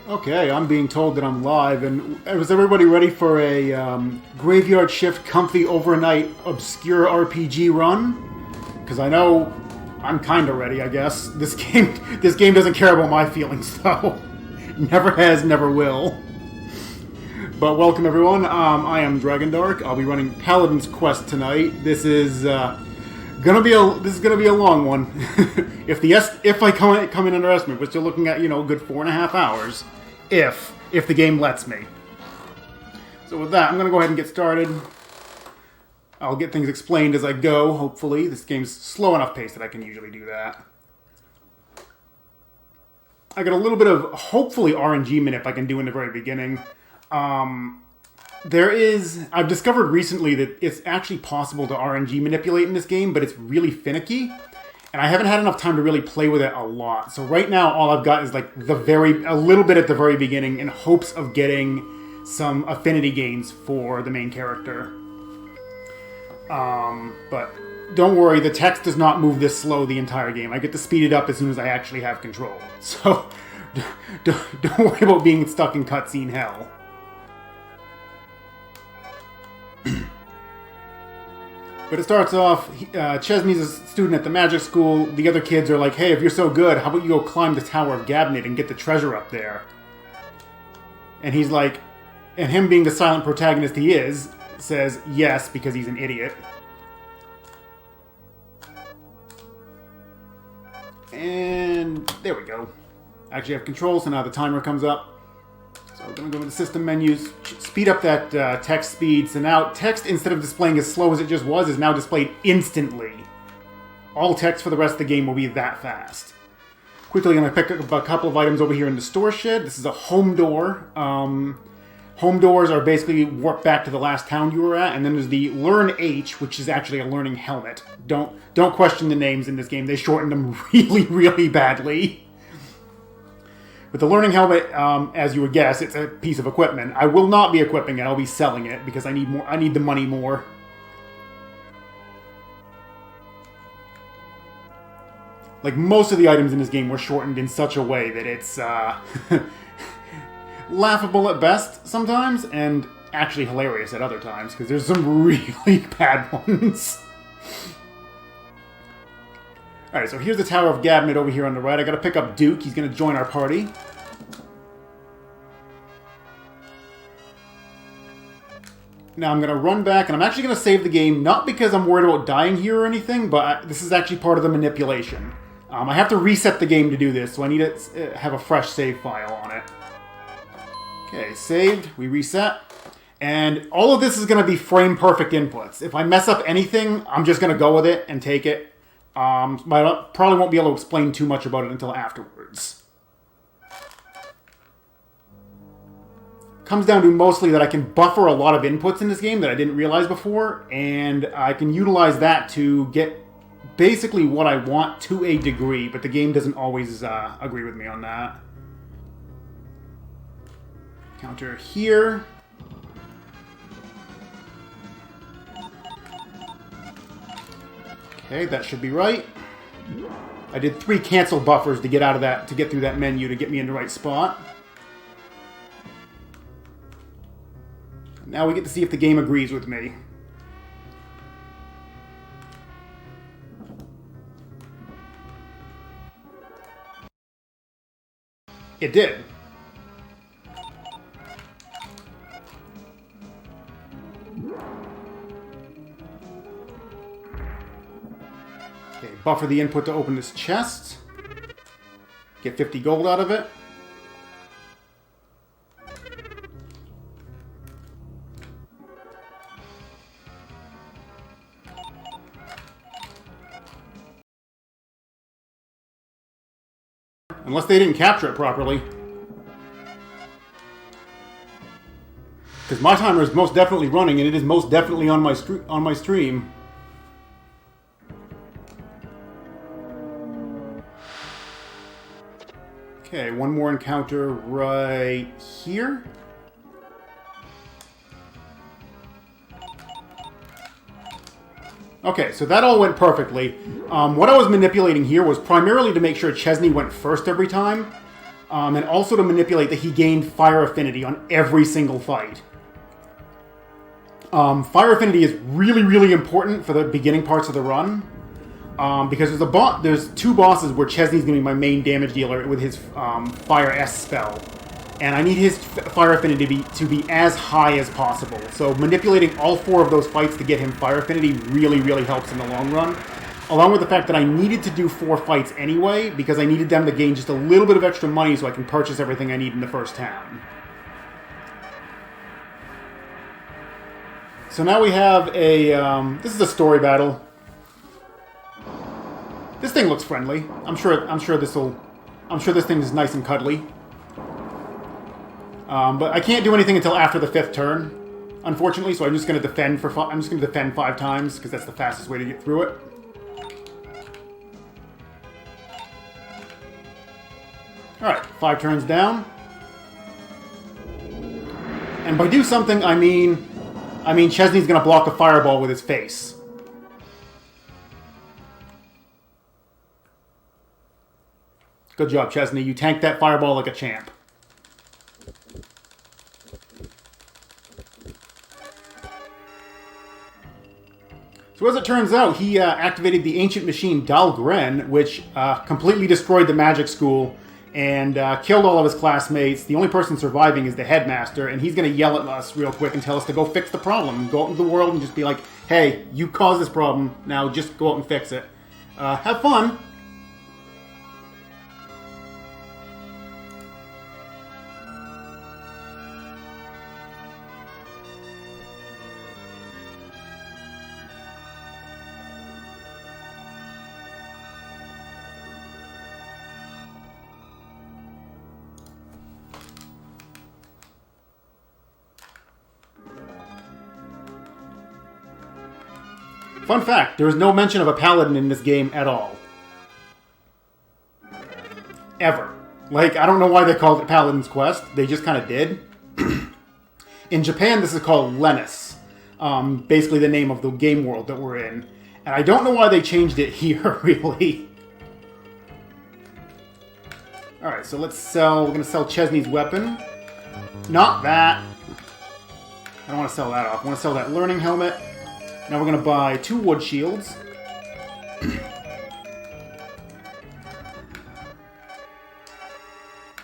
Okay, I'm being told that I'm live, and was everybody ready for a graveyard shift, comfy, overnight, obscure RPG run? Because I know I'm kind of ready, I guess. This game doesn't care about my feelings, though. Never has, never will. But welcome, everyone. I am Dragondarch. I'll be running Paladin's quest tonight. This is gonna be a long one. if I come in under estimate, we're still looking at a good 4.5 hours. If the game lets me. So with that, I'm going to go ahead and get started. I'll get things explained as I go, hopefully. This game's slow enough pace that I can usually do that. I got a little bit of, hopefully, RNG manip I can do in the very beginning. I've discovered recently that it's actually possible to RNG manipulate in this game, but it's really finicky. And I haven't had enough time to really play with it a lot. So right now, all I've got is like a little bit at the very beginning in hopes of getting some affinity gains for the main character. But don't worry, the text does not move this slow the entire game. I get to speed it up as soon as I actually have control. So don't worry about being stuck in cutscene hell. But it starts off, Chesney's a student at the magic school. The other kids are like, hey, if you're so good, how about you go climb the Tower of Gabnet and get the treasure up there? And he's like, and him being the silent protagonist he is, says yes because he's an idiot. And there we go. I actually have control, so now the timer comes up. So we're going to go to the system menus, speed up that text speed. So now text, instead of displaying as slow as it just was, is now displayed instantly. All text for the rest of the game will be that fast. Quickly, I'm going to pick up a couple of items over here in the store shed. This is a home door. Home doors are basically warp back to the last town you were at. And then there's the Learn H, which is actually a learning helmet. Don't question the names in this game. They shortened them really, really badly. But the learning helmet, as you would guess, it's a piece of equipment. I will not be equipping it. I'll be selling it because I need more. I need the money more. Like most of the items in this game were shortened in such a way that it's laughable at best sometimes and actually hilarious at other times because there's some really bad ones. Alright, so here's the Tower of Gabnet over here on the right. I gotta pick up Duke. He's gonna join our party. Now I'm gonna run back, and I'm actually gonna save the game, not because I'm worried about dying here or anything, but this is actually part of the manipulation. I have to reset the game to do this, so I need to have a fresh save file on it. Okay, saved. We reset. And all of this is gonna be frame-perfect inputs. If I mess up anything, I'm just gonna go with it and take it. But I probably won't be able to explain too much about it until afterwards. Comes down to mostly that I can buffer a lot of inputs in this game that I didn't realize before, and I can utilize that to get basically what I want to a degree, but the game doesn't always agree with me on that. Counter here. Okay, that should be right. I did 3 cancel buffers to get out of that, to get through that menu to get me in the right spot. Now we get to see if the game agrees with me. It did. Okay, buffer the input to open this chest. Get 50 gold out of it. Unless they didn't capture it properly. Because my timer is most definitely running, and it is most definitely on my stream. Okay, one more encounter right here. Okay, so that all went perfectly. What I was manipulating here was primarily to make sure Chesney went first every time. and also to manipulate that he gained fire affinity on every single fight. Fire affinity is really, really important for the beginning parts of the run, because there's two bosses where Chesney's going to be my main damage dealer with his Fire S spell, and I need his fire affinity to be as high as possible. So manipulating all 4 of those fights to get him fire affinity really, really helps in the long run. Along with the fact that I needed to do 4 fights anyway, because I needed them to gain just a little bit of extra money so I can purchase everything I need in the first town. So now we have a, this is a story battle. This thing looks friendly. I'm sure this thing is nice and cuddly. But I can't do anything until after the 5th turn, unfortunately, so I'm just going to defend 5 times, because that's the fastest way to get through it. Alright, 5 turns down. And by do something, I mean Chesney's going to block a fireball with his face. Good job, Chesney. You tanked that fireball like a champ. So as it turns out, he activated the ancient machine Dahlgren, which completely destroyed the magic school and killed all of his classmates. The only person surviving is the headmaster, and he's going to yell at us real quick and tell us to go fix the problem. Go out into the world and just be like, hey, you caused this problem, now just go out and fix it. Have fun! Fun fact, there is no mention of a Paladin in this game at all. Ever. Like, I don't know why they called it Paladin's Quest. They just kind of did. In Japan, this is called Lennis. Basically the name of the game world that we're in. And I don't know why they changed it here, really. Alright, so let's sell... We're going to sell Chesney's weapon. Not that. I don't want to sell that off. I want to sell that learning helmet. Now we're going to buy 2 wood shields. I'm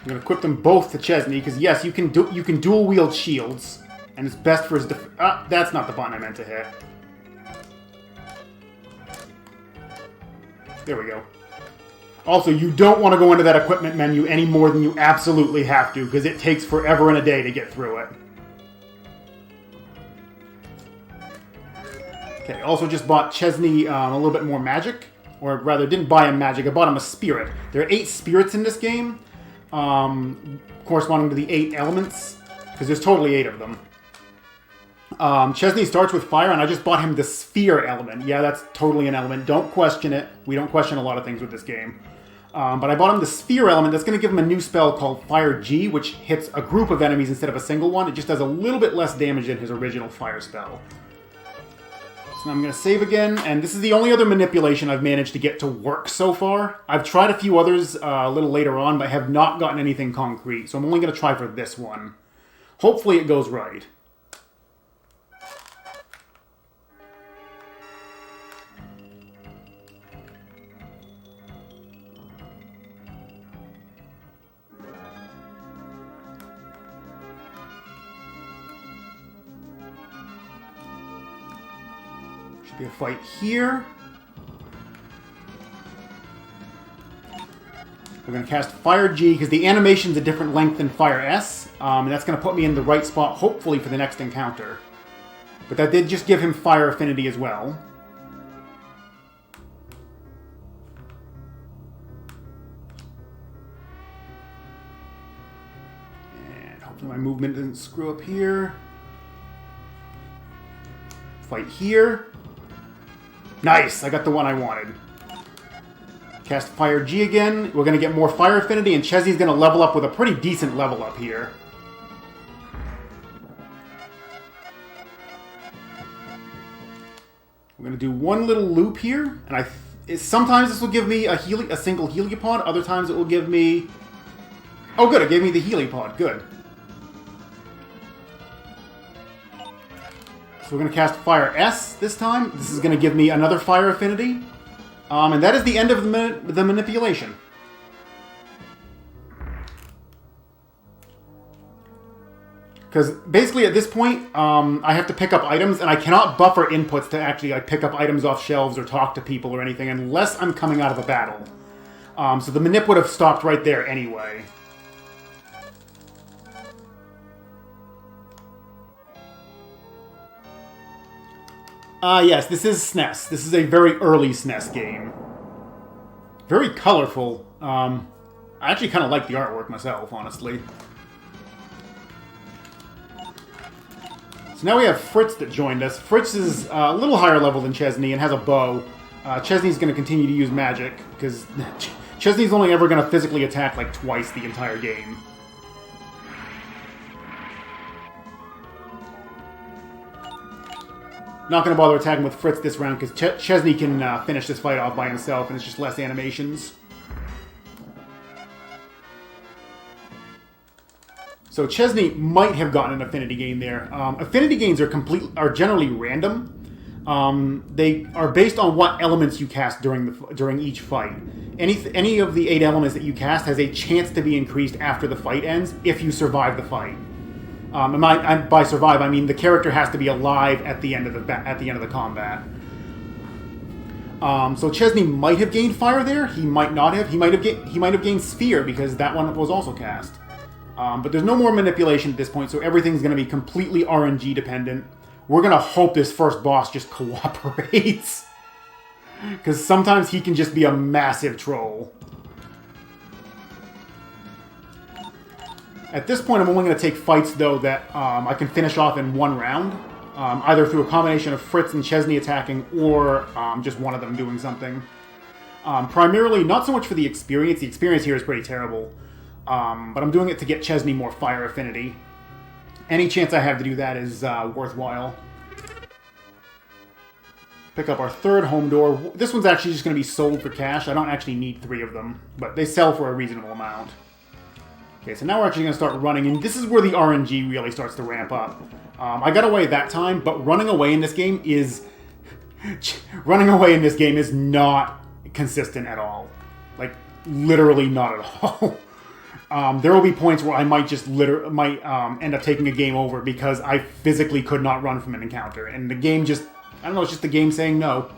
going to equip them both to Chesney, because yes, you can dual wield shields, and it's best for his that's not the button I meant to hit. There we go. Also, you don't want to go into that equipment menu any more than you absolutely have to, because it takes forever and a day to get through it. Okay, also just bought Chesney a little bit more magic. Or rather, didn't buy him magic, I bought him a spirit. There are 8 spirits in this game, corresponding to the 8 elements, because there's totally 8 of them. Chesney starts with fire, and I just bought him the sphere element. Yeah, that's totally an element. Don't question it. We don't question a lot of things with this game. But I bought him the sphere element that's going to give him a new spell called Fire G, which hits a group of enemies instead of a single one. It just does a little bit less damage than his original fire spell. So now I'm going to save again, and this is the only other manipulation I've managed to get to work so far. I've tried a few others a little later on, but I have not gotten anything concrete, so I'm only going to try for this one. Hopefully it goes right. Be a fight here. We're going to cast Fire G because the animation's a different length than Fire S, and that's going to put me in the right spot, hopefully, for the next encounter. But that did just give him Fire Affinity as well. And hopefully my movement doesn't screw up here. Fight here. Nice! I got the one I wanted. Cast Fire G again. We're going to get more Fire Affinity, and Chesney's going to level up with a pretty decent level up here. We're going to do one little loop here, and sometimes this will give me a single Heliopod, other times it will give me Oh, good. It gave me the Healy Pod. Good. So we're going to cast Fire S this time. This is going to give me another Fire Affinity. And that is the end of the manipulation. Because basically at this point, I have to pick up items, and I cannot buffer inputs to actually like pick up items off shelves or talk to people or anything unless I'm coming out of a battle. So the manip would have stopped right there anyway. Yes, this is SNES. This is a very early SNES game. Very colorful. I actually kind of like the artwork myself, honestly. So now we have Fritz that joined us. Fritz is a little higher level than Chesney and has a bow. Chesney's going to continue to use magic, because Chesney's only ever going to physically attack like twice the entire game. Not going to bother attacking with Fritz this round, because Chesney can finish this fight off by himself, and it's just less animations. So Chesney might have gotten an affinity gain there. Affinity gains are generally random. They are based on what elements you cast during each fight. Any of the 8 elements that you cast has a chance to be increased after the fight ends if you survive the fight. And by survive, I mean the character has to be alive at the end of the combat. So Chesney might have gained fire there. He might not have. He might have gained sphere, because that one was also cast. But there's no more manipulation at this point, so everything's going to be completely RNG dependent. We're going to hope this first boss just cooperates. Because sometimes he can just be a massive troll. At this point, I'm only going to take fights, though, that I can finish off in one round. Either through a combination of Fritz and Chesney attacking, or just one of them doing something. Primarily, not so much for the experience. The experience here is pretty terrible. But I'm doing it to get Chesney more fire affinity. Any chance I have to do that is worthwhile. Pick up our third home door. This one's actually just going to be sold for cash. I don't actually need 3 of them, but they sell for a reasonable amount. Okay, so now we're actually going to start running, and this is where the RNG really starts to ramp up. I got away that time, but running away in this game is not consistent at all. Like, literally not at all. There will be points where I might just end up taking a game over because I physically could not run from an encounter, and the game just, I don't know, it's just the game saying no.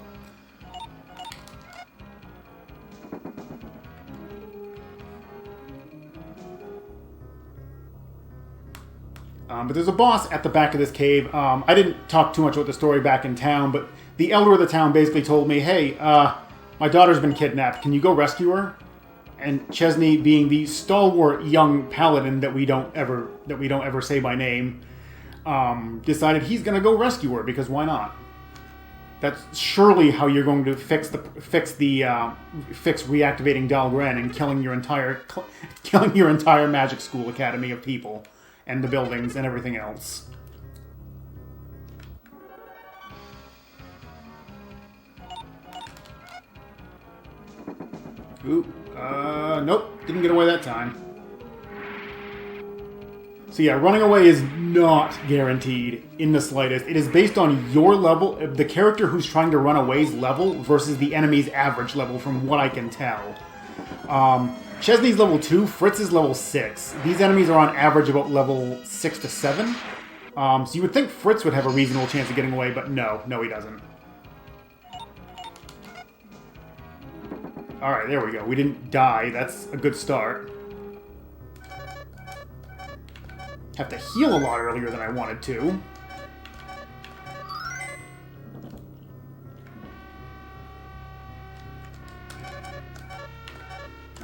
But there's a boss at the back of this cave. I didn't talk too much about the story back in town, but the elder of the town basically told me, hey, my daughter's been kidnapped. Can you go rescue her? And Chesney, being the stalwart young paladin that we don't ever say by name, decided he's going to go rescue her, because why not? That's surely how you're going to fix reactivating Dahlgren and killing your entire magic school academy of people. And the buildings and everything else. Ooh, nope, didn't get away that time. So yeah, running away is not guaranteed in the slightest. It is based on your level, the character who's trying to run away's level versus the enemy's average level, from what I can tell. Chesney's level 2, Fritz is level 6. These enemies are on average about level 6 to 7. So you would think Fritz would have a reasonable chance of getting away, but no, he doesn't. Alright, there we go. We didn't die. That's a good start. Have to heal a lot earlier than I wanted to.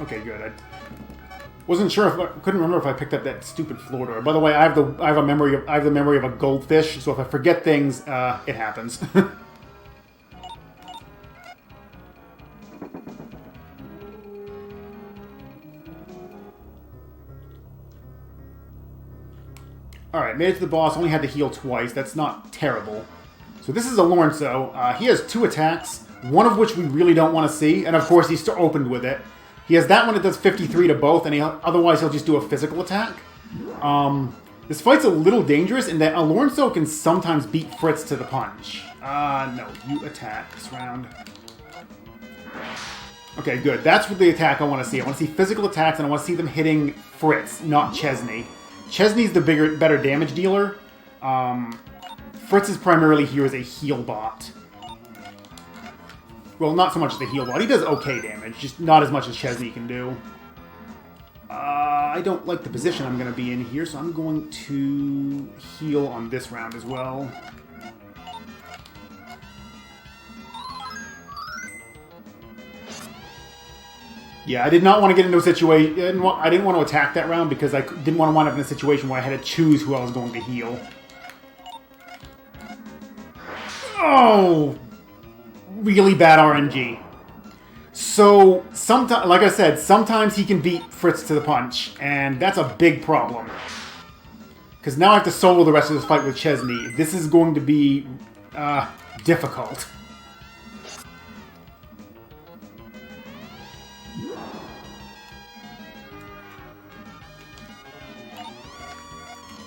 Okay, good. I wasn't sure couldn't remember if I picked up that stupid floor door. By the way, I have the memory of a goldfish, so if I forget things, it happens. Alright, made it to the boss, only had to heal twice. That's not terrible. So this is a Lornso. He has 2 attacks, one of which we really don't want to see, and of course he's opened with it. He has that one that does 53 to both, and otherwise he'll just do a physical attack. This fight's a little dangerous in that Alonso can sometimes beat Fritz to the punch. No, you attack this round. Okay, good. That's what the attack I want to see. I want to see physical attacks, and I want to see them hitting Fritz, not Chesney. Chesney's the better damage dealer. Fritz is primarily here as a heal bot. Well, not so much as a heal bot. He does okay damage, just not as much as Chesney can do. I don't like the position I'm going to be in here, so I'm going to heal on this round as well. Yeah, I did not want to get into a situation... I didn't want to attack that round because I didn't want to wind up in a situation where I had to choose who I was going to heal. Oh! Really bad RNG. So, sometimes, like I said, sometimes he can beat Fritz to the punch, and that's a big problem. Because now I have to solo the rest of this fight with Chesney. This is going to be difficult.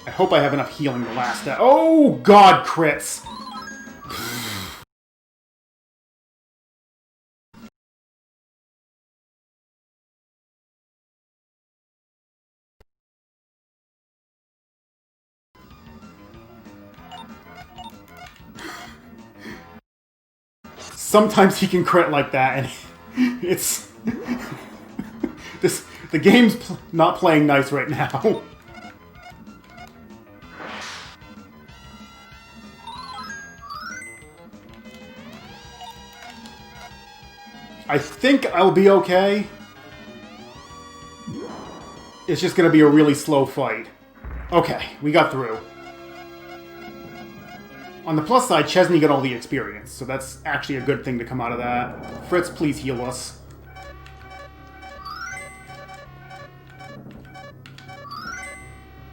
I hope I have enough healing to last that. Oh, God, crits! Sometimes he can crit like that, and it's... the game's not playing nice right now. I think I'll be okay. It's just going to be a really slow fight. Okay, we got through. On the plus side, Chesney got all the experience, so that's actually a good thing to come out of that. Fritz, please heal us.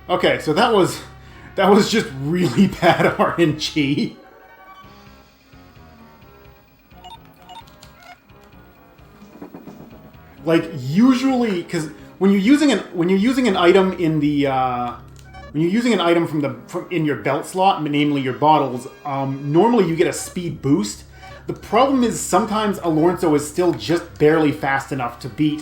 Okay, so that was just really bad RNG. Like usually, because when you're using an item in the when you're using an item from in your belt slot, namely your bottles, normally you get a speed boost. The problem is sometimes Alonso is still just barely fast enough to beat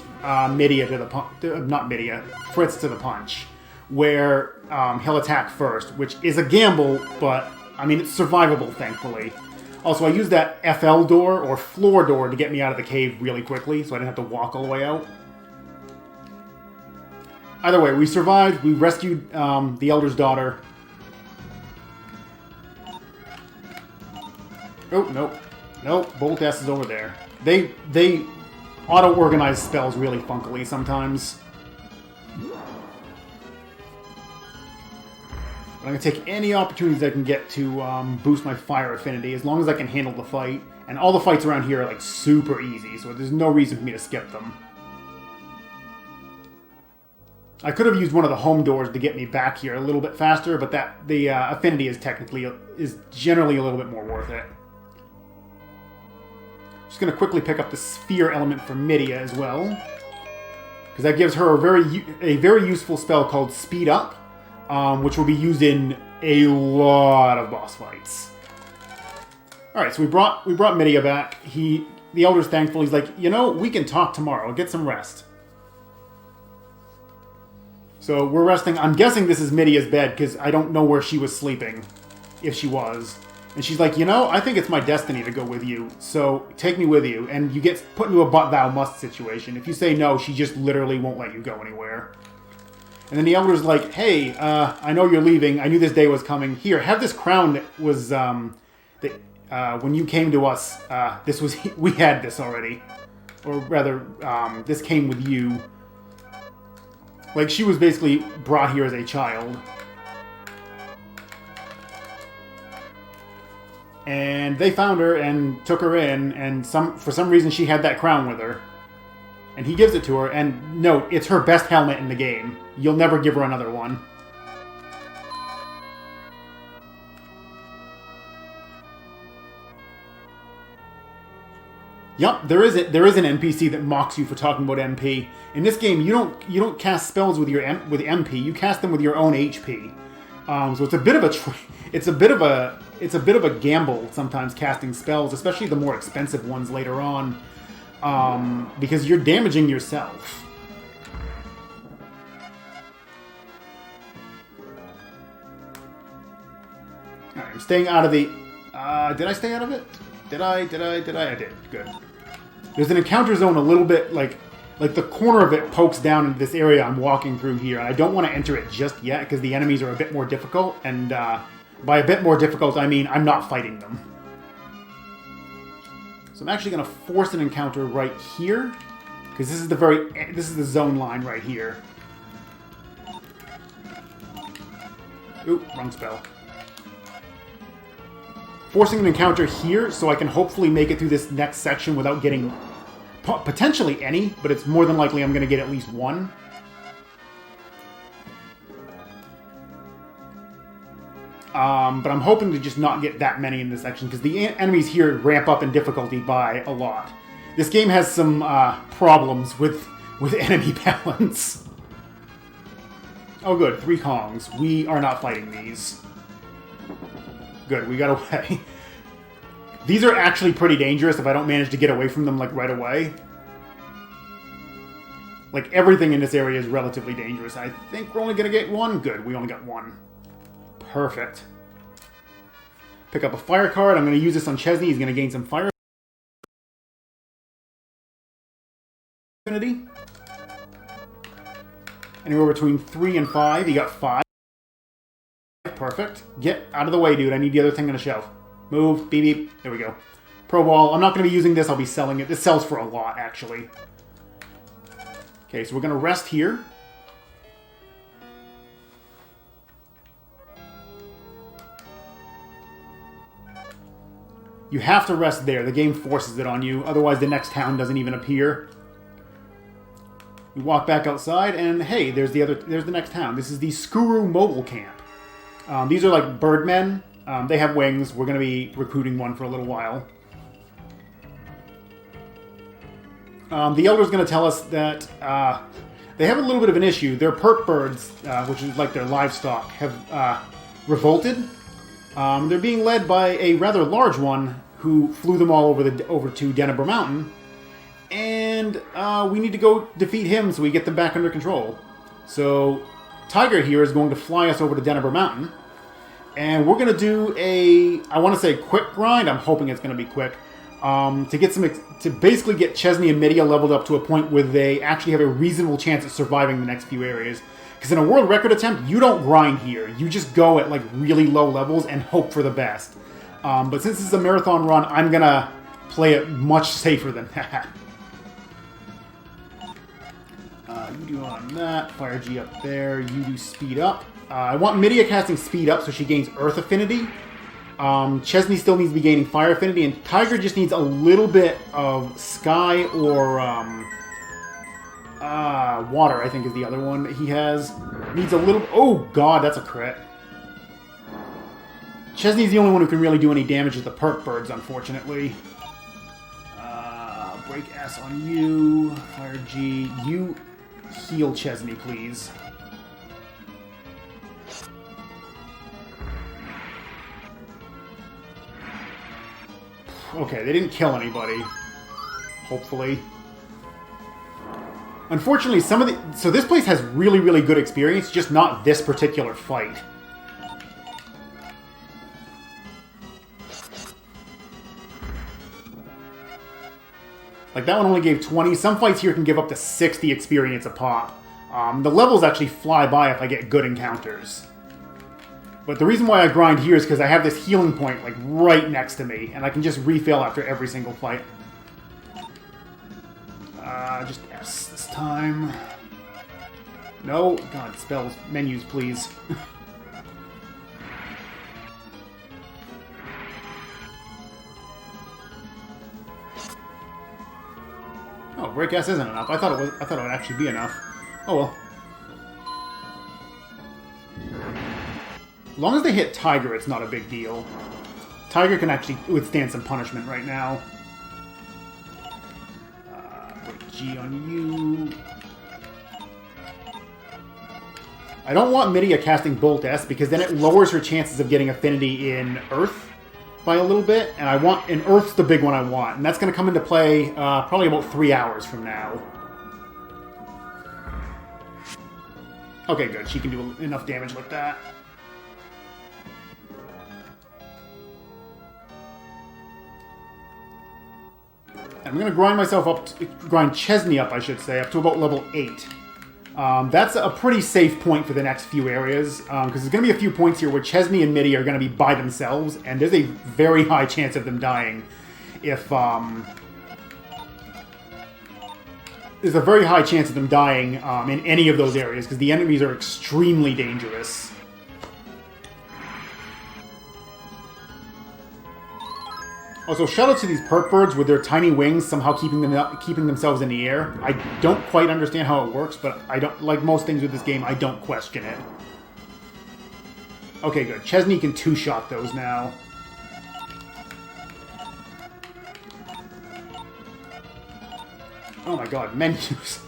Fritz to the punch, where he'll attack first, which is a gamble, but I mean it's survivable, thankfully. Also, I used that FL door, or floor door, to get me out of the cave really quickly, so I didn't have to walk all the way out. Either way, we survived, we rescued the Elder's daughter. Oh, nope. Nope, Boltess is over there. They auto-organize spells really funkily sometimes. I'm going to take any opportunities I can get to boost my fire affinity, as long as I can handle the fight. And all the fights around here are like super easy, so there's no reason for me to skip them. I could have used one of the home doors to get me back here a little bit faster, but the affinity is generally a little bit more worth it. Just going to quickly pick up the sphere element for Midia as well, because that gives her a very useful spell called Speed Up. Which will be used in a lot of boss fights. Alright, so we brought Midia back. The Elder's thankful. He's like, you know, we can talk tomorrow. Get some rest. So we're resting. I'm guessing this is Midia's bed, because I don't know where she was sleeping, if she was. And she's like, you know, I think it's my destiny to go with you, so take me with you. And you get put into a but thou must situation. If you say no, she just literally won't let you go anywhere. And then the Elder's like, hey, I know you're leaving. I knew this day was coming. Here, have this crown that was, when you came to us, we had this already. Or rather, this came with you. Like, she was basically brought here as a child. And they found her and took her in, and for some reason she had that crown with her. And he gives it to her, and note, it's her best helmet in the game. You'll never give her another one. Yup, there is an NPC that mocks you for talking about MP. In this game, you don't cast spells with MP. You cast them with your own HP. So it's a bit of a gamble sometimes casting spells, especially the more expensive ones later on, because you're damaging yourself. All right, I'm staying out of the. Did I stay out of it? Did I? I did. Good. There's an encounter zone a little bit, like the corner of it pokes down into this area I'm walking through here, and I don't want to enter it just yet because the enemies are a bit more difficult, and by a bit more difficult, I mean I'm not fighting them. So I'm actually going to force an encounter right here, because this is the zone line right here. Oop, wrong spell. Forcing an encounter here so I can hopefully make it through this next section without getting potentially any, but it's more than likely I'm going to get at least one. But I'm hoping to just not get that many in this section because the enemies here ramp up in difficulty by a lot. This game has some problems with enemy balance. Oh good, 3 Kongs. We are not fighting these. Good, we got away. These are actually pretty dangerous if I don't manage to get away from them, like, right away. Like, everything in this area is relatively dangerous. I think we're only going to get one. Good, we only got one. Perfect. Pick up a fire card. I'm going to use this on Chesney. He's going to gain some fire affinity. Anywhere between 3 and 5. He got 5. Perfect. Get out of the way, dude. I need the other thing on the shelf. Move. Beep, beep. There we go. Pro Ball. I'm not going to be using this. I'll be selling it. This sells for a lot, actually. Okay, so we're going to rest here. You have to rest there. The game forces it on you. Otherwise, the next town doesn't even appear. We walk back outside, and hey, there's the next town. This is the Skuru Mobile Camp. These are like birdmen. They have wings. We're going to be recruiting one for a little while. The Elder's going to tell us that they have a little bit of an issue. Their perp birds, which is like their livestock, have revolted. They're being led by a rather large one who flew them all over to Denebra Mountain. And we need to go defeat him so we get them back under control. So Tiger here is going to fly us over to Denebra Mountain. And we're going to do I want to say quick grind. I'm hoping it's going to be quick. To basically get Chesney and Midia leveled up to a point where they actually have a reasonable chance at surviving the next few areas. Because in a world record attempt, you don't grind here. You just go at like really low levels and hope for the best. But since this is a marathon run, I'm going to play it much safer than that. You do on that. Fire G up there. You do speed up. I want Midia casting speed up so she gains Earth Affinity. Chesney still needs to be gaining Fire Affinity, and Tiger just needs a little bit of Sky or Water, I think is the other one that he has. Needs a little... Oh god, that's a crit. Chesney's the only one who can really do any damage with the perk birds, unfortunately. Break S on you. Fire G. You heal Chesney, please. Okay, they didn't kill anybody. Hopefully. Unfortunately, so this place has really, really good experience, just not this particular fight. Like, that one only gave 20. Some fights here can give up to 60 experience a pop. The levels actually fly by if I get good encounters. But the reason why I grind here is because I have this healing point, like, right next to me, and I can just refill after every single fight. Just S this time. No, God, spells, menus, please. Oh, break S isn't enough. I thought it would actually be enough. Oh well. As long as they hit Tiger, it's not a big deal. Tiger can actually withstand some punishment right now. RPG on you. I don't want Midia casting Bolt S because then it lowers her chances of getting affinity in Earth by a little bit. And Earth's the big one I want. And that's going to come into play probably about 3 hours from now. Okay, good. She can do enough damage like that. I'm going to grind Chesney up, I should say, up to about level 8. That's a pretty safe point for the next few areas, because there's going to be a few points here where Chesney and Mitty are going to be by themselves, and there's a very high chance of them dying if, there's a very high chance of them dying in any of those areas, because the enemies are extremely dangerous. Also, shout out to these perk birds with their tiny wings somehow keeping themselves in the air. I don't quite understand how it works, but I don't, like most things with this game, I don't question it. Okay, good. Chesney can two-shot those now. Oh my god, menus.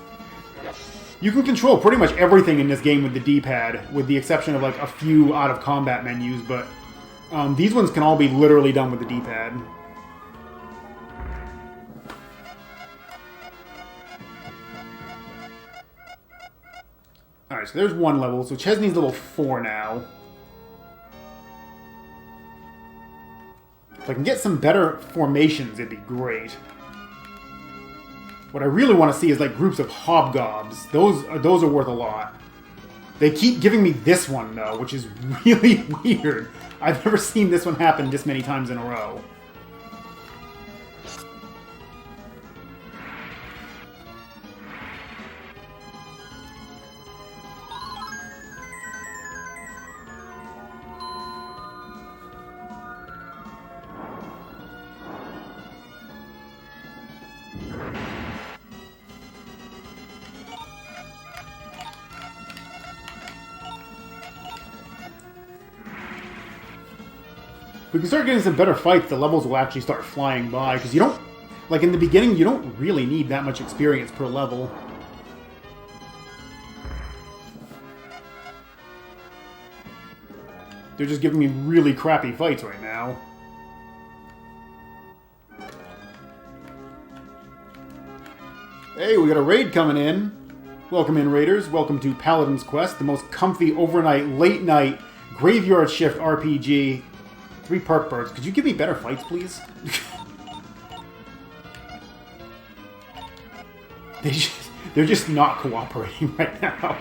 You can control pretty much everything in this game with the D-pad, with the exception of like a few out-of-combat menus, but these ones can all be literally done with the D-pad. Alright, so there's one level. So Chesney's level 4 now. If I can get some better formations, it'd be great. What I really want to see is like groups of hobgobs. Those are worth a lot. They keep giving me this one, though, which is really weird. I've never seen this one happen this many times in a row. If we can start getting some better fights, the levels will actually start flying by, because you don't... Like, in the beginning, you don't really need that much experience per level. They're just giving me really crappy fights right now. Hey, we got a raid coming in. Welcome in, raiders. Welcome to Paladin's Quest, the most comfy overnight, late-night, graveyard shift RPG. 3 perk birds. Could you give me better fights, please? They're just not cooperating right now.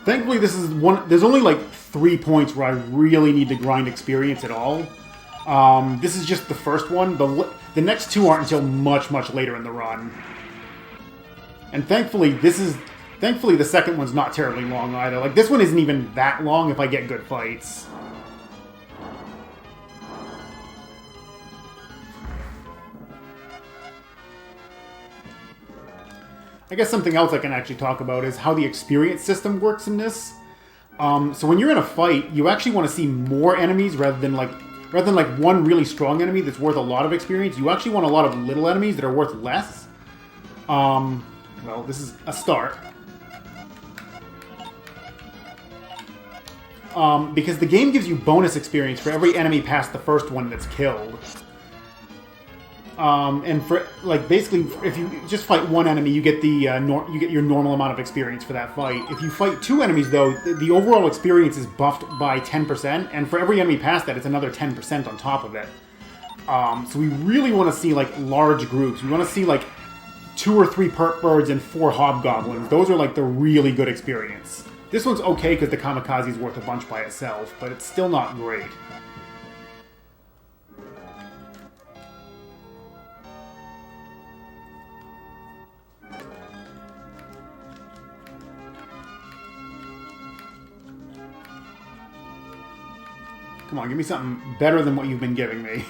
Thankfully, this is one... There's only like 3 points where I really need to grind experience at all. This is just the first one. The next 2 aren't until much, much later in the run. And thankfully, the second one's not terribly long either. Like, this one isn't even that long if I get good fights. I guess something else I can actually talk about is how the experience system works in this. So when you're in a fight, you actually want to see more enemies rather than one really strong enemy that's worth a lot of experience. You actually want a lot of little enemies that are worth less. Well, this is a start. Because the game gives you bonus experience for every enemy past the first one that's killed. And for, like, basically, if you just fight one enemy, you get your normal amount of experience for that fight. If you fight 2 enemies, though, the overall experience is buffed by 10%, and for every enemy past that, it's another 10% on top of it. So we really want to see, like, large groups. We want to see, like, 2 or 3 perk birds and 4 hobgoblins. Those are, like, the really good experience. This one's okay because the kamikaze is worth a bunch by itself, but it's still not great. Come on, give me something better than what you've been giving me.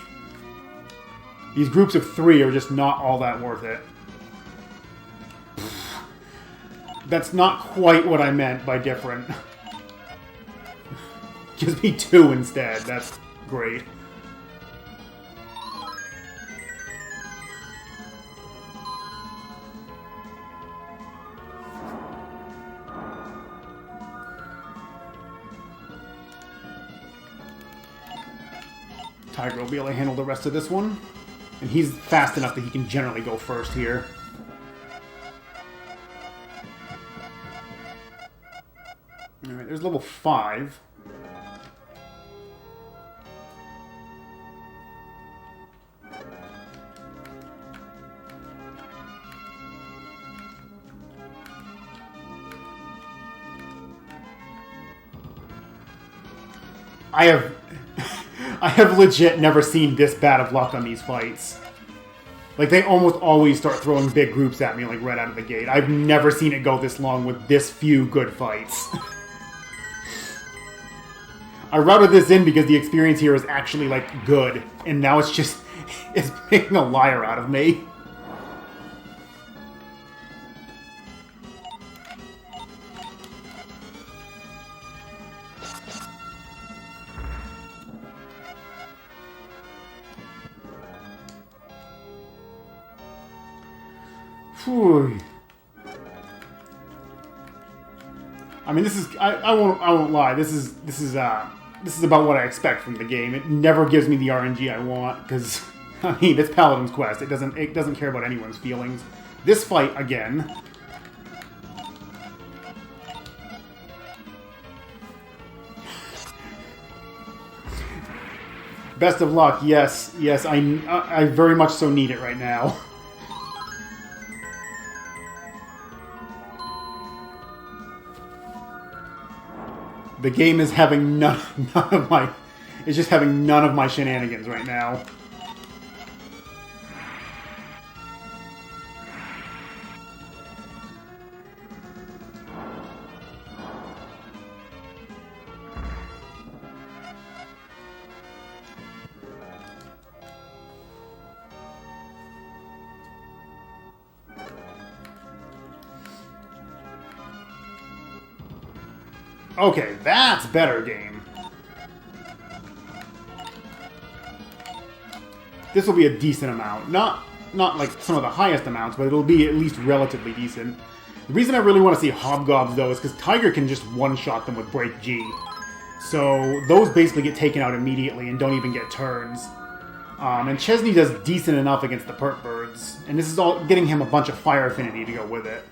These groups of 3 are just not all that worth it. That's not quite what I meant by different. Gives me 2 instead. That's great. Tiger will be able to handle the rest of this one. And he's fast enough that he can generally go first here. Alright, there's level 5. I have legit never seen this bad of luck on these fights. Like, they almost always start throwing big groups at me, like, right out of the gate. I've never seen it go this long with this few good fights. I routed this in because the experience here is actually, like, good. And now it's just... it's making a liar out of me. Whew. I mean, this is I won't lie. This is about what I expect from the game. It never gives me the RNG I want because I mean it's Paladin's quest. It doesn't care about anyone's feelings. This fight again. Best of luck. Yes, I very much so need it right now. The game is having none of my... It's just having none of my shenanigans right now. Okay, that's better game. This will be a decent amount. Not like some of the highest amounts, but it'll be at least relatively decent. The reason I really want to see Hobgobs, though, is because Tiger can just one-shot them with Break G. So those basically get taken out immediately and don't even get turns. And Chesney does decent enough against the Pert Birds. And this is all getting him a bunch of fire affinity to go with it.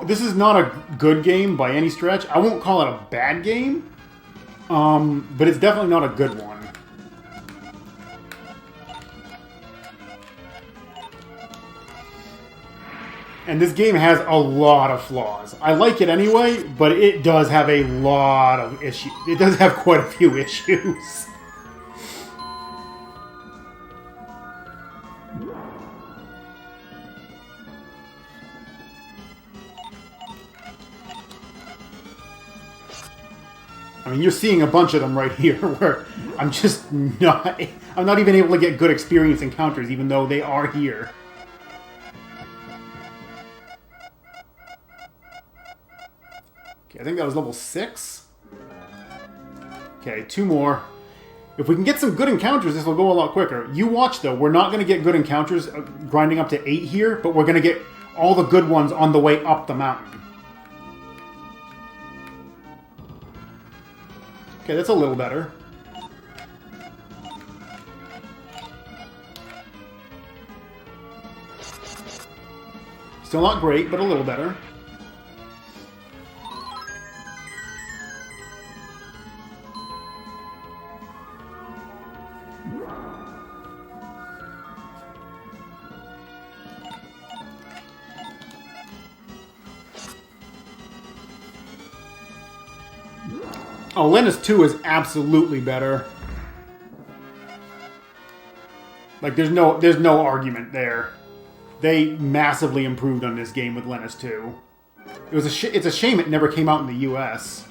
This is not a good game by any stretch. I won't call it a bad game, but it's definitely not a good one. And this game has a lot of flaws. I like it anyway, but it does have a lot of issues. It does have quite a few issues. I mean, you're seeing a bunch of them right here where I'm not even able to get good experience encounters even though they are here. Okay, I think that was level 6. Okay, 2 more. If we can get some good encounters, this will go a lot quicker. You watch, though. We're not going to get good encounters grinding up to 8 here, but we're going to get all the good ones on the way up the mountain. Okay, that's a little better. Still not great, but a little better. Oh, Lennis 2 is absolutely better. Like, there's no argument there. They massively improved on this game with Lennis 2. It's a shame it never came out in the US.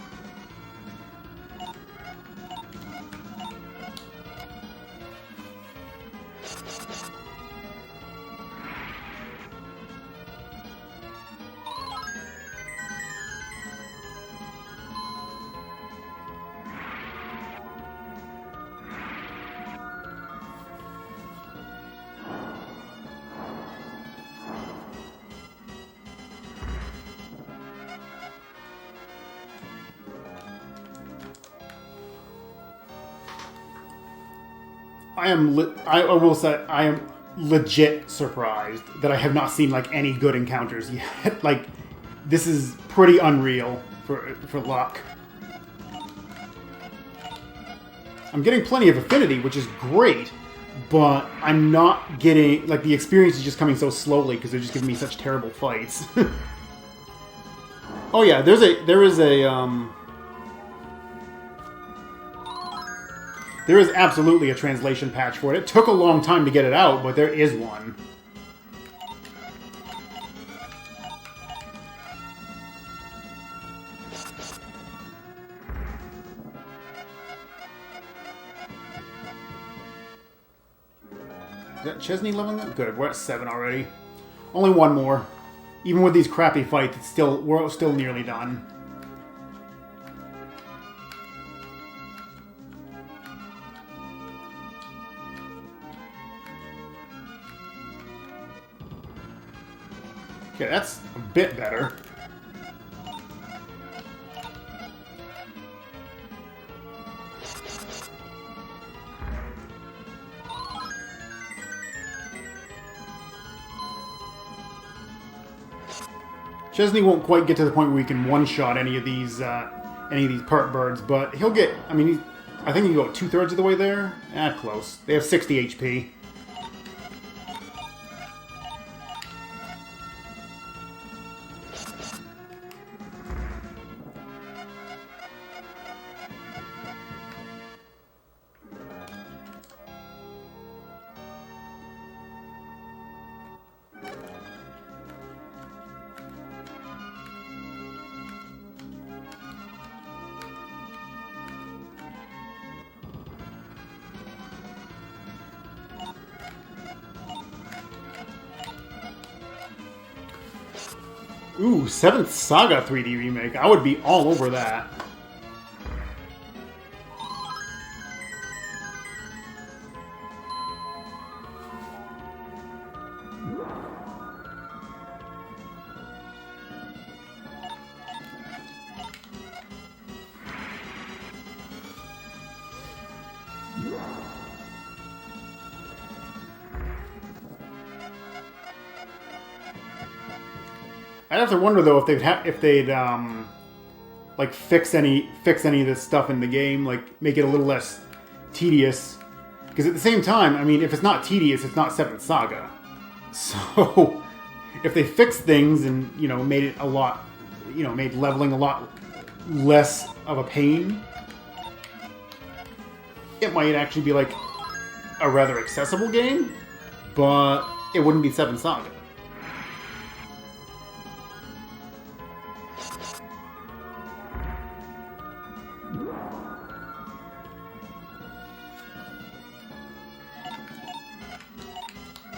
I will say I am legit surprised that I have not seen like any good encounters yet. Like, this is pretty unreal for luck. I'm getting plenty of affinity, which is great, but I'm not getting, like, the experience is just coming so slowly because they're just giving me such terrible fights. Oh yeah, there is absolutely a translation patch for it. It took a long time to get it out, but there is one. Is that Chesney leveling up? Good, we're at 7 already. Only one more. Even with these crappy fights, we're still nearly done. Okay, that's a bit better. Chesney won't quite get to the point where we can one-shot any of these part birds, but he'll get. I mean, I think he can go 2/3 of the way there. Close. They have 60 HP. Ooh, 7th Saga 3D remake. I would be all over that. I'd have to wonder though if they'd like fix any of this stuff in the game, like make it a little less tedious. Because at the same time, I mean, if it's not tedious, it's not 7th Saga. So if they fixed things and made it made leveling a lot less of a pain, it might actually be like a rather accessible game, but it wouldn't be 7th Saga.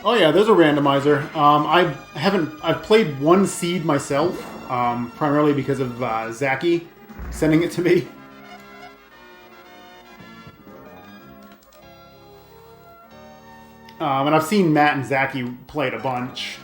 Oh yeah, there's a randomizer. I've played one seed myself, primarily because of Zaki sending it to me. And I've seen Matt and Zaki play it a bunch.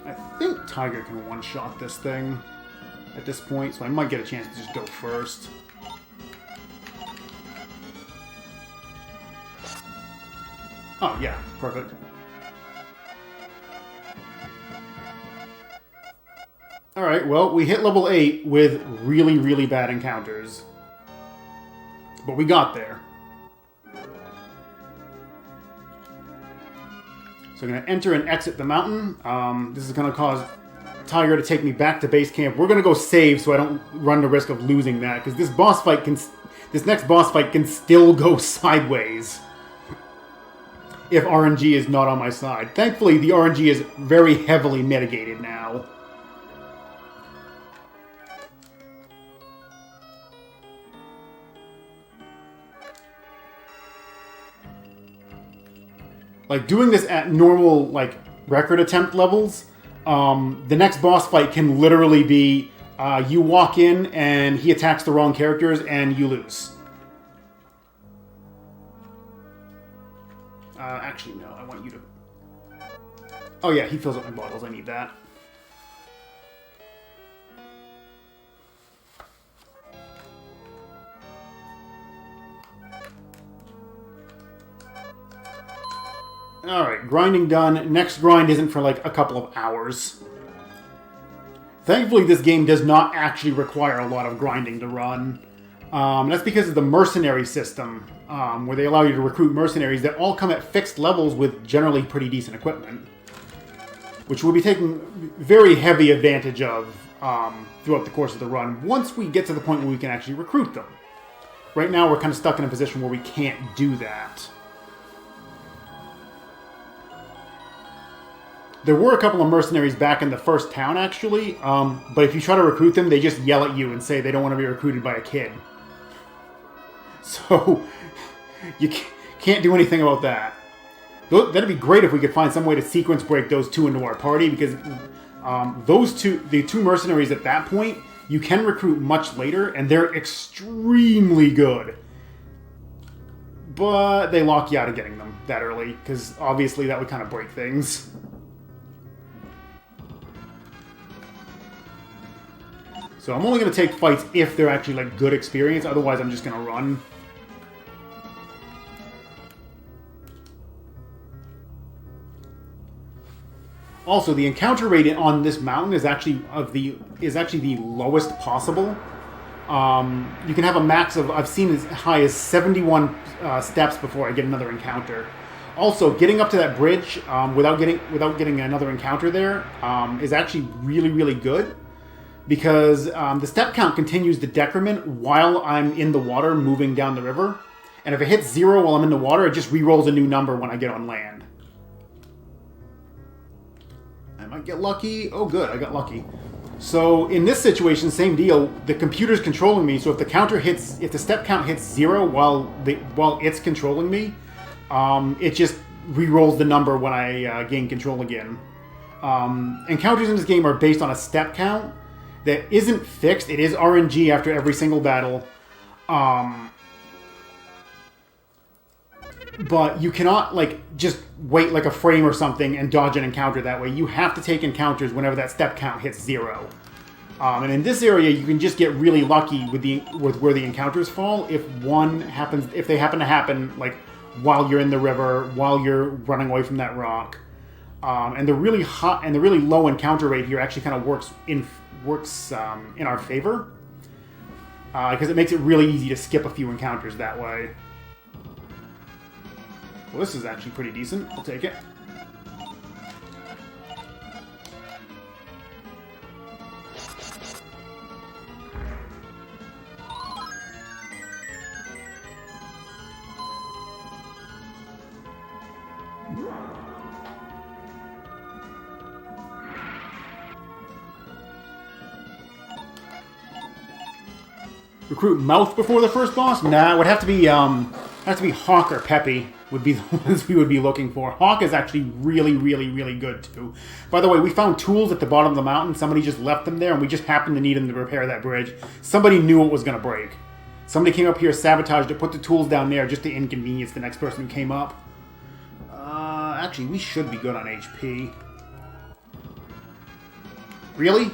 I think Tiger can one-shot this thing at this point, so I might get a chance to just go first. Oh, yeah. Perfect. Alright, well, we hit level 8 with really, really bad encounters. But we got there. So I'm going to enter and exit the mountain. This is going to cause Tiger to take me back to base camp. We're going to go save so I don't run the risk of losing that. Because this boss fight can... This next boss fight can still go sideways if RNG is not on my side. Thankfully, the RNG is very heavily mitigated now. Like, doing this at normal, like, record attempt levels, the next boss fight can literally be, you walk in and he attacks the wrong characters and you lose. Actually, no, I want you to... Oh yeah, he fills up my bottles, I need that. Alright, grinding done. Next grind isn't for like a couple of hours. Thankfully, this game does not actually require a lot of grinding to run. That's because of the mercenary system, where they allow you to recruit mercenaries that all come at fixed levels with generally pretty decent equipment. Which we'll be taking very heavy advantage of throughout the course of the run, once we get to the point where we can actually recruit them. Right now, we're kind of stuck in a position where we can't do that. There were a couple of mercenaries back in the first town, actually, but if you try to recruit them, they just yell at you and say they don't want to be recruited by a kid. So, you can't do anything about that. That'd be great if we could find some way to sequence break those two into our party, because the two mercenaries at that point, you can recruit much later, and they're extremely good. But they lock you out of getting them that early, because obviously that would kind of break things. So I'm only going to take fights if they're actually like good experience, otherwise I'm just going to run. Also, the encounter rate on this mountain is actually the lowest possible. You can have a max of, I've seen as high as 71 steps before I get another encounter. Also, getting up to that bridge without getting another encounter there is actually really, really good. Because the step count continues to decrement while I'm in the water moving down the river. And if it hits 0 while I'm in the water, it just re-rolls a new number when I get on land. I might get lucky. Oh good, I got lucky. So in this situation, same deal. The computer's controlling me, so if the step count hits 0 while it's controlling me, it just re-rolls the number when I gain control again. Encounters in this game are based on a step count that isn't fixed. It is RNG after every single battle. But you cannot, like, just wait like a frame or something and dodge an encounter that way. You have to take encounters whenever that step count hits 0. And in this area, you can just get really lucky with where the encounters fall if they happen to happen, like, while you're in the river, while you're running away from that rock. And the really hot and the really low encounter rate here actually kind of works in our favor, because it makes it really easy to skip a few encounters that way. Well, this is actually pretty decent. I'll take it. Recruit Mouth before the first boss? Nah, it would have to be Hawk or Peppy would be the ones we would be looking for. Hawk is actually really, really, really good too. By the way, we found tools at the bottom of the mountain. Somebody just left them there, and we just happened to need them to repair that bridge. Somebody knew it was going to break. Somebody came up here, sabotaged it, put the tools down there just to inconvenience the next person who came up. Actually, we should be good on HP. Really?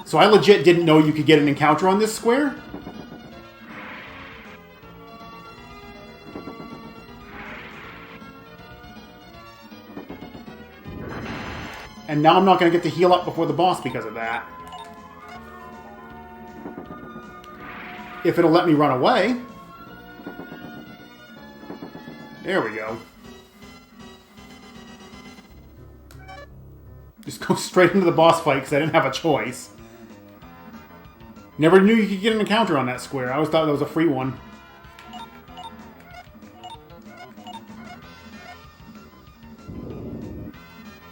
So I legit didn't know you could get an encounter on this square? And now I'm not going to get to heal up before the boss because of that. If it'll let me run away. There we go. Just go straight into the boss fight because I didn't have a choice. Never knew you could get an encounter on that square. I always thought that was a free one.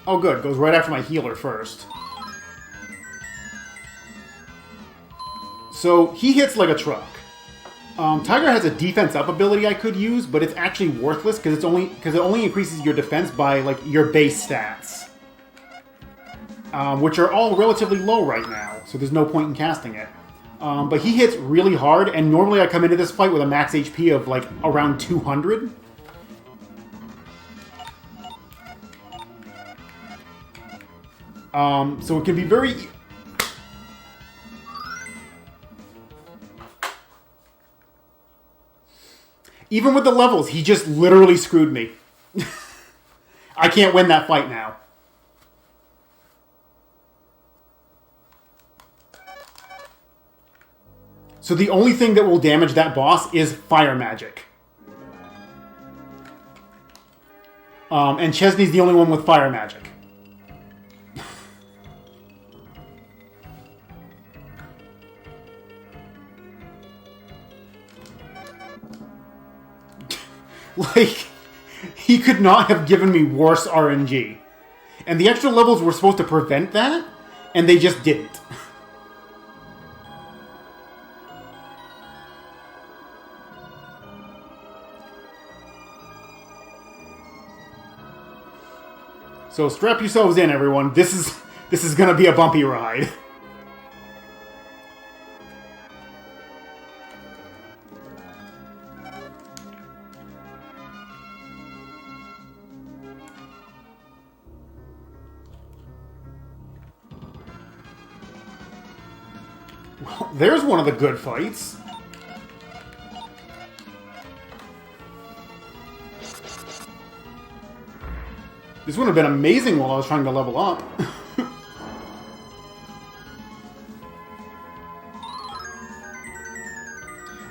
Oh good, goes right after my healer first. So, he hits like a truck. Tiger has a defense up ability I could use, but it's actually worthless because it only increases your defense by like your base stats. Which are all relatively low right now, so there's no point in casting it. But he hits really hard, and normally I come into this fight with a max HP of like around 200. So it can be very... Even with the levels, he just literally screwed me. I can't win that fight now. So the only thing that will damage that boss is fire magic. And Chesney's the only one with fire magic. Like, he could not have given me worse RNG. And the extra levels were supposed to prevent that, and they just didn't. So strap yourselves in, everyone. This is gonna be a bumpy ride. Well, there's one of the good fights. This would have been amazing while I was trying to level up.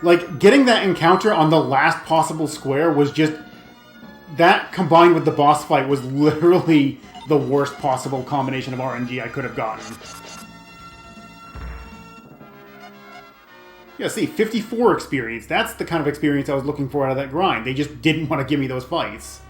Like, getting that encounter on the last possible square was just... That, combined with the boss fight, was literally the worst possible combination of RNG I could have gotten. Yeah, see, 54 experience. That's the kind of experience I was looking for out of that grind. They just didn't want to give me those fights.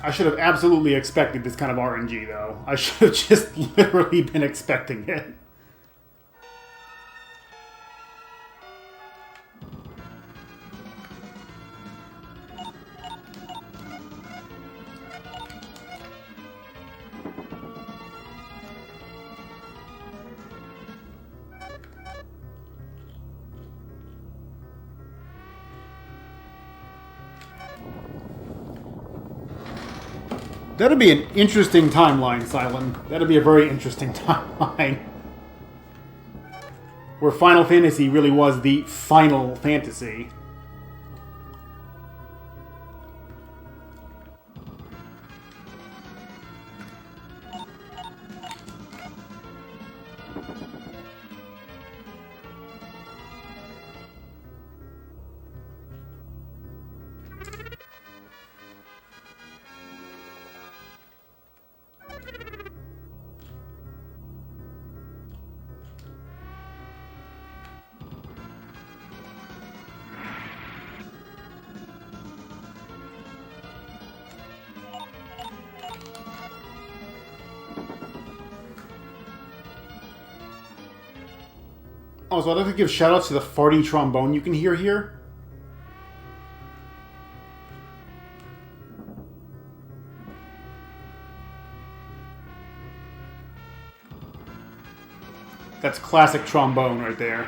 I should have absolutely expected this kind of RNG, though. I should have just literally been expecting it. That'd be an interesting timeline, Silent. That'd be a very interesting timeline. Where Final Fantasy really was the Final Fantasy. Oh, so I'd like to give shoutouts to the farty trombone you can hear here. That's classic trombone right there.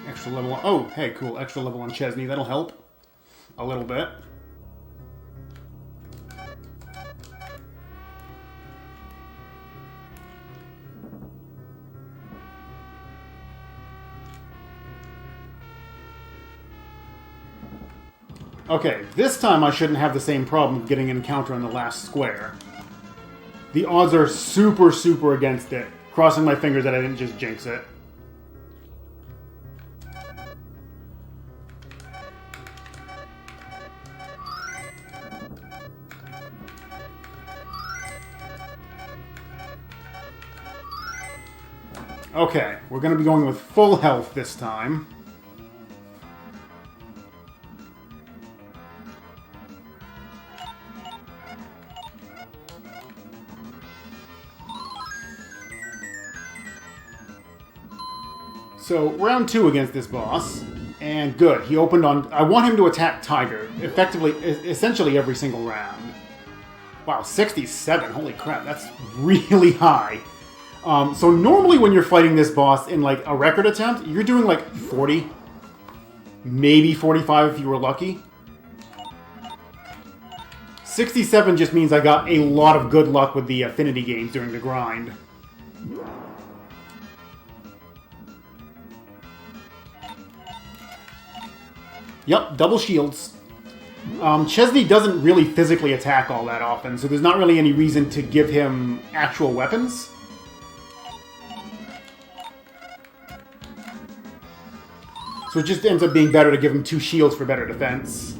Extra level on... Oh, hey, cool. Extra level on Chesney. That'll help. A little bit. Okay, this time I shouldn't have the same problem of getting an encounter on the last square. The odds are super, super against it. Crossing my fingers that I didn't just jinx it. Okay, we're going to be going with full health this time. So, round 2 against this boss, and good. He opened on... I want him to attack Tiger, essentially every single round. Wow, 67, holy crap, that's really high. So normally when you're fighting this boss in like a record attempt, you're doing like 40, maybe 45 if you were lucky. 67 just means I got a lot of good luck with the affinity games during the grind. Yep, double shields. Chesney doesn't really physically attack all that often, so there's not really any reason to give him actual weapons. So it just ends up being better to give him 2 shields for better defense.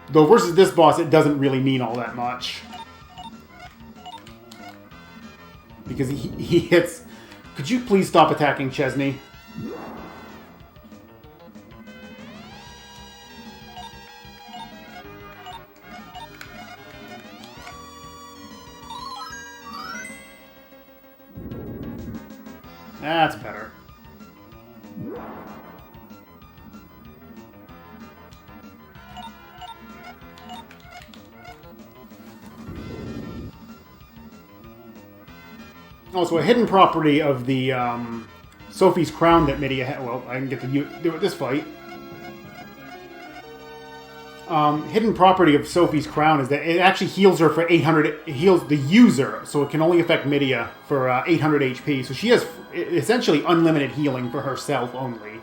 Though versus this boss, it doesn't really mean all that much. Because he hits... Could you please stop attacking Chesney? That's better. Also, a hidden property of the Sophie's Crown that Midia had... Well, I can get to do it this fight. Hidden property of Sophie's Crown is that it actually heals her for 800... It heals the user, so it can only affect Midia for 800 HP. So she has essentially unlimited healing for herself only.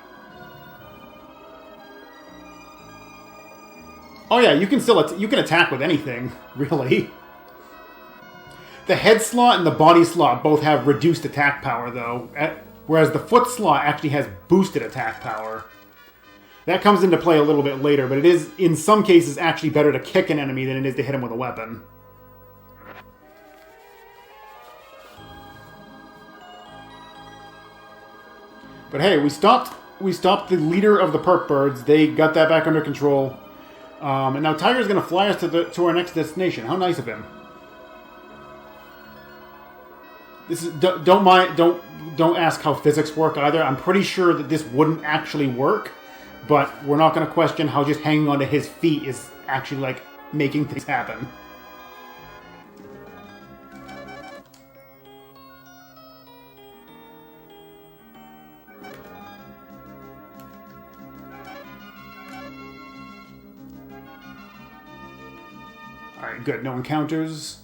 Oh yeah, you can still... You can attack with anything, really. The head slot and the body slot both have reduced attack power, though. Whereas the foot slot actually has boosted attack power. That comes into play a little bit later, but it is, in some cases, actually better to kick an enemy than it is to hit him with a weapon. But hey, we stopped the leader of the perk birds. They got that back under control. And now Tiger's going to fly us to our next destination. How nice of him. This is don't ask how physics work either. I'm pretty sure that this wouldn't actually work. But we're not going to question how just hanging onto his feet is actually, like, making things happen. Alright, good. No encounters.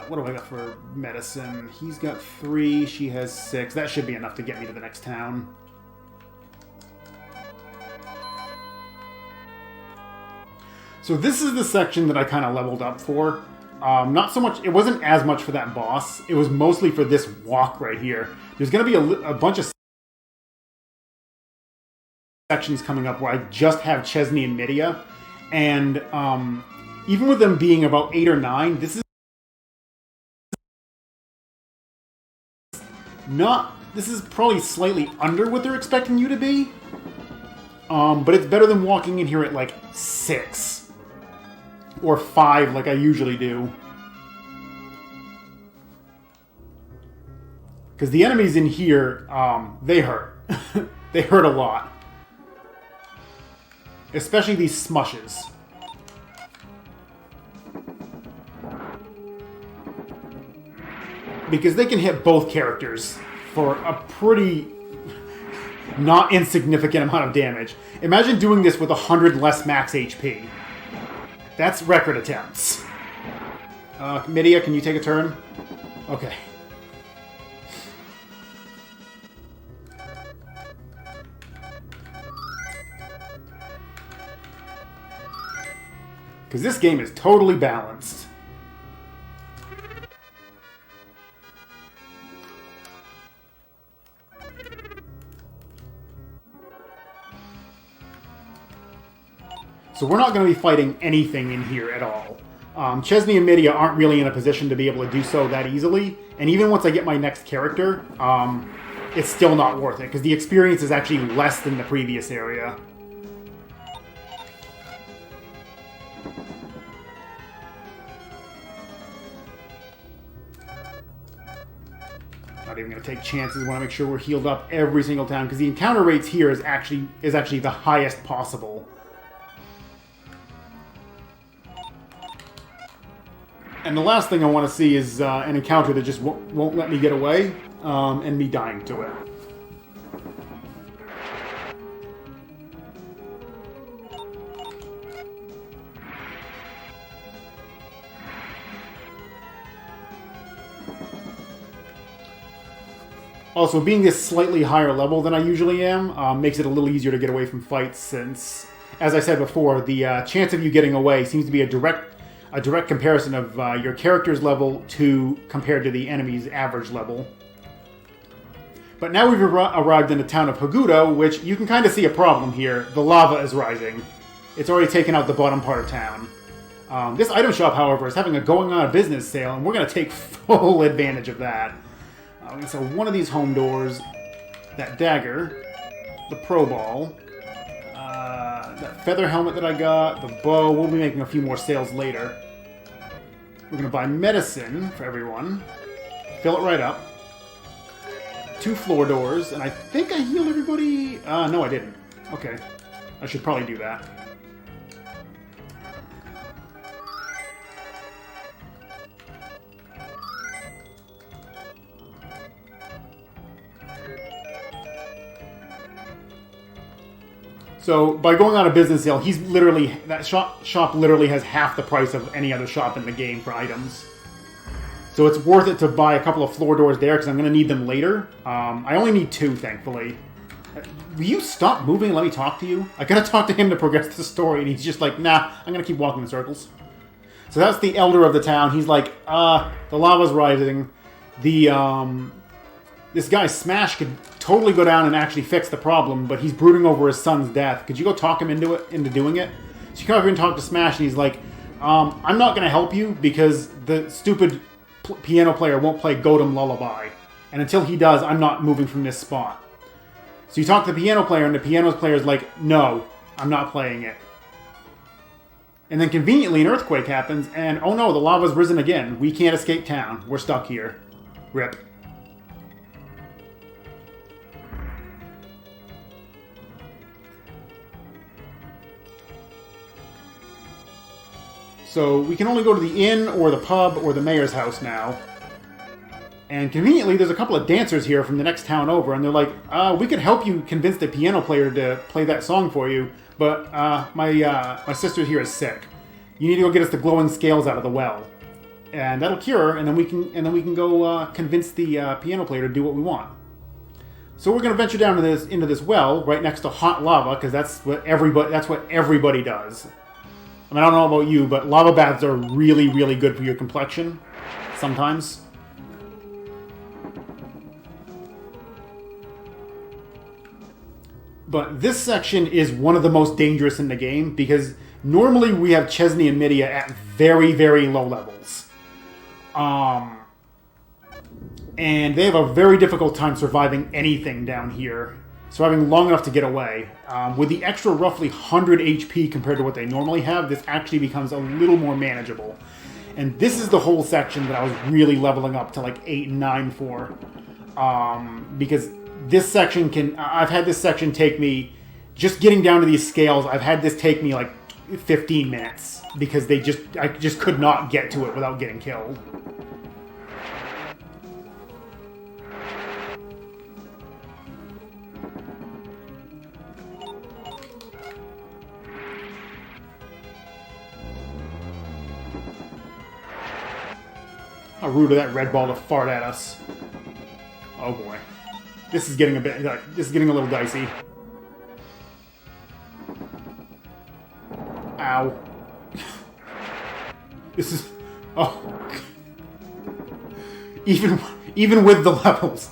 What do I got for medicine? He's got 3. She has 6. That should be enough to get me to the next town. So this is the section that I kind of leveled up for. Not so much, it wasn't as much for that boss. It was mostly for this walk right here. There's going to be a bunch of sections coming up where I just have Chesney and Midia. And even with them being about 8 or 9, this is probably slightly under what they're expecting you to be. But it's better than walking in here at like 6 or 5 like I usually do. Because the enemies in here, they hurt. They hurt a lot. Especially these smushes. Because they can hit both characters for a pretty not insignificant amount of damage. Imagine doing this with 100 less max HP. That's record attempts. Midia, can you take a turn? Okay. Because this game is totally balanced. So we're not going to be fighting anything in here at all. Chesney and Midia aren't really in a position to be able to do so that easily. And even once I get my next character, it's still not worth it. Because the experience is actually less than the previous area. Not even going to take chances. Want to make sure we're healed up every single time. Because the encounter rates here is actually the highest possible. And the last thing I want to see is an encounter that just won't let me get away, and me dying to it. Also, being this slightly higher level than I usually am makes it a little easier to get away from fights since, as I said before, the chance of you getting away seems to be a direct comparison of your character's level compared to the enemy's average level. But now we've arrived in the town of Hagudo, which you can kind of see a problem here. The lava is rising. It's already taken out the bottom part of town. This item shop, however, is having a going on business sale, and we're going to take full advantage of that. We're going to sell one of these home doors, that dagger, the pro ball, that feather helmet that I got, the bow. We'll be making a few more sales later. We're going to buy medicine for everyone. Fill it right up. 2 floor doors, and I think I healed everybody. No, I didn't. Okay. I should probably do that. So, by going on a business sale, that shop literally has half the price of any other shop in the game for items. So it's worth it to buy a couple of floor doors there, because I'm going to need them later. I only need 2, thankfully. Will you stop moving and let me talk to you? I gotta talk to him to progress the story, and he's just like, nah, I'm going to keep walking in circles. So that's the elder of the town. He's like, the lava's rising. This guy, Smash, could totally go down and actually fix the problem, but he's brooding over his son's death. Could you go talk him into doing it? So you come over and talk to Smash, and he's like, I'm not going to help you because the stupid piano player won't play Godam Lullaby. And until he does, I'm not moving from this spot. So you talk to the piano player, and the piano player's like, no, I'm not playing it. And then conveniently, an earthquake happens, and oh no, the lava's risen again. We can't escape town. We're stuck here. Rip. So we can only go to the inn or the pub or the mayor's house now. And conveniently, there's a couple of dancers here from the next town over, and they're like, we could help you convince the piano player to play that song for you, but my sister here is sick. You need to go get us the glowing scales out of the well. And that'll cure her, and then we can go convince the piano player to do what we want. So we're going to venture down into this well right next to hot lava, because that's what everybody does. I mean, I don't know about you, but lava baths are really, really good for your complexion. Sometimes. But this section is one of the most dangerous in the game, because Normally, we have Chesney and Midia at very, very low levels. And they have a very difficult time surviving anything down here. Surviving long enough to get away. With the extra roughly 100 HP compared to what they normally have, this actually becomes a little more manageable. And this is the whole section that I was really leveling up to like 8 and 9 for. Because this section can... I've had this section take me... Just getting down to these scales, I've had this take me like 15 minutes. Because I just could not get to it without getting killed. How rude of that red ball to fart at us. Oh boy. This is getting a little dicey. Ow. This is... Oh. Even with the levels.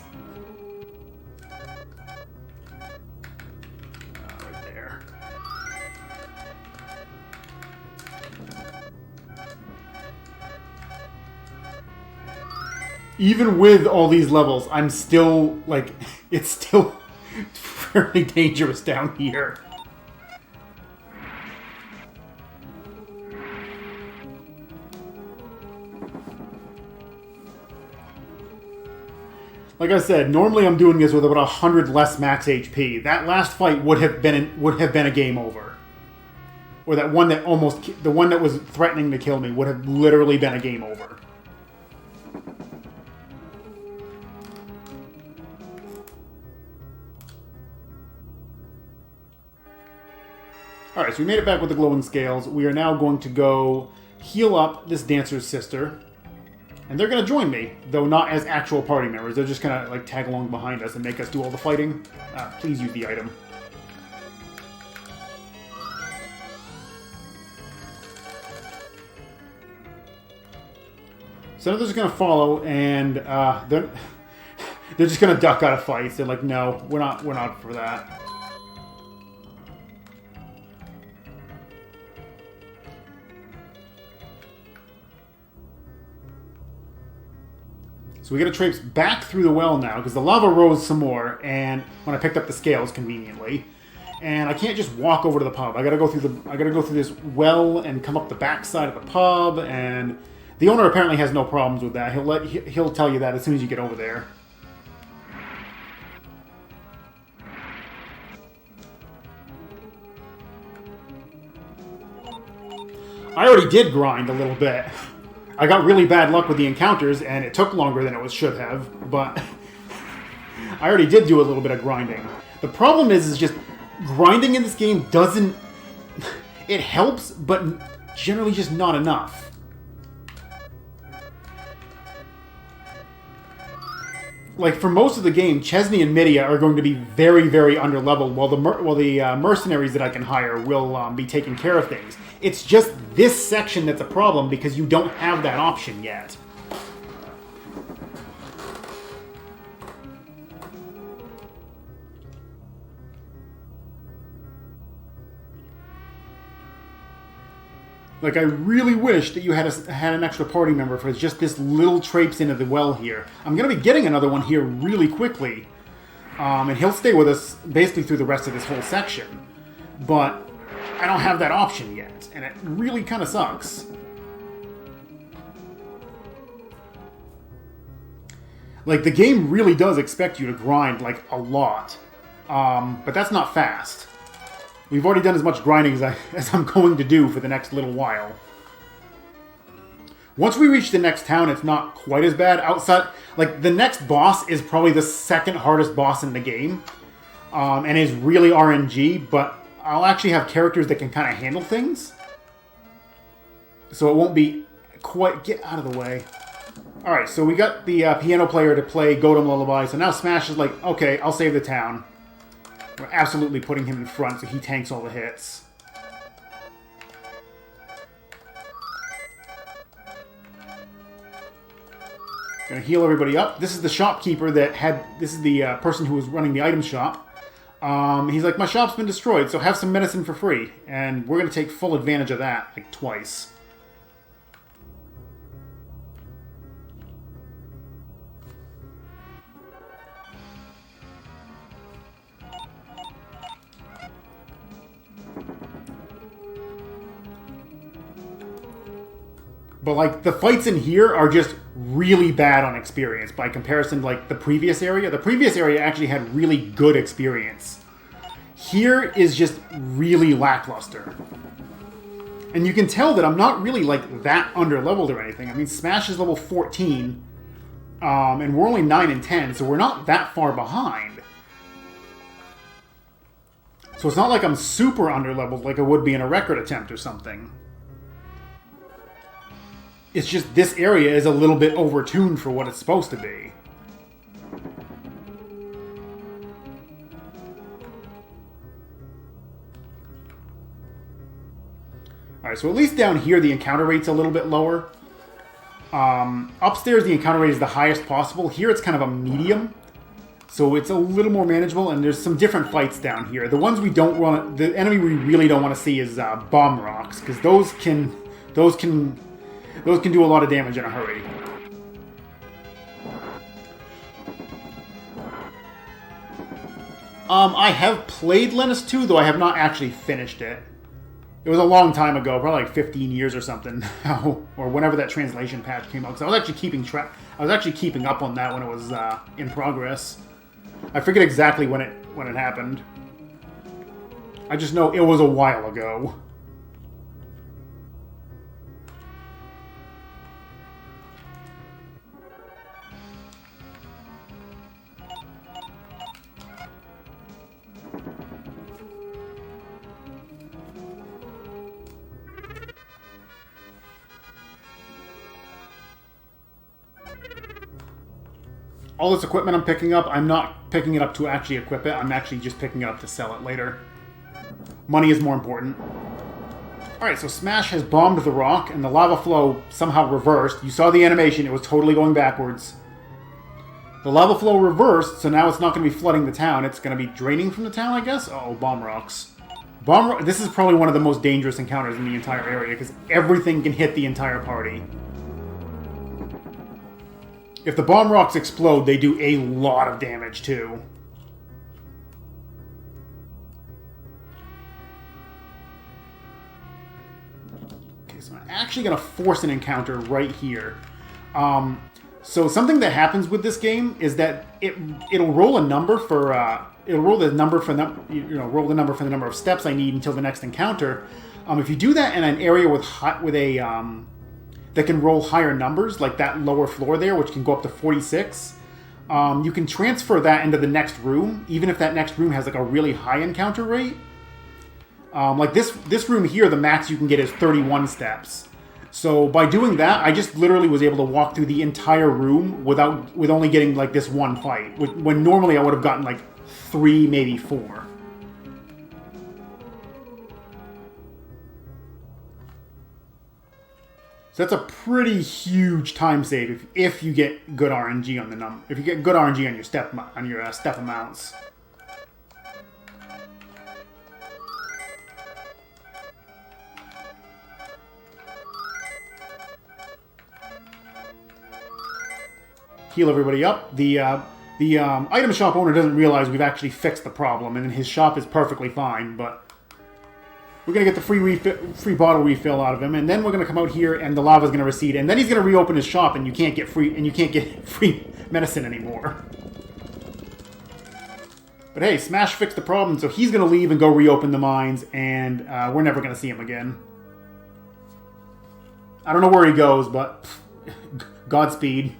Right there. Even with all these levels, I'm still, like, it's still fairly dangerous down here. Like I said, normally I'm doing this with about 100 less max HP. That last fight would have been a game over. Or that one that the one that was threatening to kill me would have literally been a game over. Alright, so we made it back with the glowing scales. We are now going to go heal up this dancer's sister. And they're going to join me, though not as actual party members. They're just going to like tag along behind us and make us do all the fighting. Please use the item. So they're just going to follow, and they're just going to duck out of fights. They're like, no, we're not for that. So we gotta traipse back through the well now, because the lava rose some more, and when I picked up the scales conveniently. And I can't just walk over to the pub. I gotta go through this well and come up the back side of the pub, and the owner apparently has no problems with that. He'll tell you that as soon as you get over there. I already did grind a little bit. I got really bad luck with the encounters, and it took longer than it should have, but I already did do a little bit of grinding. The problem is just grinding in this game doesn't... It helps, but generally just not enough. Like, for most of the game, Chesney and Midia are going to be very, very underleveled, while the mercenaries that I can hire will be taking care of things. It's just this section that's a problem because you don't have that option yet. Like, I really wish that you had an extra party member for just this little traipse into the well here. I'm going to be getting another one here really quickly. And he'll stay with us basically through the rest of this whole section. But I don't have that option yet. And it really kind of sucks. Like, the game really does expect you to grind, like, a lot. But that's not fast. We've already done as much grinding as I'm going to do for the next little while. Once we reach the next town, it's not quite as bad. Outside, like, the next boss is probably the second hardest boss in the game. And is really RNG, but I'll actually have characters that can kind of handle things. So it won't be quite... Get out of the way. Alright, so we got the piano player to play Godam Lullaby. So now Smash is like, okay, I'll save the town. We're absolutely putting him in front so he tanks all the hits. Gonna heal everybody up. This is the shopkeeper that had... This is the person who was running the item shop. He's like, my shop's been destroyed, so have some medicine for free. And we're going to take full advantage of that, like twice. But, like, the fights in here are just really bad on experience by comparison to, like, the previous area. The previous area actually had really good experience. Here is just really lackluster. And you can tell that I'm not really, like, that under-leveled or anything. I mean, Smash is level 14, and we're only 9 and 10, so we're not that far behind. So it's not like I'm super under-leveled like I would be in a record attempt or something. It's just this area is a little bit overtuned for what it's supposed to be. Alright, so at least down here the encounter rate's a little bit lower. Upstairs the encounter rate is the highest possible. Here it's kind of a medium. So it's a little more manageable, and there's some different fights down here. The ones we don't want, the enemy we really don't want to see is bomb rocks, because those can do a lot of damage in a hurry. I have played Lennis 2, though I have not actually finished it. It was a long time ago, probably like 15 years or something, or whenever that translation patch came out. Because I was actually keeping track. I was actually keeping up on that when it was in progress. I forget exactly when it happened. I just know it was a while ago. All this equipment I'm picking up, I'm not picking it up to actually equip it. I'm actually just picking it up to sell it later. Money is more important. Alright, so Smash has bombed the rock, and the lava flow somehow reversed. You saw the animation, it was totally going backwards. The lava flow reversed, so now it's not going to be flooding the town. It's going to be draining from the town, I guess? Uh-oh, bomb rocks. This is probably one of the most dangerous encounters in the entire area, because everything can hit the entire party. If the bomb rocks explode, they do a lot of damage, too. Okay, so I'm actually going to force an encounter right here. So something that happens with this game is that it'll roll a number for roll the number for the number of steps I need until the next encounter. If you do that in an area with a that can roll higher numbers, like that lower floor there, which can go up to 46. You can transfer that into the next room, even if that next room has like a really high encounter rate. Like this room here, the max you can get is 31 steps. So by doing that, I just literally was able to walk through the entire room with only getting like this one fight, when normally I would have gotten like 3, maybe 4. So that's a pretty huge time save if you get good RNG on the if you get good RNG on your step amounts. Heal everybody up. The item shop owner doesn't realize we've actually fixed the problem, and his shop is perfectly fine, but we're going to get the free bottle refill out of him, and then we're going to come out here, and the lava's going to recede, and then he's going to reopen his shop, and you can't get free medicine anymore. But hey, Smash fixed the problem, so he's going to leave and go reopen the mines, and we're never going to see him again. I don't know where he goes, but Godspeed.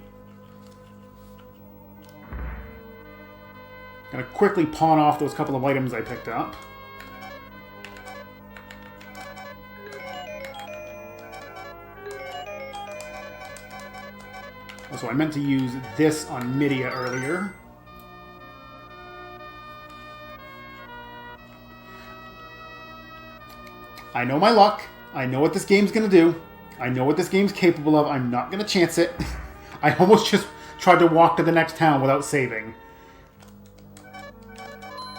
Gonna quickly pawn off those couple of items I picked up. So I meant to use this on Midia earlier. I know my luck. I know what this game's gonna do. I know what this game's capable of. I'm not gonna chance it. I almost just tried to walk to the next town without saving.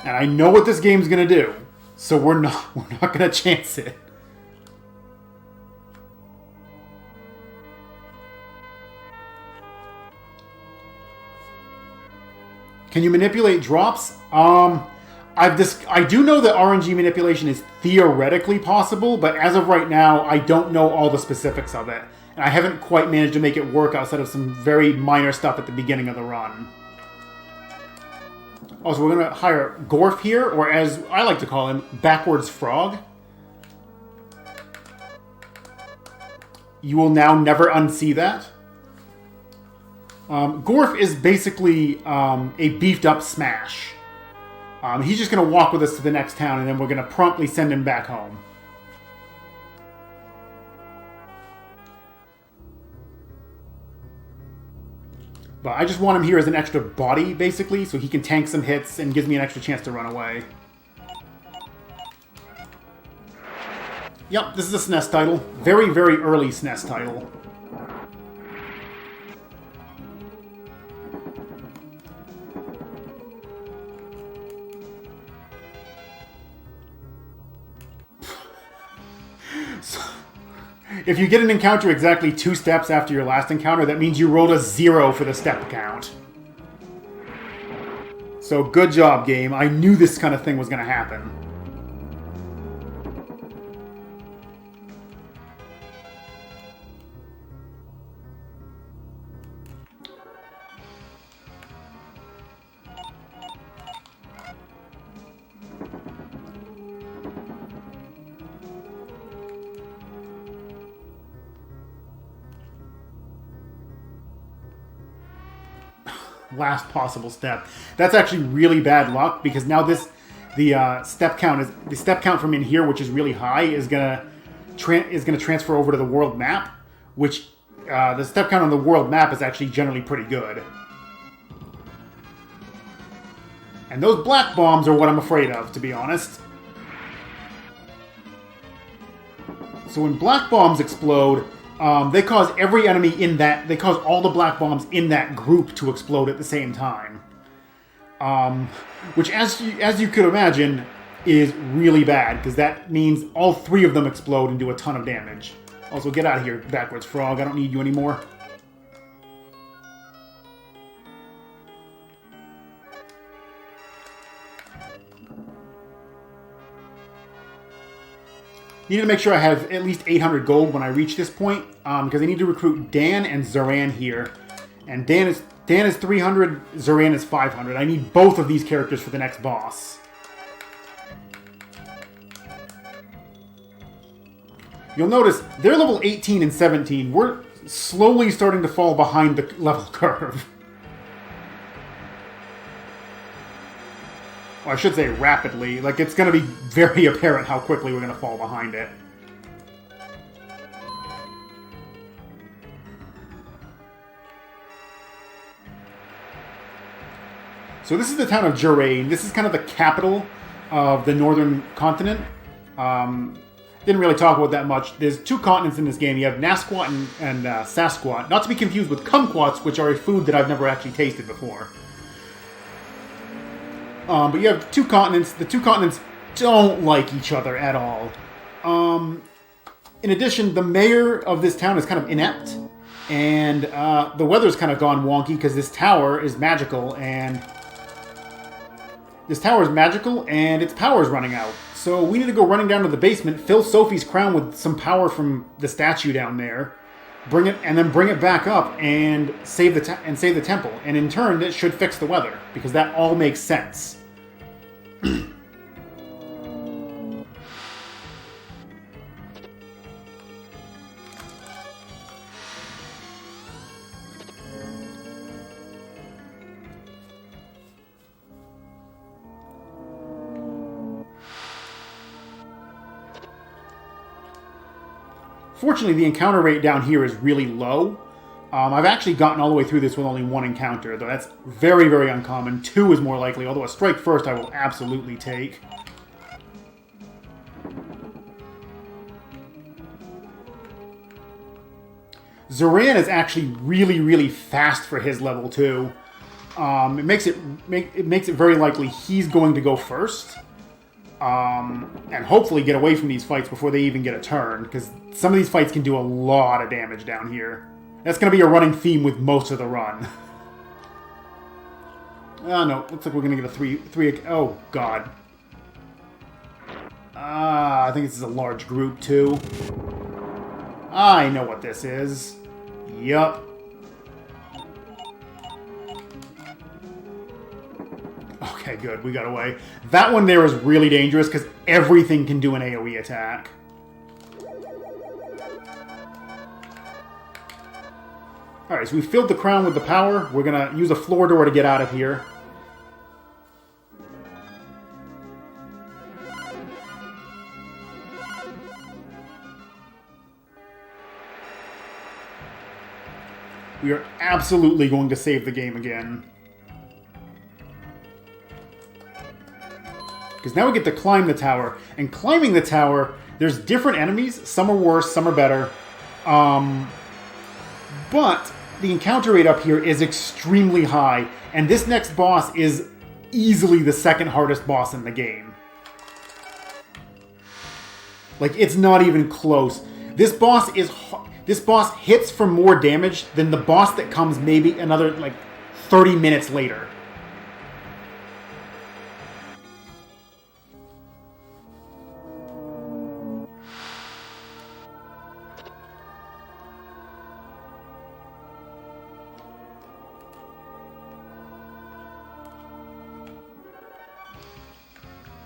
And I know what this game's gonna do, so we're not gonna chance it. Can you manipulate drops? I do know that RNG manipulation is theoretically possible, but as of right now, I don't know all the specifics of it. And I haven't quite managed to make it work outside of some very minor stuff at the beginning of the run. Oh, so we're going to hire Gorf here, or as I like to call him, Backwards Frog. You will now never unsee that. Gorf is basically a beefed-up Smash. He's just going to walk with us to the next town, and then we're going to promptly send him back home. But I just want him here as an extra body, basically, so he can tank some hits and gives me an extra chance to run away. Yep, this is a SNES title. Very, very early SNES title. If you get an encounter exactly 2 steps after your last encounter, that means you rolled a 0 for the step count. So good job, game. I knew this kind of thing was going to happen. Last possible step. That's actually really bad luck because now the step count from in here, which is really high, is gonna transfer over to the world map, which the step count on the world map is actually generally pretty good. And those black bombs are what I'm afraid of, to be honest. So when black bombs explode, they cause every enemy in that... They cause all the black bombs in that group to explode at the same time. Which, as you could imagine, is really bad, because that means all 3 of them explode and do a ton of damage. Also, get out of here, Backwards Frog. I don't need you anymore. Need to make sure I have at least 800 gold when I reach this point, because I need to recruit Dan and Zoran here. And Dan is 300, Zoran is 500. I need both of these characters for the next boss. You'll notice they're level 18 and 17. We're slowly starting to fall behind the level curve. Well, I should say rapidly. Like, it's going to be very apparent how quickly we're going to fall behind it. So this is the town of Jurain. This is kind of the capital of the northern continent. Didn't really talk about that much. There's 2 continents in this game. You have Nasquat and Sasquat. Not to be confused with kumquats, which are a food that I've never actually tasted before. But you have 2 continents. The 2 continents don't like each other at all. In addition, the mayor of this town is kind of inept. And the weather's kind of gone wonky because this tower is magical and... its power's running out. So we need to go running down to the basement, fill Sophie's crown with some power from the statue down there, bring it back up and save the temple. And in turn, that should fix the weather because that all makes sense. Fortunately, the encounter rate down here is really low. I've actually gotten all the way through this with only 1 encounter, though that's very, very uncommon. 2 is more likely, although a strike first I will absolutely take. Zoran is actually really, really fast for his level 2. it makes it very likely he's going to go first. And hopefully get away from these fights before they even get a turn, because some of these fights can do a lot of damage down here. That's going to be a running theme with most of the run. Oh, no. Looks like we're going to get a 3... Oh, God. I think this is a large group, too. I know what this is. Yup. Okay, good. We got away. That one there is really dangerous because everything can do an AoE attack. Alright, so we filled the crown with the power. We're going to use a floor door to get out of here. We are absolutely going to save the game again. Because now we get to climb the tower. And climbing the tower, there's different enemies. Some are worse, some are better. But the encounter rate up here is extremely high. And this next boss is easily the second hardest boss in the game. Like, it's not even close. This boss hits for more damage than the boss that comes maybe another, like, 30 minutes later.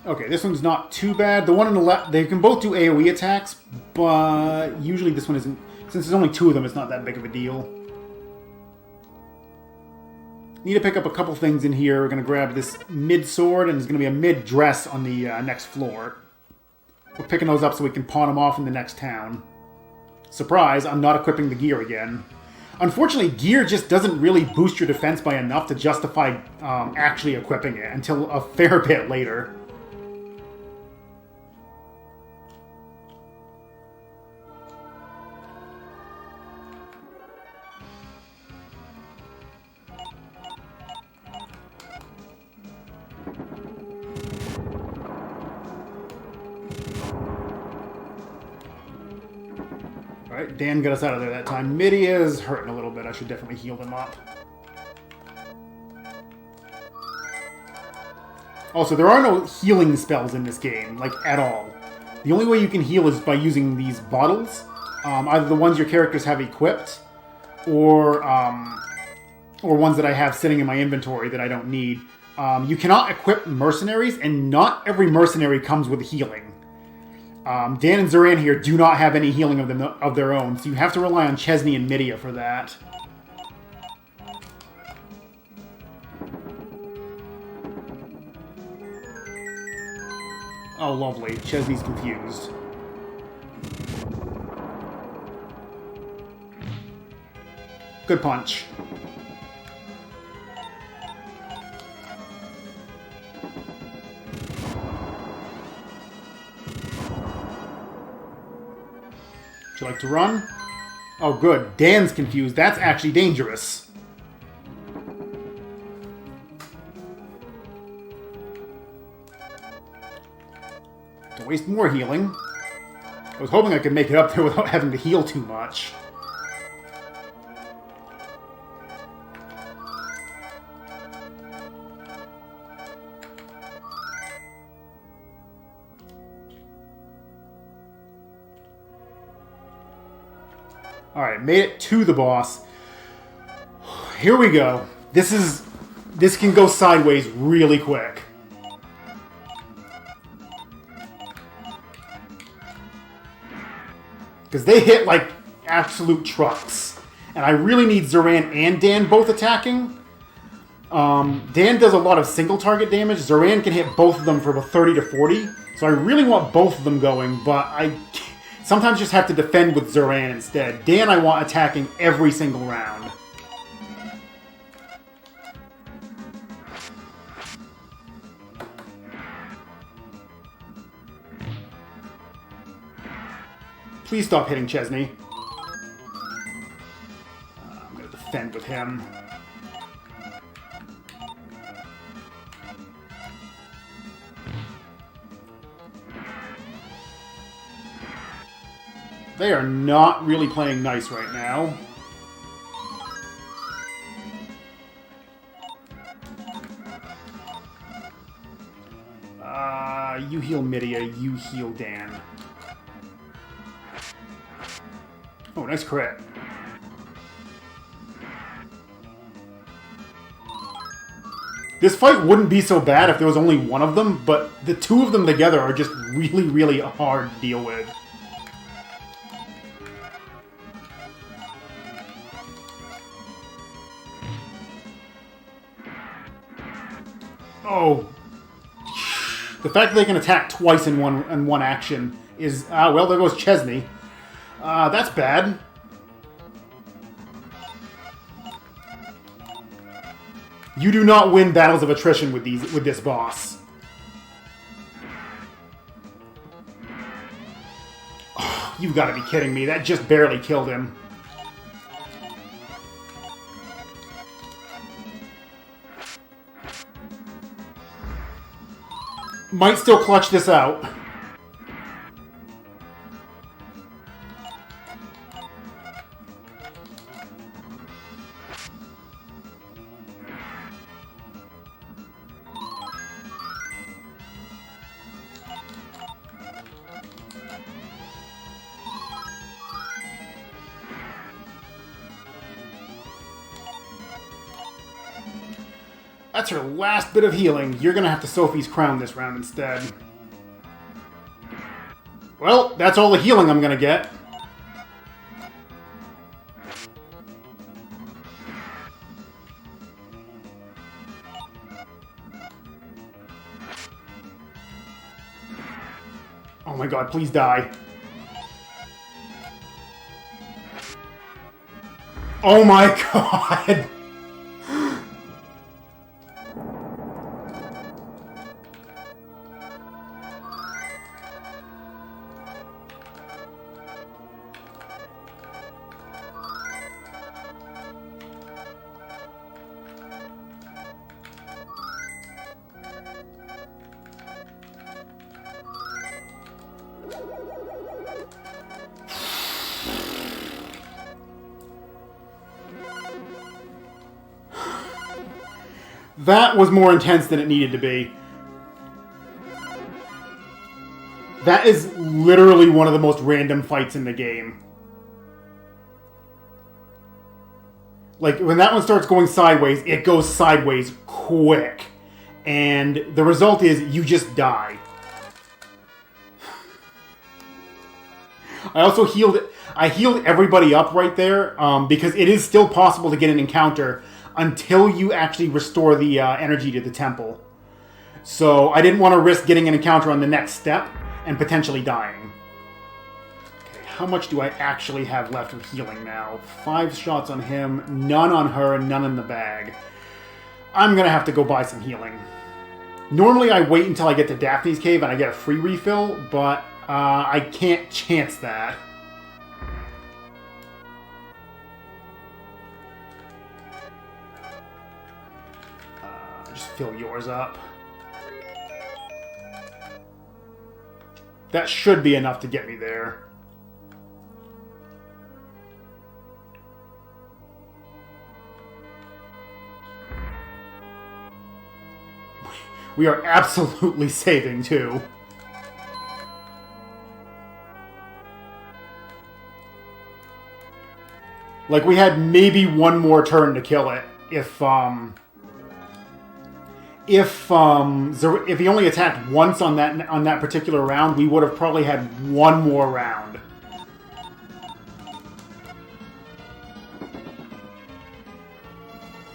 Okay, this one's not too bad. The one on the left, they can both do AoE attacks, but usually this one isn't. Since there's only two of them, it's not that big of a deal. Need to pick up a couple things in here. We're going to grab this mid-sword, and there's going to be a mid-dress on the next floor. We're picking those up so we can pawn them off in the next town. Surprise, I'm not equipping the gear again. Unfortunately, gear just doesn't really boost your defense by enough to justify actually equipping it until a fair bit later. Alright, Dan got us out of there that time. Midia's hurting a little bit. I should definitely heal them up. Also, there are no healing spells in this game, like, at all. The only way you can heal is by using these bottles. Either the ones your characters have equipped, or ones that I have sitting in my inventory that I don't need. You cannot equip mercenaries, and not every mercenary comes with healing. Dan and Zoran here do not have any healing of their own, so you have to rely on Chesney and Midia for that. Oh, lovely. Chesney's confused. Good punch. Would you like to run? Oh, good. Dan's confused. That's actually dangerous. Don't waste more healing. I was hoping I could make it up there without having to heal too much. Alright, made it to the boss. Here we go. This can go sideways really quick. Because they hit like absolute trucks. And I really need Zoran and Dan both attacking. Dan does a lot of single target damage. Zoran can hit both of them for about 30 to 40. So I really want both of them going, but I sometimes just have to defend with Zoran instead. Dan I want attacking every single round. Please stop hitting Chesney. I'm going to defend with him. They are not really playing nice right now. You heal Midia, you heal Dan. Oh, nice crit. This fight wouldn't be so bad if there was only one of them, but the two of them together are just really, really hard to deal with. Oh. The fact that they can attack twice in one action is... well, there goes Chesney. That's bad. You do not win battles of attrition with this boss. Oh, you've got to be kidding me. That just barely killed him. Might still clutch this out. That's her last bit of healing. You're gonna have to Sophie's Crown this round instead. Well, that's all the healing I'm gonna get. Oh my god, please die. Oh my god! That was more intense than it needed to be. That is literally one of the most random fights in the game. Like, when that one starts going sideways, it goes sideways quick. And the result is you just die. I healed everybody up right there, because it is still possible to get an encounter until you actually restore the energy to the temple. So I didn't want to risk getting an encounter on the next step and potentially dying. Okay, how much do I actually have left of healing now? 5 shots on him, none on her, none in the bag. I'm going to have to go buy some healing. Normally I wait until I get to Daphne's Cave and I get a free refill, but I can't chance that. Just fill yours up. That should be enough to get me there. We are absolutely saving, too. Like, we had maybe one more turn to kill it if he only attacked once on that particular round, we would have probably had one more round.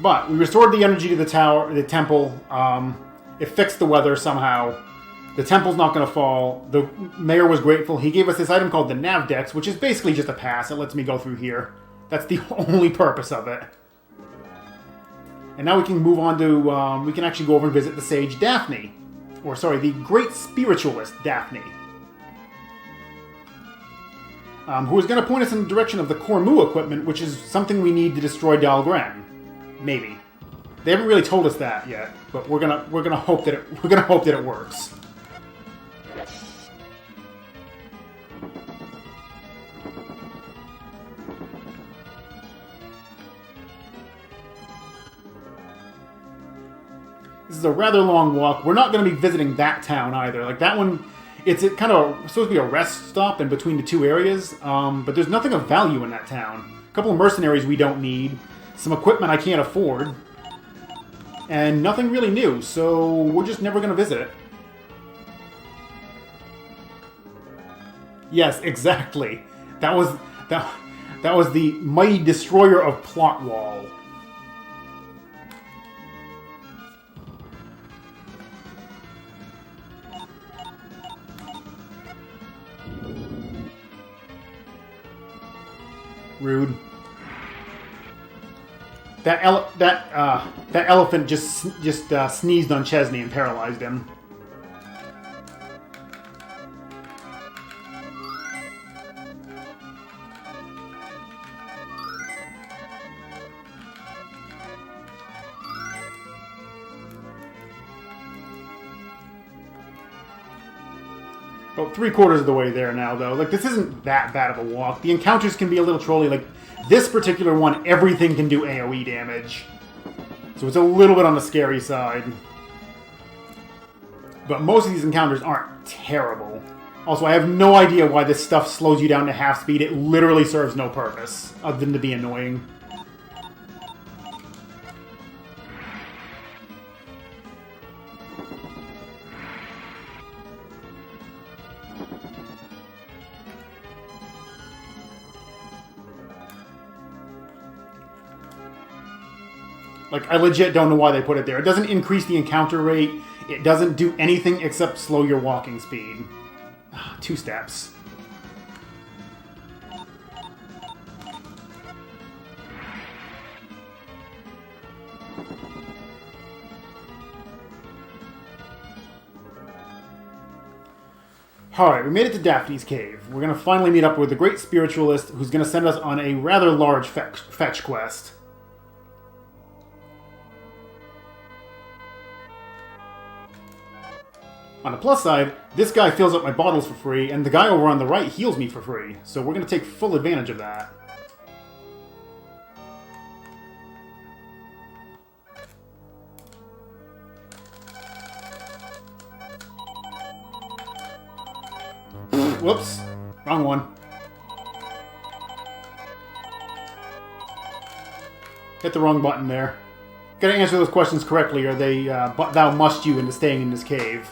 But we restored the energy to the temple. It fixed the weather somehow. The temple's not going to fall. The mayor was grateful. He gave us this item called the Navdex, which is basically just a pass. It lets me go through here. That's the only purpose of it. And now we can move on to, we can actually go over and visit the sage Daphne. Or, sorry, the great spiritualist Daphne. Who is going to point us in the direction of the Cormu equipment, which is something we need to destroy Dalgren. Maybe. They haven't really told us that yet, but we're gonna hope that it works. This is a rather long walk. We're not going to be visiting that town either. Like, that one, it's kind of supposed to be a rest stop in between the two areas, but there's nothing of value in that town. A couple of mercenaries we don't need, some equipment I can't afford, and nothing really new, so we're just never going to visit it. Yes, exactly. That was the mighty destroyer of plot wall. Rude. That elephant just sneezed on Chesney and paralyzed him. About 3/4 of the way there now, though. Like, this isn't that bad of a walk. The encounters can be a little trolly. Like, this particular one, everything can do AoE damage. So it's a little bit on the scary side. But most of these encounters aren't terrible. Also, I have no idea why this stuff slows you down to half speed. It literally serves no purpose, other than to be annoying. Like, I legit don't know why they put it there. It doesn't increase the encounter rate. It doesn't do anything except slow your walking speed. 2 steps. Alright, we made it to Daphne's Cave. We're going to finally meet up with the Great Spiritualist, who's going to send us on a rather large fetch quest. On the plus side, this guy fills up my bottles for free, and the guy over on the right heals me for free. So we're going to take full advantage of that. Whoops. Wrong one. Hit the wrong button there. Gotta answer those questions correctly, or they thou must you into staying in this cave.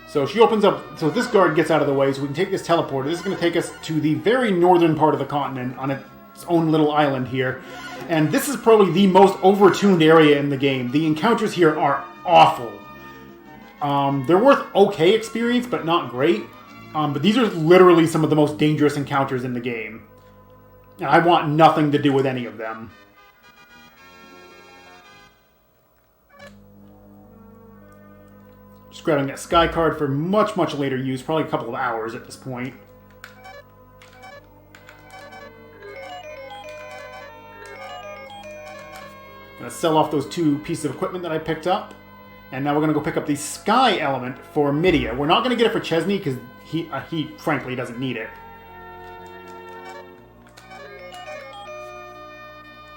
So she opens up, so this guard gets out of the way, so we can take this teleporter. This is going to take us to the very northern part of the continent on its own little island here. And this is probably the most overtuned area in the game. The encounters here are awful. They're worth okay experience, but not great. But these are literally some of the most dangerous encounters in the game. And I want nothing to do with any of them. Just grabbing that sky card for much, much later use. Probably a couple of hours at this point. Gonna sell off those 2 pieces of equipment that I picked up. And now we're gonna go pick up the sky element for Midia. We're not gonna get it for Chesney because he frankly doesn't need it.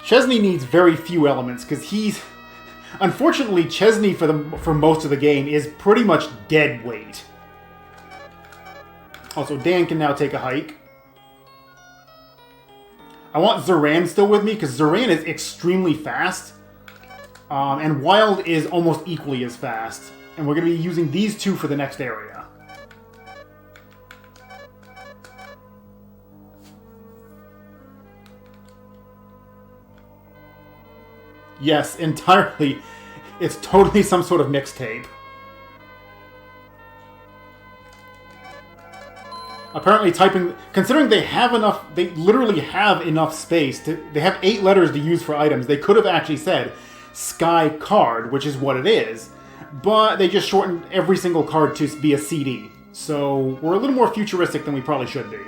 Chesney needs very few elements because he's... Unfortunately, Chesney for most of the game is pretty much dead weight. Also, Dan can now take a hike. I want Zoran still with me because Zoran is extremely fast. And Wild is almost equally as fast. And we're going to be using these 2 for the next area. Yes, entirely. It's totally some sort of mixtape. Apparently typing... Considering they have enough... They literally have enough space. They have 8 letters to use for items. They could have actually said Sky Card, which is what it is. But they just shortened every single card to be a CD. So we're a little more futuristic than we probably should be.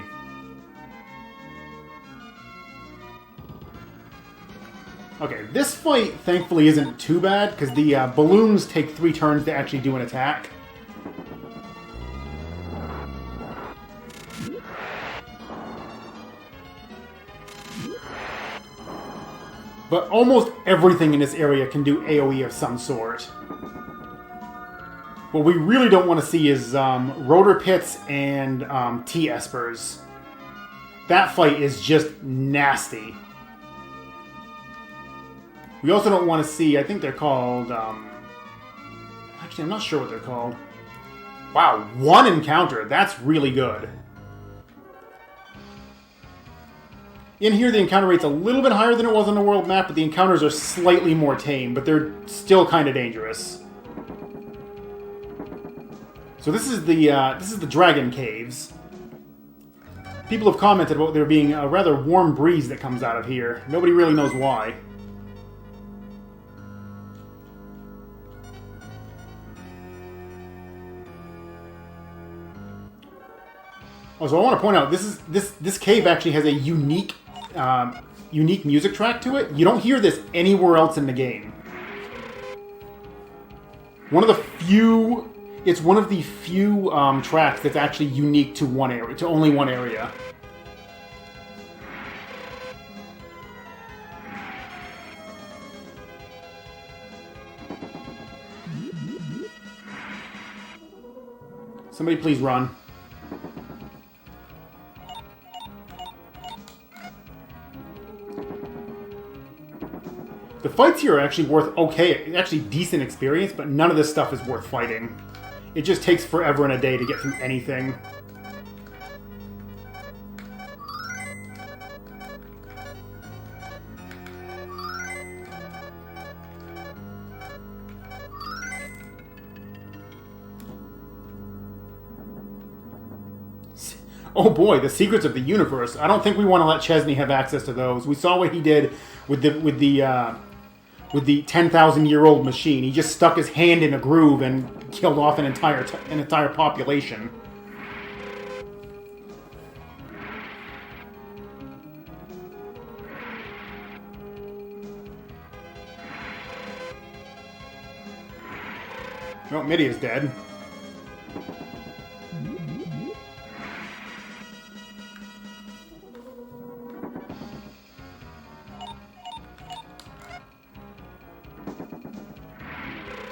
Okay, this fight, thankfully, isn't too bad, because the balloons take 3 turns to actually do an attack. But almost everything in this area can do AoE of some sort. What we really don't want to see is Rotor Pits and T-Espers. That fight is just nasty. We also don't want to see, I think they're called... actually, I'm not sure what they're called. Wow, one encounter. That's really good. In here, the encounter rate's a little bit higher than it was on the world map, but the encounters are slightly more tame, but they're still kind of dangerous. So this is the Dragon Caves. People have commented about there being a rather warm breeze that comes out of here. Nobody really knows why. Also, I want to point out this cave actually has a unique music track to it. You don't hear this anywhere else in the game. It's one of the few tracks that's actually unique to one area, to only one area. Somebody please run. The fights here are actually actually decent experience, but none of this stuff is worth fighting. It just takes forever and a day to get through anything. Oh boy, the secrets of the universe. I don't think we want to let Chesney have access to those. We saw what he did with the 10,000-year-old machine. He just stuck his hand in a groove and killed off an entire population. No, Midia's dead.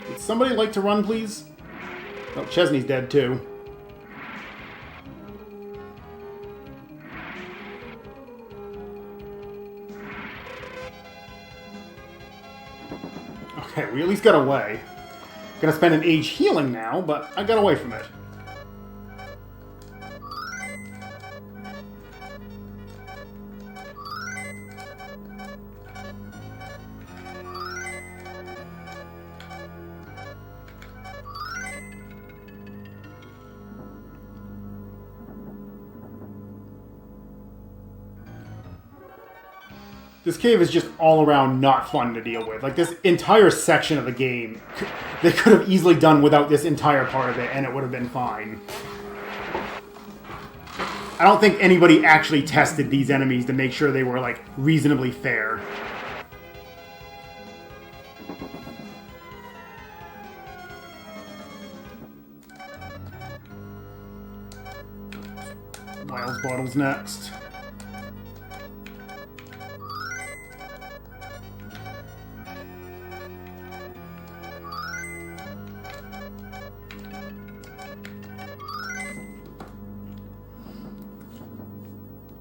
Would somebody like to run, please? Oh, Chesney's dead, too. Okay, we at least got away. Gonna spend an age healing now, but I got away from it. This cave is just all around not fun to deal with. Like, this entire section of the game, they could have easily done without this entire part of it, and it would have been fine. I don't think anybody actually tested these enemies to make sure they were, like, reasonably fair. Miles Bottle's next.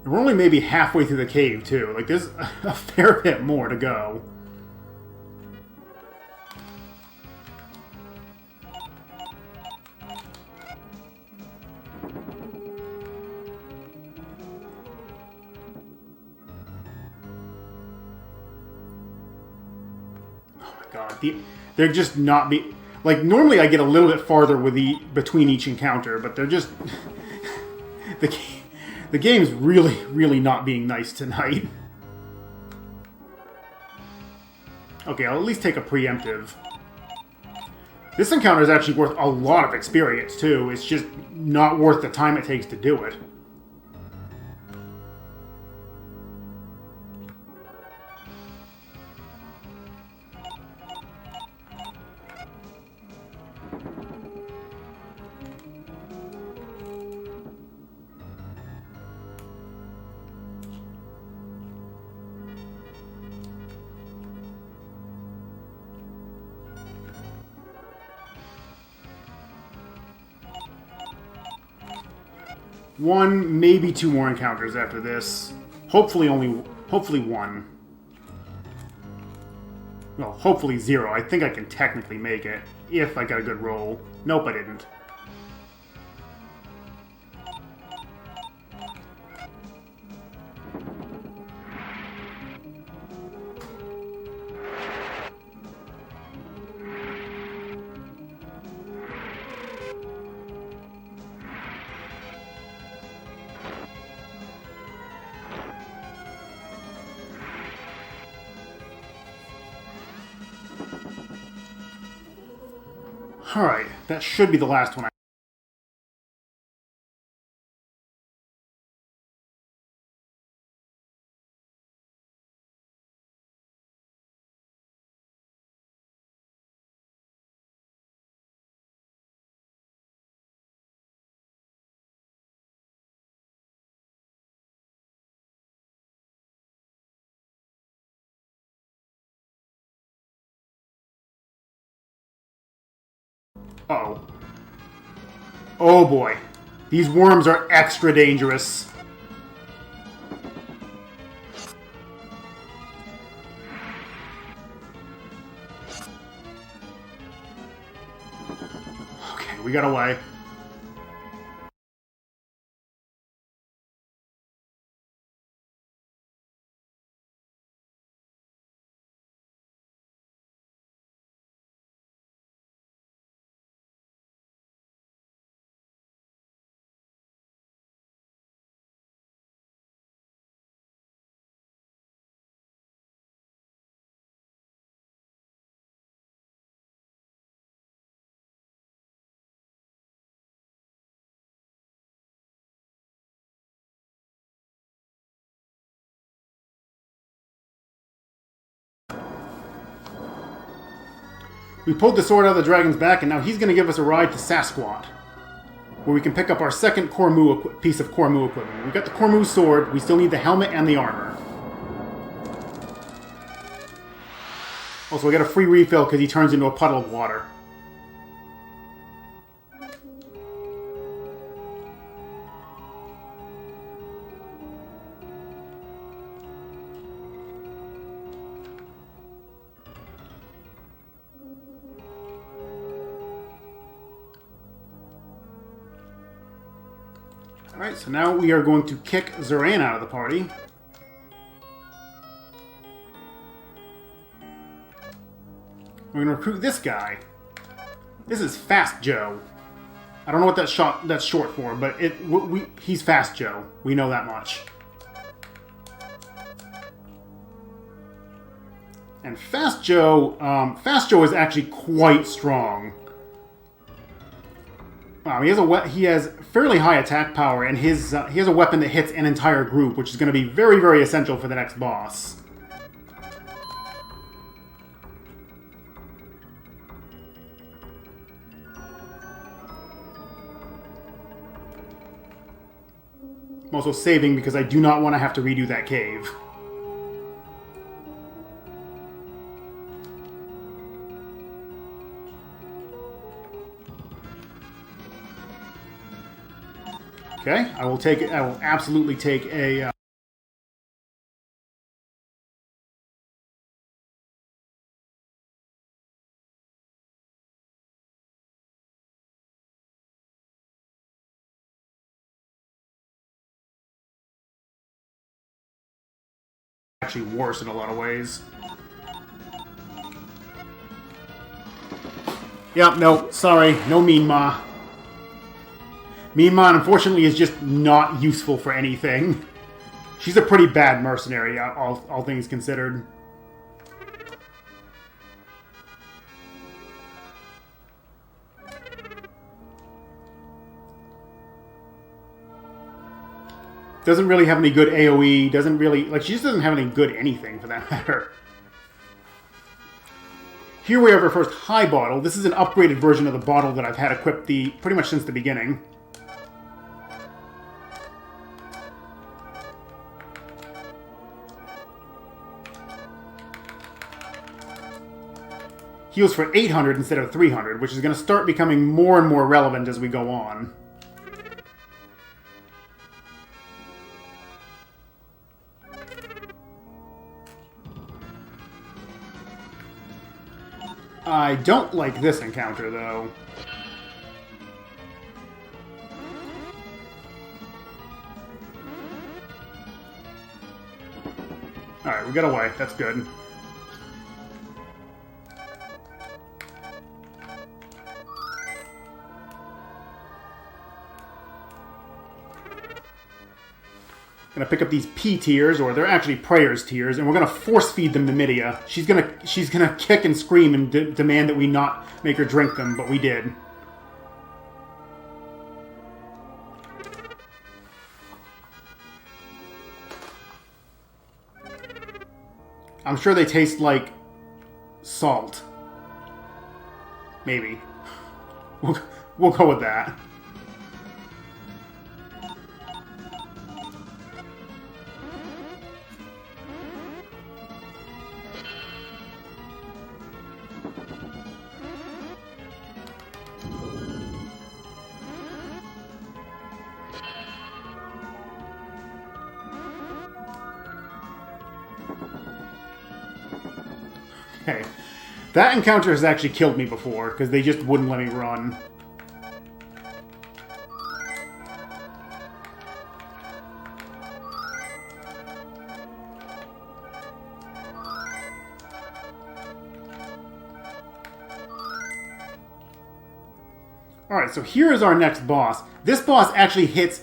We're only maybe halfway through the cave, too. Like, there's a fair bit more to go. Oh my god. They're just not like, normally I get a little bit farther with between each encounter, but they're just... The game's really, really not being nice tonight. Okay, I'll at least take a preemptive. This encounter is actually worth a lot of experience, too. It's just not worth the time it takes to do it. 1, maybe 2 more encounters after this. Hopefully hopefully 1. Well, hopefully 0. I think I can technically make it, if I got a good roll. Nope, I didn't. Alright, that should be the last one. Uh-oh. Oh boy. These worms are extra dangerous. Okay, we got away. We pulled the sword out of the dragon's back, and now he's going to give us a ride to Sasquatch, where we can pick up our second piece of Cormu equipment. We got the Cormu sword, we still need the helmet and the armor. Also, we got a free refill because he turns into a puddle of water. Alright, so now we are going to kick Zoran out of the party. We're going to recruit this guy. This is Fast Joe. I don't know what that's short for, but he's Fast Joe. We know that much. And Fast Joe is actually quite strong. Wow, he has fairly high attack power, and he has a weapon that hits an entire group, which is going to be very, very essential for the next boss. I'm also saving because I do not want to have to redo that cave. Okay, I will take it. I will absolutely take a. Actually, worse in a lot of ways. Yep. No. Sorry. No Mean Ma. Mean Ma, unfortunately, is just not useful for anything. She's a pretty bad mercenary, all things considered. Doesn't really have any good AoE, doesn't really... Like, she just doesn't have any good anything, for that matter. Here we have our first high bottle. This is an upgraded version of the bottle that I've had equipped pretty much since the beginning. Heals for 800 instead of 300, which is going to start becoming more and more relevant as we go on. I don't like this encounter, though. Alright, we got away. That's good. Gonna pick up these P tiers, or they're actually Prayers tiers, and we're gonna force feed them to Midia. She's gonna kick and scream and demand that we not make her drink them, but we did. I'm sure they taste like salt. Maybe. We'll go with that. Okay. That encounter has actually killed me before, because they just wouldn't let me run. Alright, so here is our next boss. This boss actually hits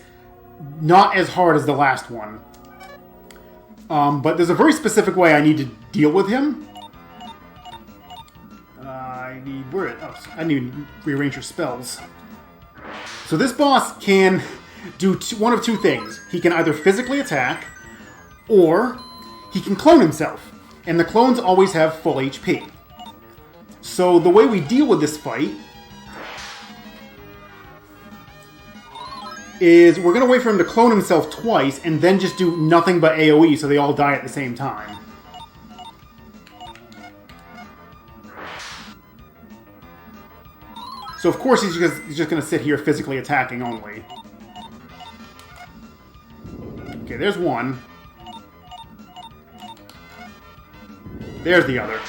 not as hard as the last one. But there's a very specific way I need to deal with him. I need to rearrange your spells. So this boss can do one of two things. He can either physically attack, or he can clone himself. And the clones always have full HP. So the way we deal with this fight is we're going to wait for him to clone himself twice, and then just do nothing but AoE so they all die at the same time. So of course he's just going to sit here physically attacking only. Okay, there's one. There's the other.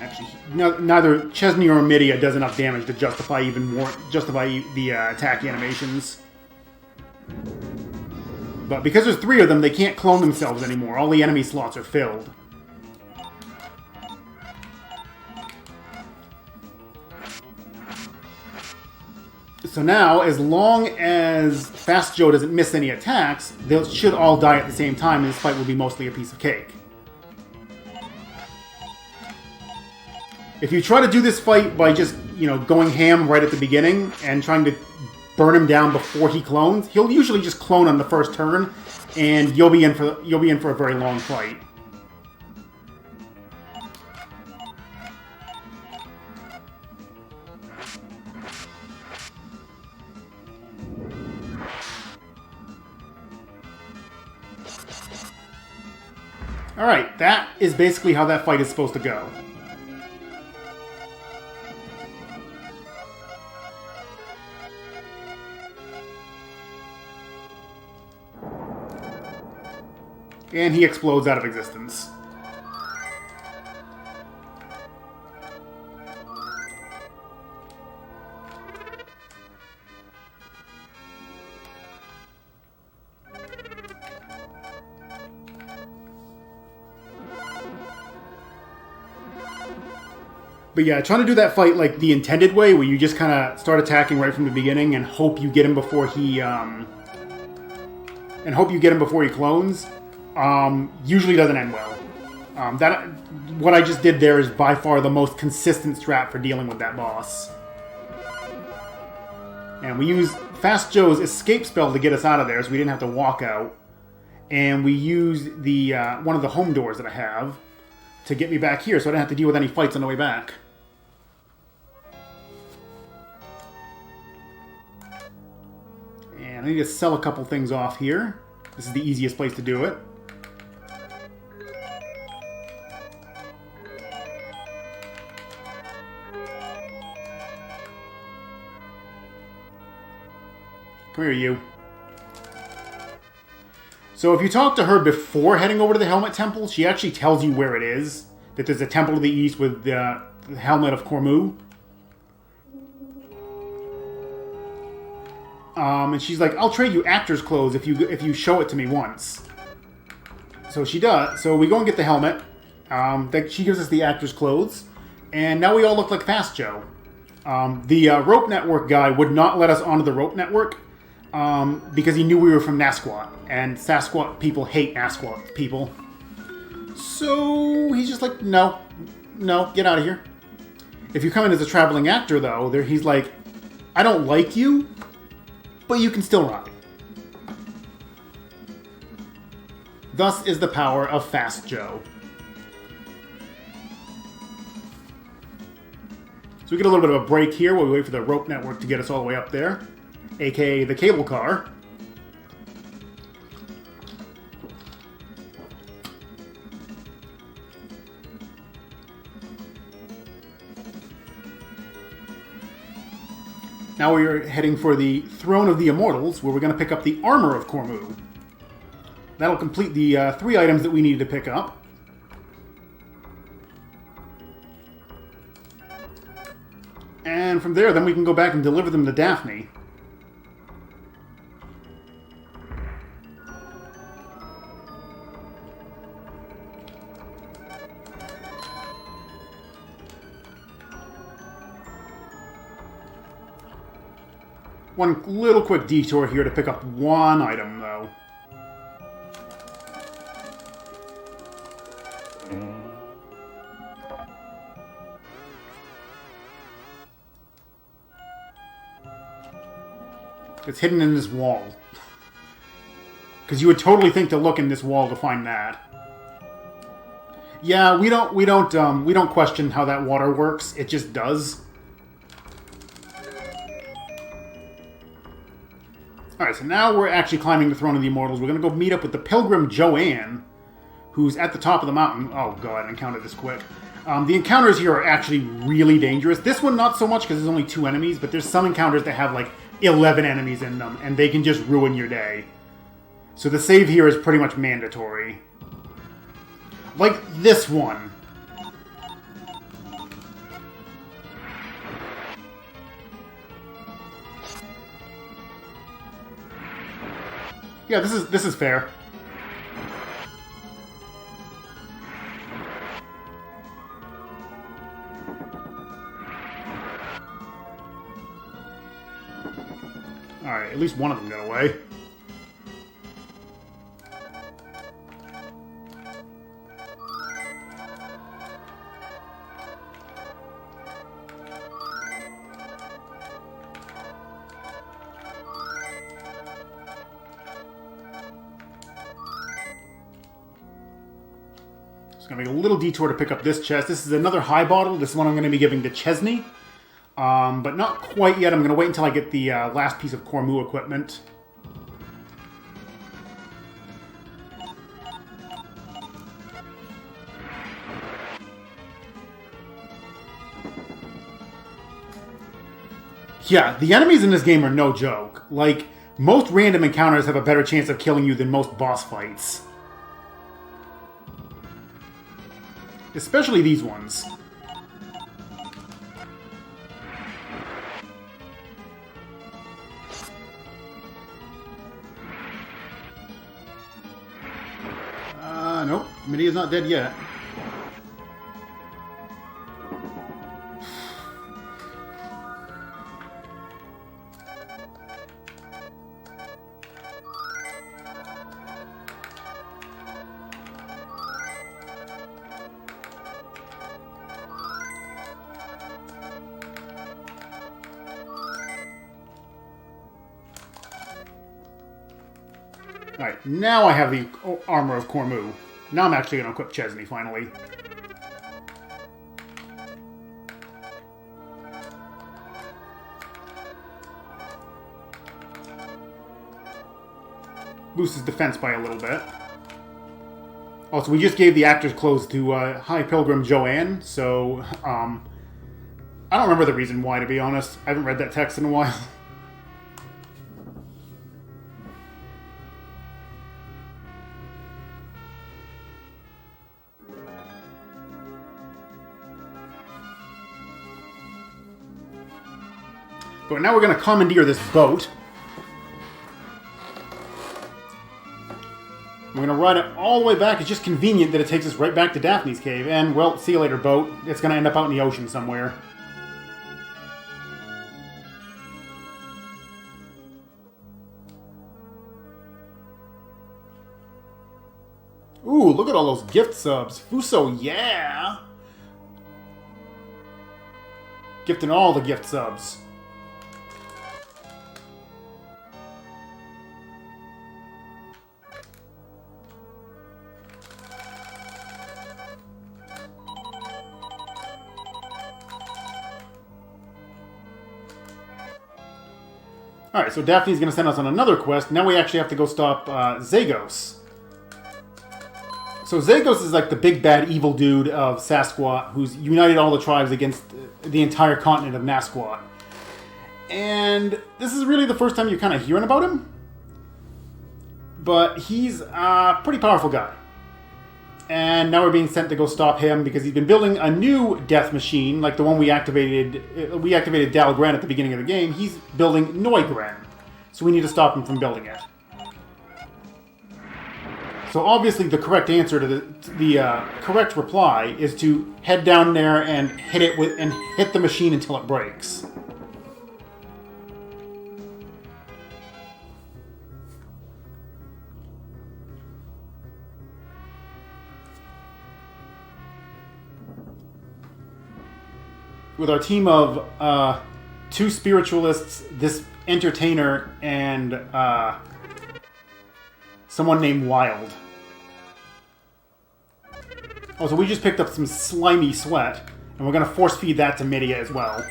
Actually, neither Chesney or Midia does enough damage to justify the attack animations. But because there's three of them, they can't clone themselves anymore. All the enemy slots are filled. So now, as long as Fast Joe doesn't miss any attacks, they should all die at the same time, and this fight will be mostly a piece of cake. If you try to do this fight by just, going ham right at the beginning and trying to burn him down before he clones, he'll usually just clone on the first turn, and you'll be in for a very long fight. Alright, that is basically how that fight is supposed to go. And he explodes out of existence. But yeah, trying to do that fight like the intended way, where you just kind of start attacking right from the beginning and hope you get him before he clones, usually doesn't end well. What I just did there is by far the most consistent strat for dealing with that boss. And we used Fast Joe's escape spell to get us out of there, so we didn't have to walk out. And we used the one of the home doors that I have to get me back here, so I didn't have to deal with any fights on the way back. And I need to sell a couple things off here. This is the easiest place to do it. Come here, you. So if you talk to her before heading over to the Helmet Temple, she actually tells you where it is. That there's a temple to the east with the Helmet of Cormu. And she's like, I'll trade you actor's clothes if you show it to me once. So she does. So we go and get the helmet. She gives us the actor's clothes. And now we all look like Fast Joe. The rope network guy would not let us onto the rope network because he knew we were from Nasquat. And Sasquatch people hate Nasquat people. So he's just like, no, get out of here. If you come in as a traveling actor, though, he's like, I don't like you, but you can still ride. Thus is the power of Fast Joe. So we get a little bit of a break here while we wait for the rope network to get us all the way up there, aka the cable car. Now we're heading for the Throne of the Immortals, where we're going to pick up the Armor of Cormu. That'll complete the 3 items that we needed to pick up. And from there, then we can go back and deliver them to Daphne. One little quick detour here to pick up one item, though. It's hidden in this wall. Because you would totally think to look in this wall to find that. Yeah, we don't question how that water works. It just does. Alright, so now we're actually climbing the Throne of the Immortals. We're going to go meet up with the Pilgrim Joanne, who's at the top of the mountain. Oh god, I encountered this quick. The encounters here are actually really dangerous. This one not so much because there's only 2 enemies, but there's some encounters that have like 11 enemies in them, and they can just ruin your day. So the save here is pretty much mandatory. Like this one. Yeah, this is fair. Alright, at least one of them got away. Gonna make a little detour to pick up this chest. This is another high bottle. This one I'm going to be giving to Chesney. But not quite yet. I'm going to wait until I get the last piece of Cormu equipment. Yeah, the enemies in this game are no joke. Like, most random encounters have a better chance of killing you than most boss fights. Especially these ones. Nope. Medea's not dead yet. Alright, now I have the Armor of Cormu. Now I'm actually going to equip Chesney, finally. Boosts his defense by a little bit. Also, we just gave the actor's clothes to High Pilgrim Joanne, so I don't remember the reason why, to be honest. I haven't read that text in a while. But now we're going to commandeer this boat. We're going to ride it all the way back. It's just convenient that it takes us right back to Daphne's cave. And, well, see you later, boat. It's going to end up out in the ocean somewhere. Ooh, look at all those gift subs. Fuso, yeah! Gifting all the gift subs. Alright, so Daphne's going to send us on another quest. Now we actually have to go stop Zagos. So Zagos is like the big bad evil dude of Sasquatch who's united all the tribes against the entire continent of Nasquat. And this is really the first time you're kind of hearing about him. But he's a pretty powerful guy. And now we're being sent to go stop him because he's been building a new death machine, like the one we activated. We activated Dalgren at the beginning of the game. He's building Neugren. So we need to stop him from building it. So obviously the correct answer to the correct reply is to head down there and hit the machine until it breaks. With our team of 2 spiritualists, this entertainer, and someone named Wild. Oh, so we just picked up some slimy sweat, and we're going to force feed that to Midia as well.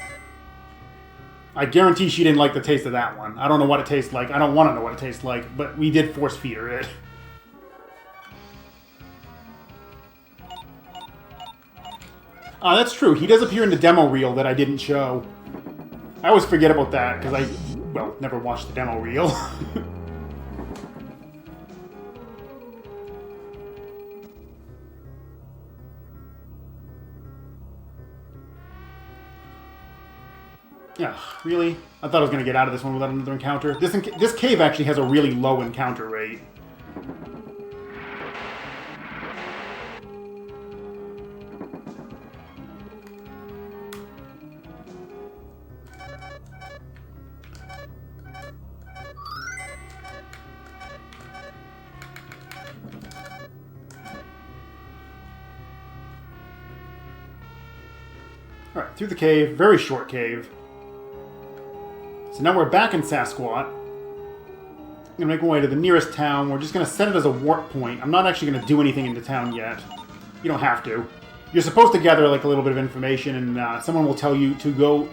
I guarantee she didn't like the taste of that one. I don't know what it tastes like. I don't want to know what it tastes like, but we did force feed her it. That's true. He does appear in the demo reel that I didn't show. I always forget about that, because I, well, never watched the demo reel. Yeah, really? I thought I was going to get out of this one without another encounter. This cave actually has a really low encounter rate. Alright, through the cave. Very short cave. So now we're back in Sasquatch. I'm going to make my way to the nearest town. We're just going to set it as a warp point. I'm not actually going to do anything in the town yet. You don't have to. You're supposed to gather like a little bit of information, and someone will tell you to go...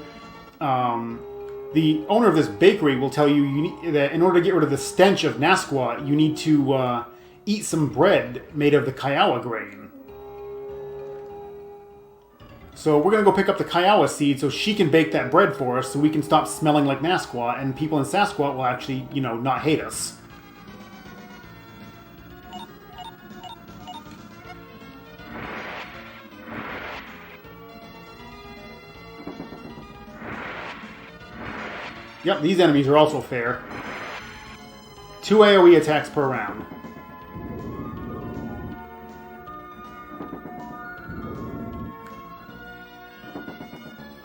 the owner of this bakery will tell you, that in order to get rid of the stench of Nasquat, you need to eat some bread made of the Kiowa grain. So we're going to go pick up the Kiowa seed so she can bake that bread for us so we can stop smelling like Nasquat, and people in Sasquatch will actually, you know, not hate us. Yep, these enemies are also fair. 2 AoE attacks per round.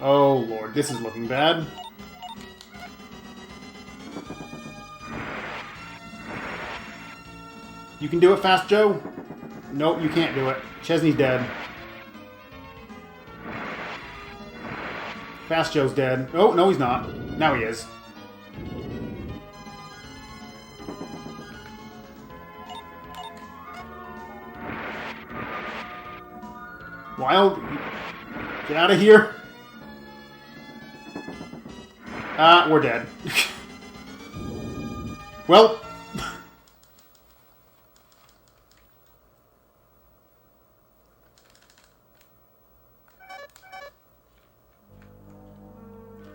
Oh lord, this is looking bad. You can do it, Fast Joe? Nope, you can't do it. Chesney's dead. Fast Joe's dead. Oh, no he's not. Now he is. Wild, get out of here. We're dead. Well.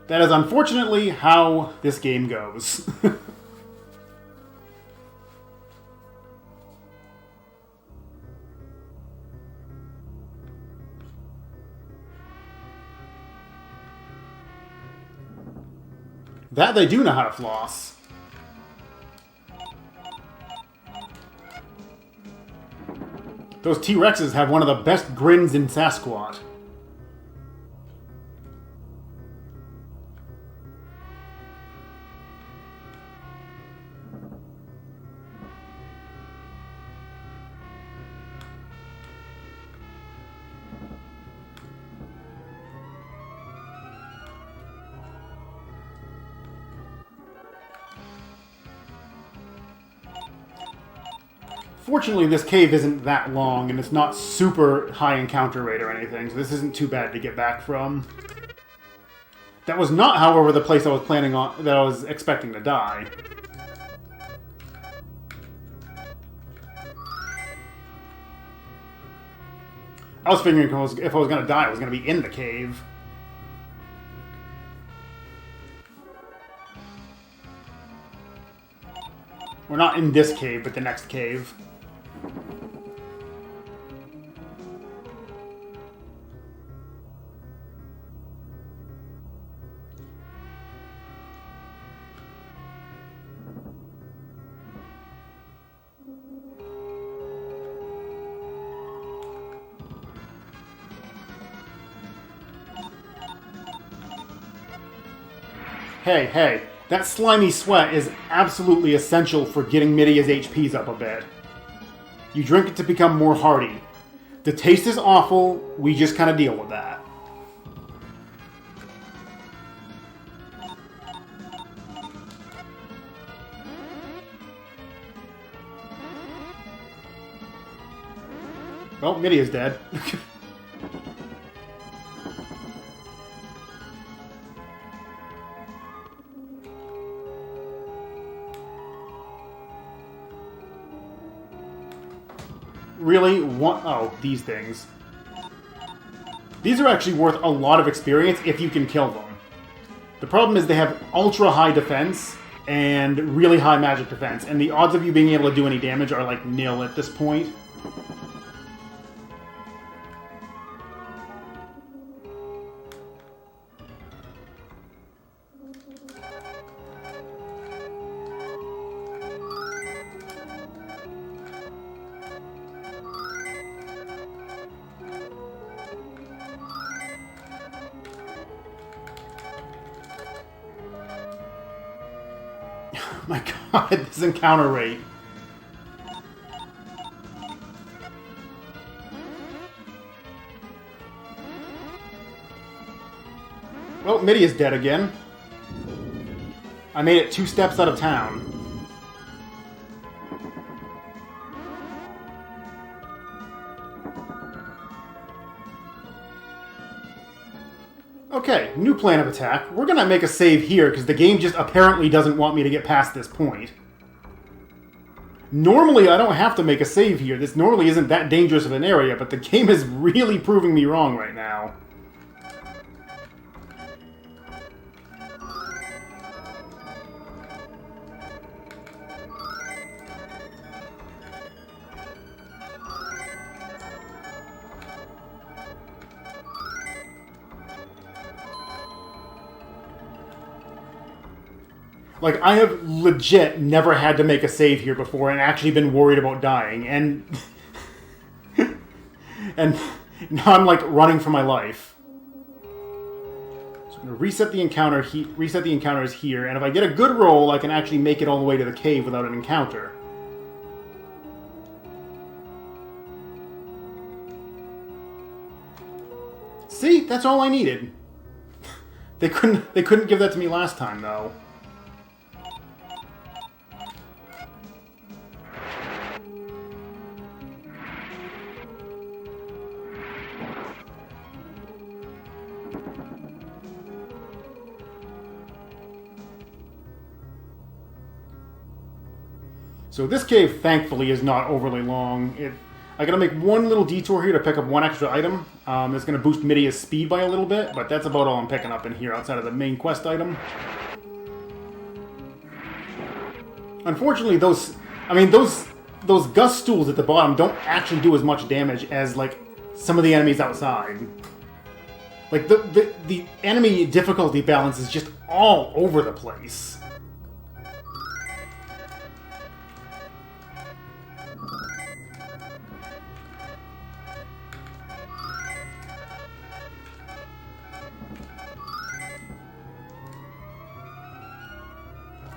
That is unfortunately how this game goes. That they do know how to floss. Those T-Rexes have one of the best grins in Sasquatch. Fortunately, this cave isn't that long, and it's not super high encounter rate or anything, so this isn't too bad to get back from. That was not, however, the place I was planning on, that I was expecting to die. I was figuring if I was going to die, I was going to be in the cave. We're not in this cave, but the next cave. Hey, hey, that slimy sweat is absolutely essential for getting Midia's HPs up a bit. You drink it to become more hardy. The taste is awful, we just kind of deal with that. Well, Midia's dead. Really? Oh, these things. These are actually worth a lot of experience if you can kill them. The problem is they have ultra high defense and really high magic defense, and the odds of you being able to do any damage are like nil at this point. My god, this encounter rate. Well, Midia's dead again. I made it 2 steps out of town. Okay, new plan of attack. We're gonna make a save here, because the game just apparently doesn't want me to get past this point. Normally, I don't have to make a save here. This normally isn't that dangerous of an area, but the game is really proving me wrong right now. Like, I have legit never had to make a save here before and actually been worried about dying, and... and now I'm, like, running for my life. So I'm going to reset the encounters here, and if I get a good roll, I can actually make it all the way to the cave without an encounter. See? That's all I needed. They couldn't give that to me last time, though. So this cave, thankfully, is not overly long. I gotta make one little detour here to pick up one extra item. That's gonna boost Midia's speed by a little bit, but that's about all I'm picking up in here outside of the main quest item. Unfortunately, those gust stools at the bottom don't actually do as much damage as, like, some of the enemies outside. Like, the enemy difficulty balance is just all over the place.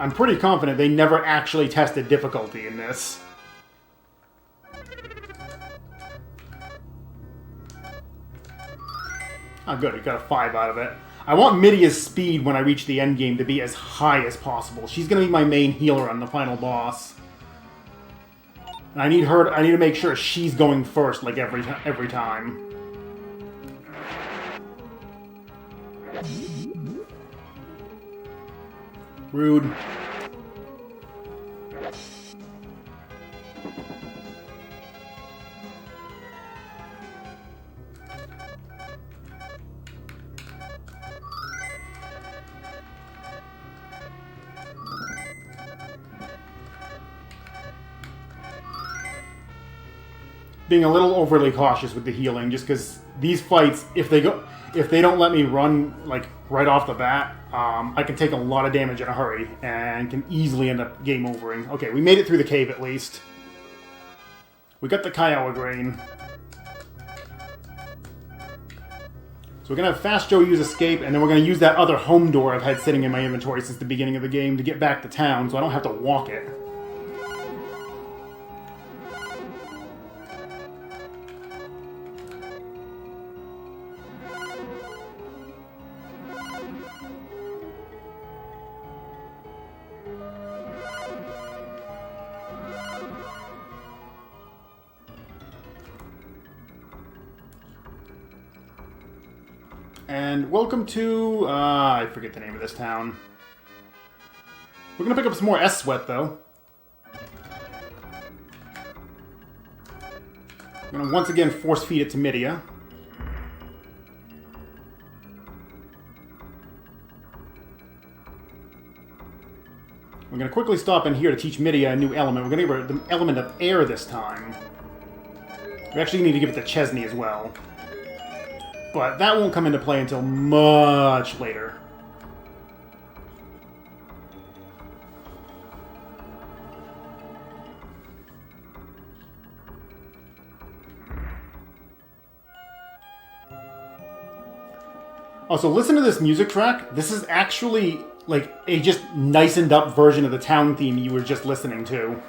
I'm pretty confident they never actually tested difficulty in this. Oh, good. We got a 5 out of it. I want Midia's speed when I reach the end game to be as high as possible. She's going to be my main healer on the final boss. And I need her. I need to make sure she's going first, like every time. Rude. Being a little overly cautious with the healing, just because these fights, if they don't let me run like right off the bat, I can take a lot of damage in a hurry and can easily end up game overing. Okay, we made it through the cave at least. We got the Kiowa grain. So we're gonna have Fast Joe use escape, and then we're gonna use that other home door I've had sitting in my inventory since the beginning of the game to get back to town, so I don't have to walk it. And welcome to, I forget the name of this town. We're going to pick up some more S-Sweat, though. I'm going to once again force feed it to Midia. We're going to quickly stop in here to teach Midia a new element. We're going to give her the element of air this time. We actually need to give it to Chesney as well. But that won't come into play until much later. Also, listen to this music track. This is actually like a just nicened up version of the town theme you were just listening to.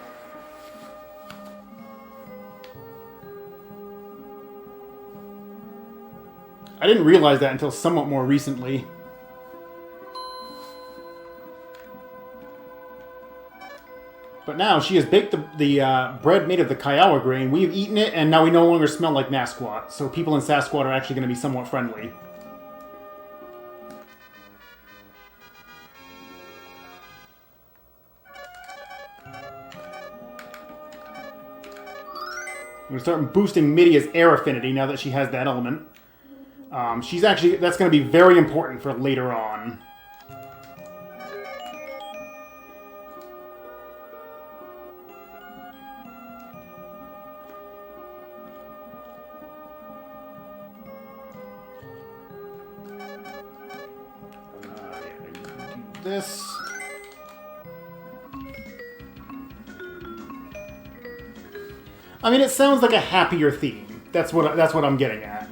I didn't realize that until somewhat more recently. But now she has baked the bread made of the Kiowa grain. We have eaten it, and now we no longer smell like Nasquat. So people in Sasquatch are actually going to be somewhat friendly. I'm going to start boosting Midia's air affinity now that she has that element. That's going to be very important for later on. This. I mean, it sounds like a happier theme. That's what I'm getting at.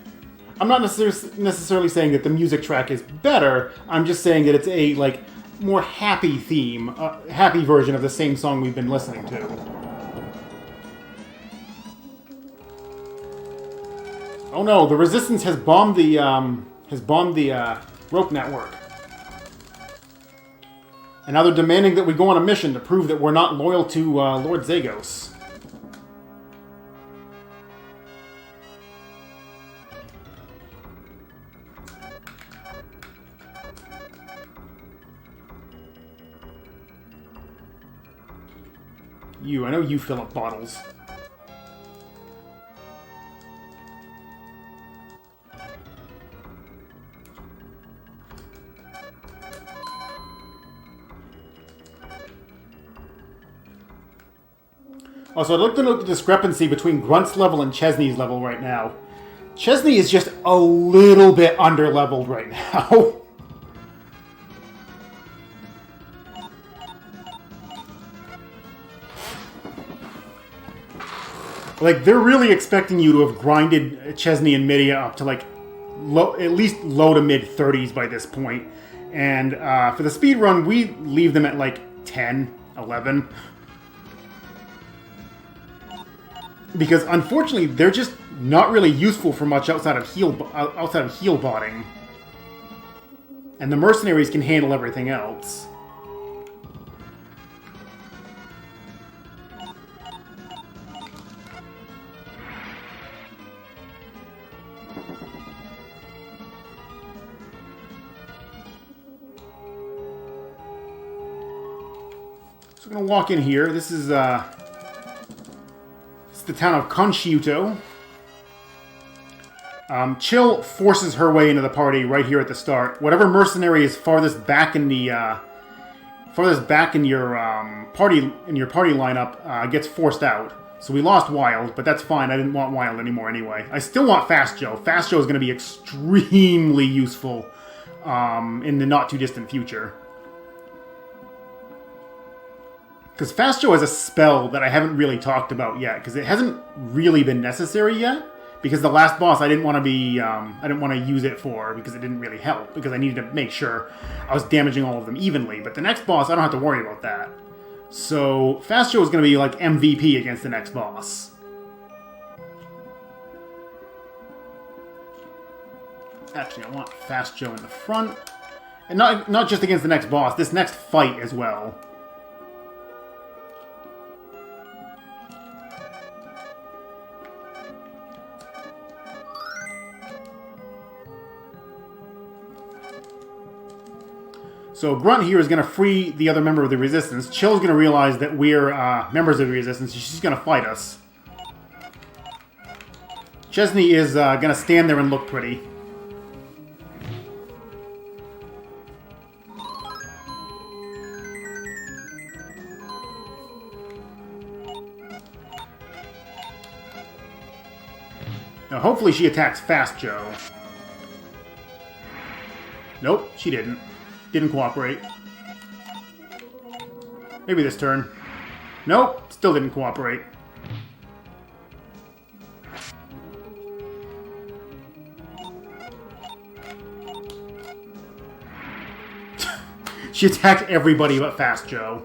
I'm not necessarily saying that the music track is better. I'm just saying that it's a like more happy theme, happy version of the same song we've been listening to. Oh no, the Resistance has bombed the rope network, and now they're demanding that we go on a mission to prove that we're not loyal to Lord Zagos. I know you fill up bottles. Also, I'd like to note the discrepancy between Grunt's level and Chesney's level right now. Chesney is just a little bit underleveled right now. Like, they're really expecting you to have grinded Chesney and Midia up to, like, at least low to mid-30s by this point. And for the speed run, we leave them at, like, 10, 11. Because, unfortunately, they're just not really useful for much outside of heal botting. And the mercenaries can handle everything else. So we're going to walk in here. This is the town of Consciuto. Chill forces her way into the party right here at the start. Whatever mercenary is farthest back in the party lineup gets forced out. So we lost Wild, but that's fine. I didn't want Wild anymore anyway. I still want Fast Joe. Fast Joe is going to be extremely useful in the not too distant future. Because Fast Joe has a spell that I haven't really talked about yet, because it hasn't really been necessary yet. Because the last boss I didn't want to use it for, because it didn't really help, because I needed to make sure I was damaging all of them evenly. But the next boss, I don't have to worry about that. So Fast Joe is going to be like MVP against the next boss. Actually, I want Fast Joe in the front. And not just against the next boss, this next fight as well. So Grunt here is going to free the other member of the Resistance. Chill's going to realize that we're members of the Resistance, and she's going to fight us. Chesney is going to stand there and look pretty. Now hopefully she attacks Fast Joe. Nope, she didn't. Didn't cooperate. Maybe this turn. Nope, still didn't cooperate. She attacked everybody but Fast Joe.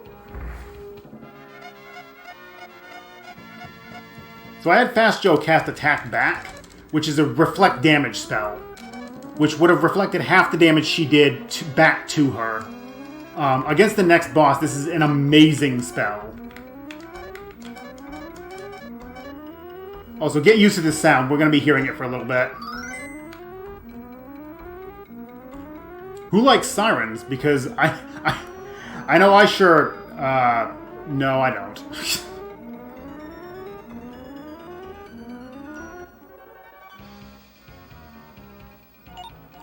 So I had Fast Joe cast Attack Back, which is a reflect damage spell, which would have reflected half the damage she did back to her. Against the next boss, this is an amazing spell. Also, get used to this sound. We're going to be hearing it for a little bit. Who likes sirens? Because I know I sure... no, I don't.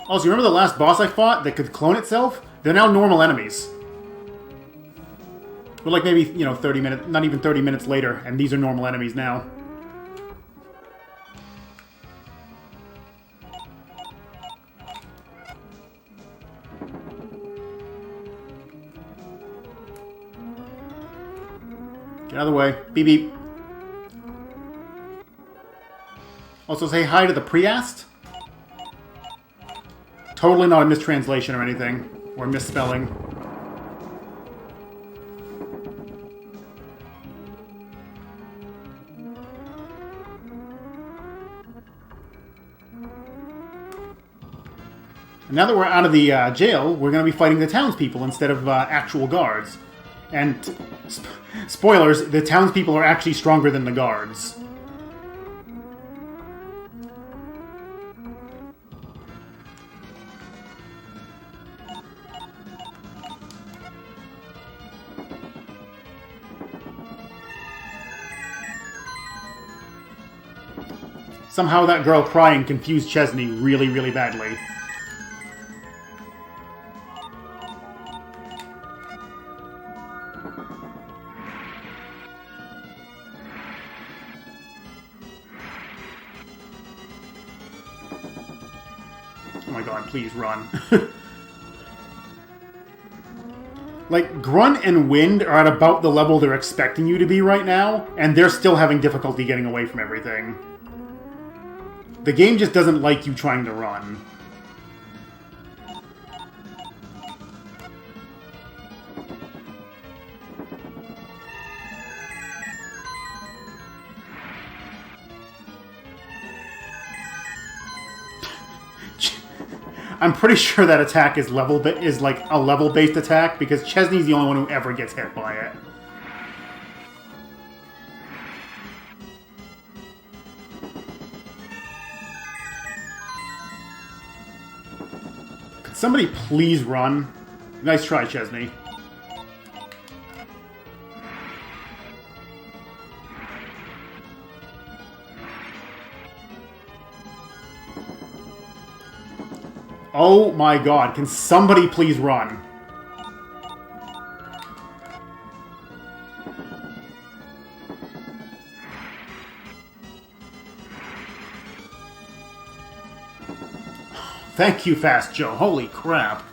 Also, you remember the last boss I fought that could clone itself? They're now normal enemies. But like maybe, 30 minutes, not even 30 minutes later, and these are normal enemies now. Get out of the way. Beep beep. Also say hi to the Priest. Totally not a mistranslation or anything, or misspelling. And now that we're out of the jail, we're going to be fighting the townspeople instead of actual guards. And, spoilers, the townspeople are actually stronger than the guards. Somehow that girl crying confused Chesney really, really badly. my god, please run. Like, Grunt and Wind are at about the level they're expecting you to be right now, and they're still having difficulty getting away from everything. The game just doesn't like you trying to run. I'm pretty sure that attack is like a level-based attack, because Chesney's the only one who ever gets hit by it. Could somebody please run? Nice try, Chesney. Oh my god, can somebody please run? Thank you, Fast Joe. Holy crap.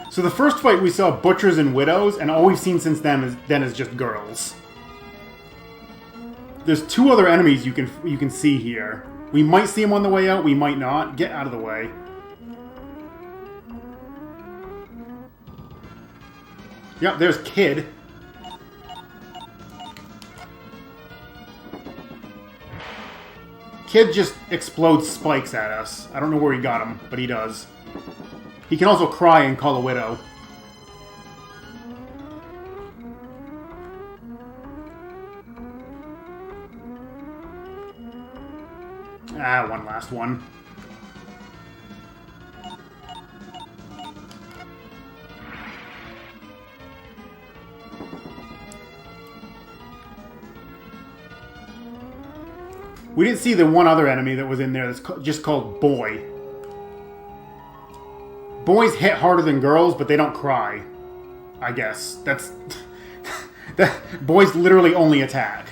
So the first fight we saw butchers and widows, and all we've seen since then is just girls. There's two other enemies you can see here. We might see them on the way out, we might not. Get out of the way. Yep, there's Kid. Kid just explodes spikes at us. I don't know where he got them, but he does. He can also cry and call a widow. Ah, one last one. We didn't see the one other enemy that was in there that's just called Boy. Boys hit harder than girls, but they don't cry. I guess. That's... boys literally only attack.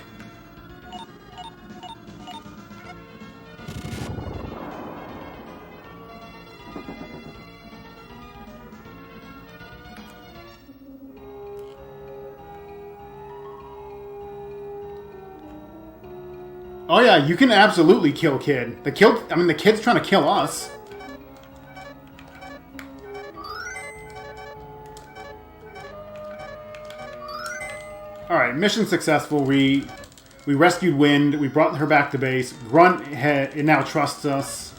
Oh yeah, you can absolutely kill Kid. The Kid's trying to kill us. Alright, mission successful. We rescued Wind. We brought her back to base. Grunt now trusts us.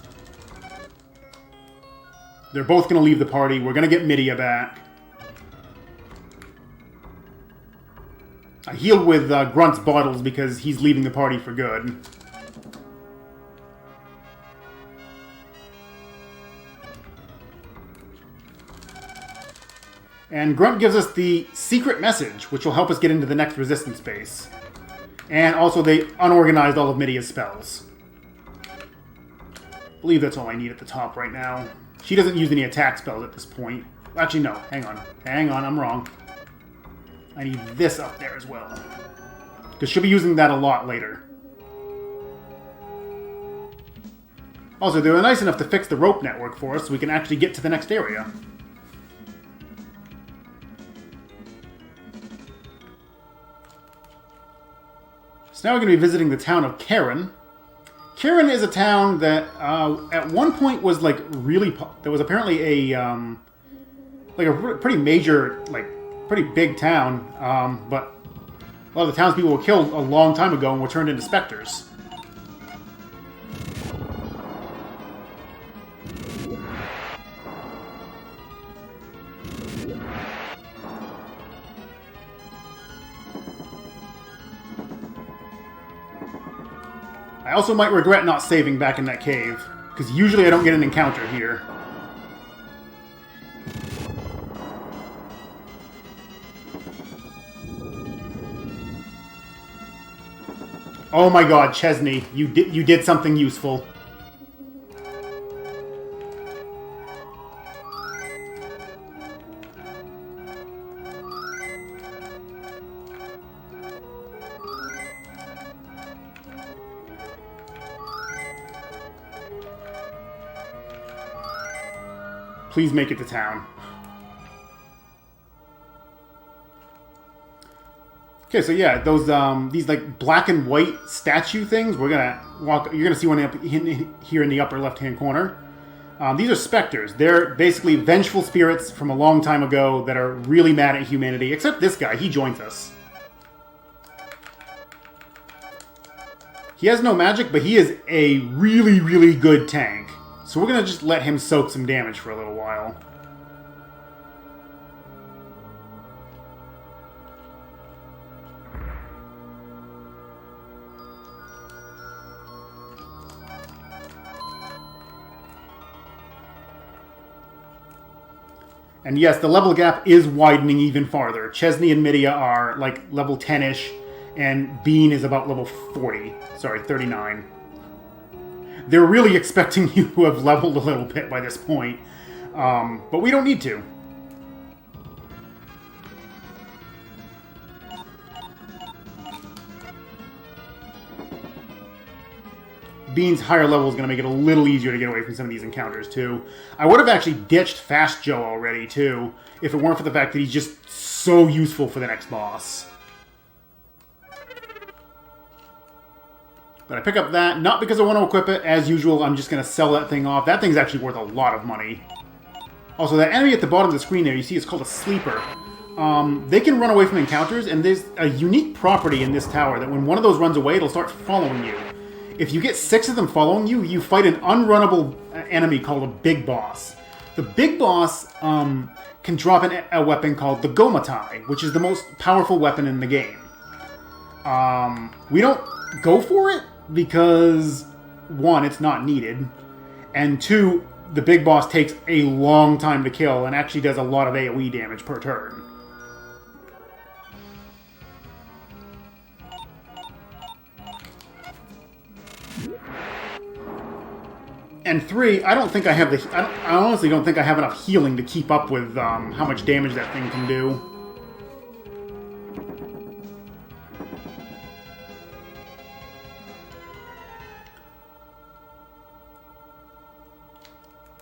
They're both going to leave the party. We're going to get Midia back. I healed with Grunt's bottles because he's leaving the party for good. And Grunt gives us the secret message, which will help us get into the next resistance base. And also they unorganized all of Midia's spells. I believe that's all I need at the top right now. She doesn't use any attack spells at this point. Actually, no. Hang on. Hang on, I'm wrong. I need this up there as well. Because she'll be using that a lot later. Also, they were nice enough to fix the rope network for us so we can actually get to the next area. So now we're going to be visiting the town of Karen. Karen is a town that at one point was like really... There was apparently a pretty major, pretty big town, but a lot of the townspeople were killed a long time ago and were turned into specters. I also might regret not saving back in that cave, because usually I don't get an encounter here. Oh my god, Chesney, you did something useful. Please make it to town. Okay, so yeah, those these like black and white statue things. We're gonna walk. You're gonna see one here in the upper left-hand corner. These are specters. They're basically vengeful spirits from a long time ago that are really mad at humanity. Except this guy, he joins us. He has no magic, but he is a really, really good tank. So we're gonna just let him soak some damage for a little while. And yes, the level gap is widening even farther. Chesney and Midia are like level 10-ish, and Bean is about level 40. Sorry, 39. They're really expecting you to have leveled a little bit by this point, but we don't need to. Bean's higher level is going to make it a little easier to get away from some of these encounters, too. I would have actually ditched Fast Joe already, too, if it weren't for the fact that he's just so useful for the next boss. But I pick up that, not because I want to equip it. As usual, I'm just going to sell that thing off. That thing's actually worth a lot of money. Also, that enemy at the bottom of the screen there, you see, it's called a Sleeper. They can run away from encounters, and there's a unique property in this tower that when one of those runs away, it'll start following you. If you get 6 of them following you, you fight an unrunnable enemy called a Big Boss. The Big Boss can drop a weapon called the Gomatai, which is the most powerful weapon in the game. We don't go for it because, 1, it's not needed, and 2, the Big Boss takes a long time to kill and actually does a lot of AoE damage per turn. And 3, I don't think I have the. I honestly don't think I have enough healing to keep up with how much damage that thing can do.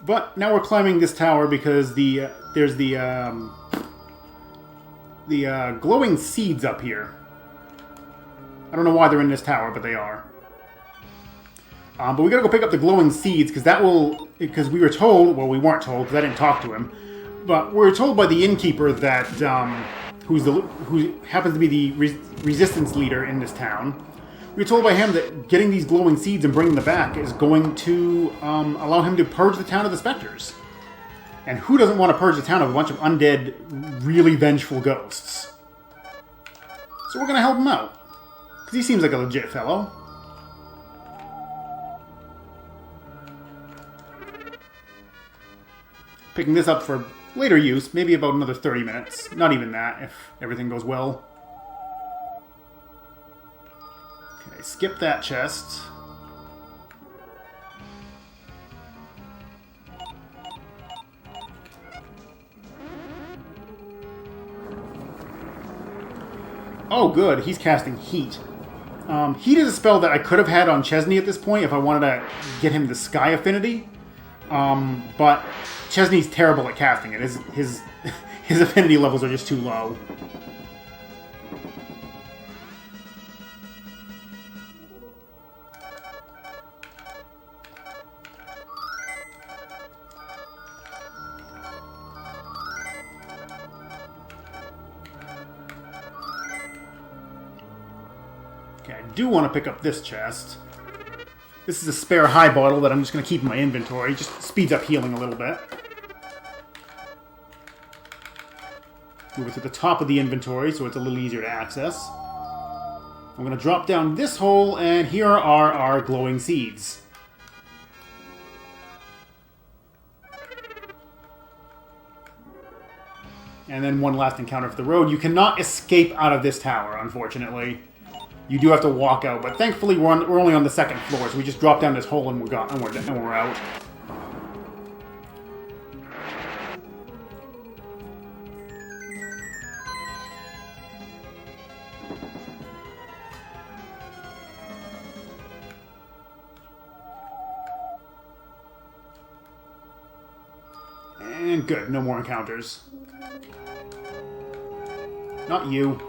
But now we're climbing this tower because there's the glowing seeds up here. I don't know why they're in this tower, but they are. But we gotta go pick up the glowing seeds because we were told, well, we weren't told because I didn't talk to him, but we were told by the innkeeper that who happens to be the resistance leader in this town. We were told by him that getting these glowing seeds and bringing them back is going to allow him to purge the town of the specters. And who doesn't want to purge the town of a bunch of undead, really vengeful ghosts? So we're gonna help him out because he seems like a legit fellow. Picking this up for later use, maybe about another 30 minutes. Not even that, if everything goes well. Okay, skip that chest. Oh, good. He's casting Heat. Heat is a spell that I could have had on Chesney at this point if I wanted to get him the Sky Affinity. But Chesney's terrible at casting it. His affinity levels are just too low. Okay, I do want to pick up this chest. This is a spare high bottle that I'm just going to keep in my inventory. It just speeds up healing a little bit. Move it to the top of the inventory so it's a little easier to access. I'm going to drop down this hole, and here are our glowing seeds. And then one last encounter for the road. You cannot escape out of this tower, unfortunately. you do have to walk out. But thankfully, we're only on the second floor, so we just drop down this hole and we're out. And good, no more encounters. Not you.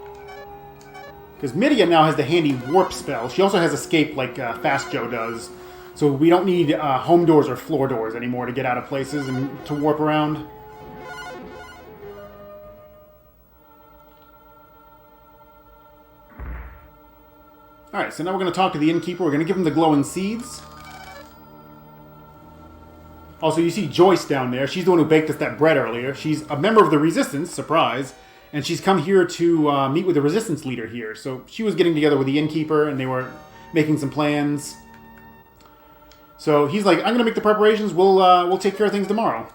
Because Midia now has the handy warp spell. She also has escape like Fast Joe does. So we don't need home doors or floor doors anymore to get out of places and to warp around. Alright, so now we're going to talk to the innkeeper. We're going to give him the glowing seeds. Also, you see Joyce down there. She's the one who baked us that bread earlier. She's a member of the Resistance, surprise. And she's come here to meet with the Resistance leader here. So she was getting together with the innkeeper, and they were making some plans. So he's like, I'm going to make the preparations. We'll take care of things tomorrow.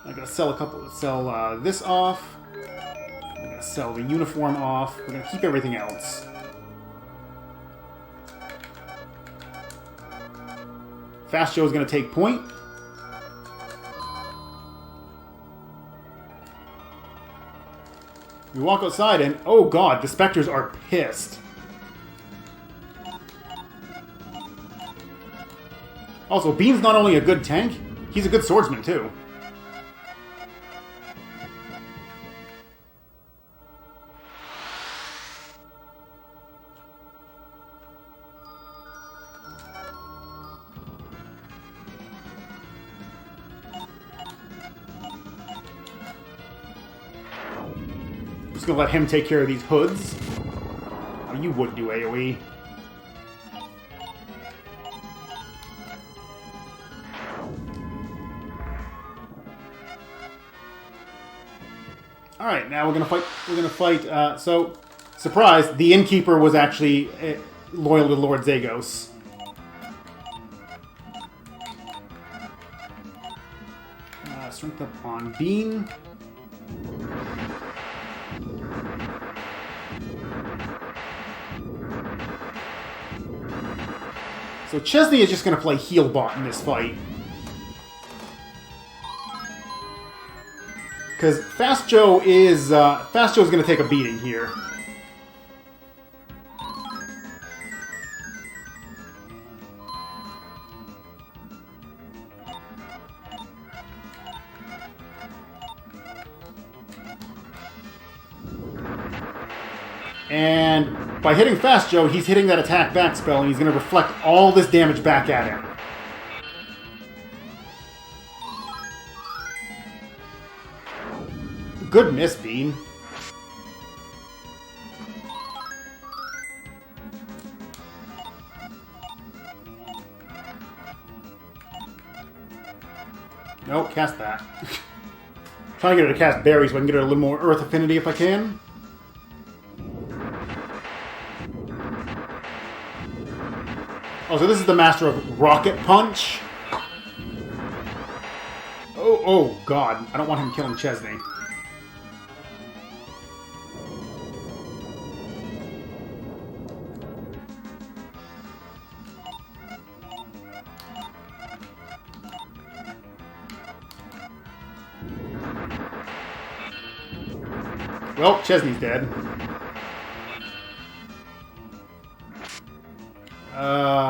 I'm going to sell this off. I'm going to sell the uniform off. We're going to keep everything else. Fast Joe is going to take point. We walk outside and, oh god, the Spectres are pissed. Also, Bean's not only a good tank, he's a good swordsman too. Just gonna let him take care of these hoods. Oh, you would do AoE. All right, now we're gonna fight. So, surprise! The innkeeper was actually loyal to Lord Zagos. Strength up on Bean. So Chesney is just going to play heel bot in this fight. Because Fast Joe is going to take a beating here. And by hitting Fast Joe, he's hitting that attack back spell, and he's going to reflect all this damage back at him. Good miss, Bean. Nope, cast that. Trying to get her to cast Berry so I can get her a little more Earth affinity if I can. Oh, so this is the master of Rocket Punch. Oh god. I don't want him killing Chesney. Well, Chesney's dead.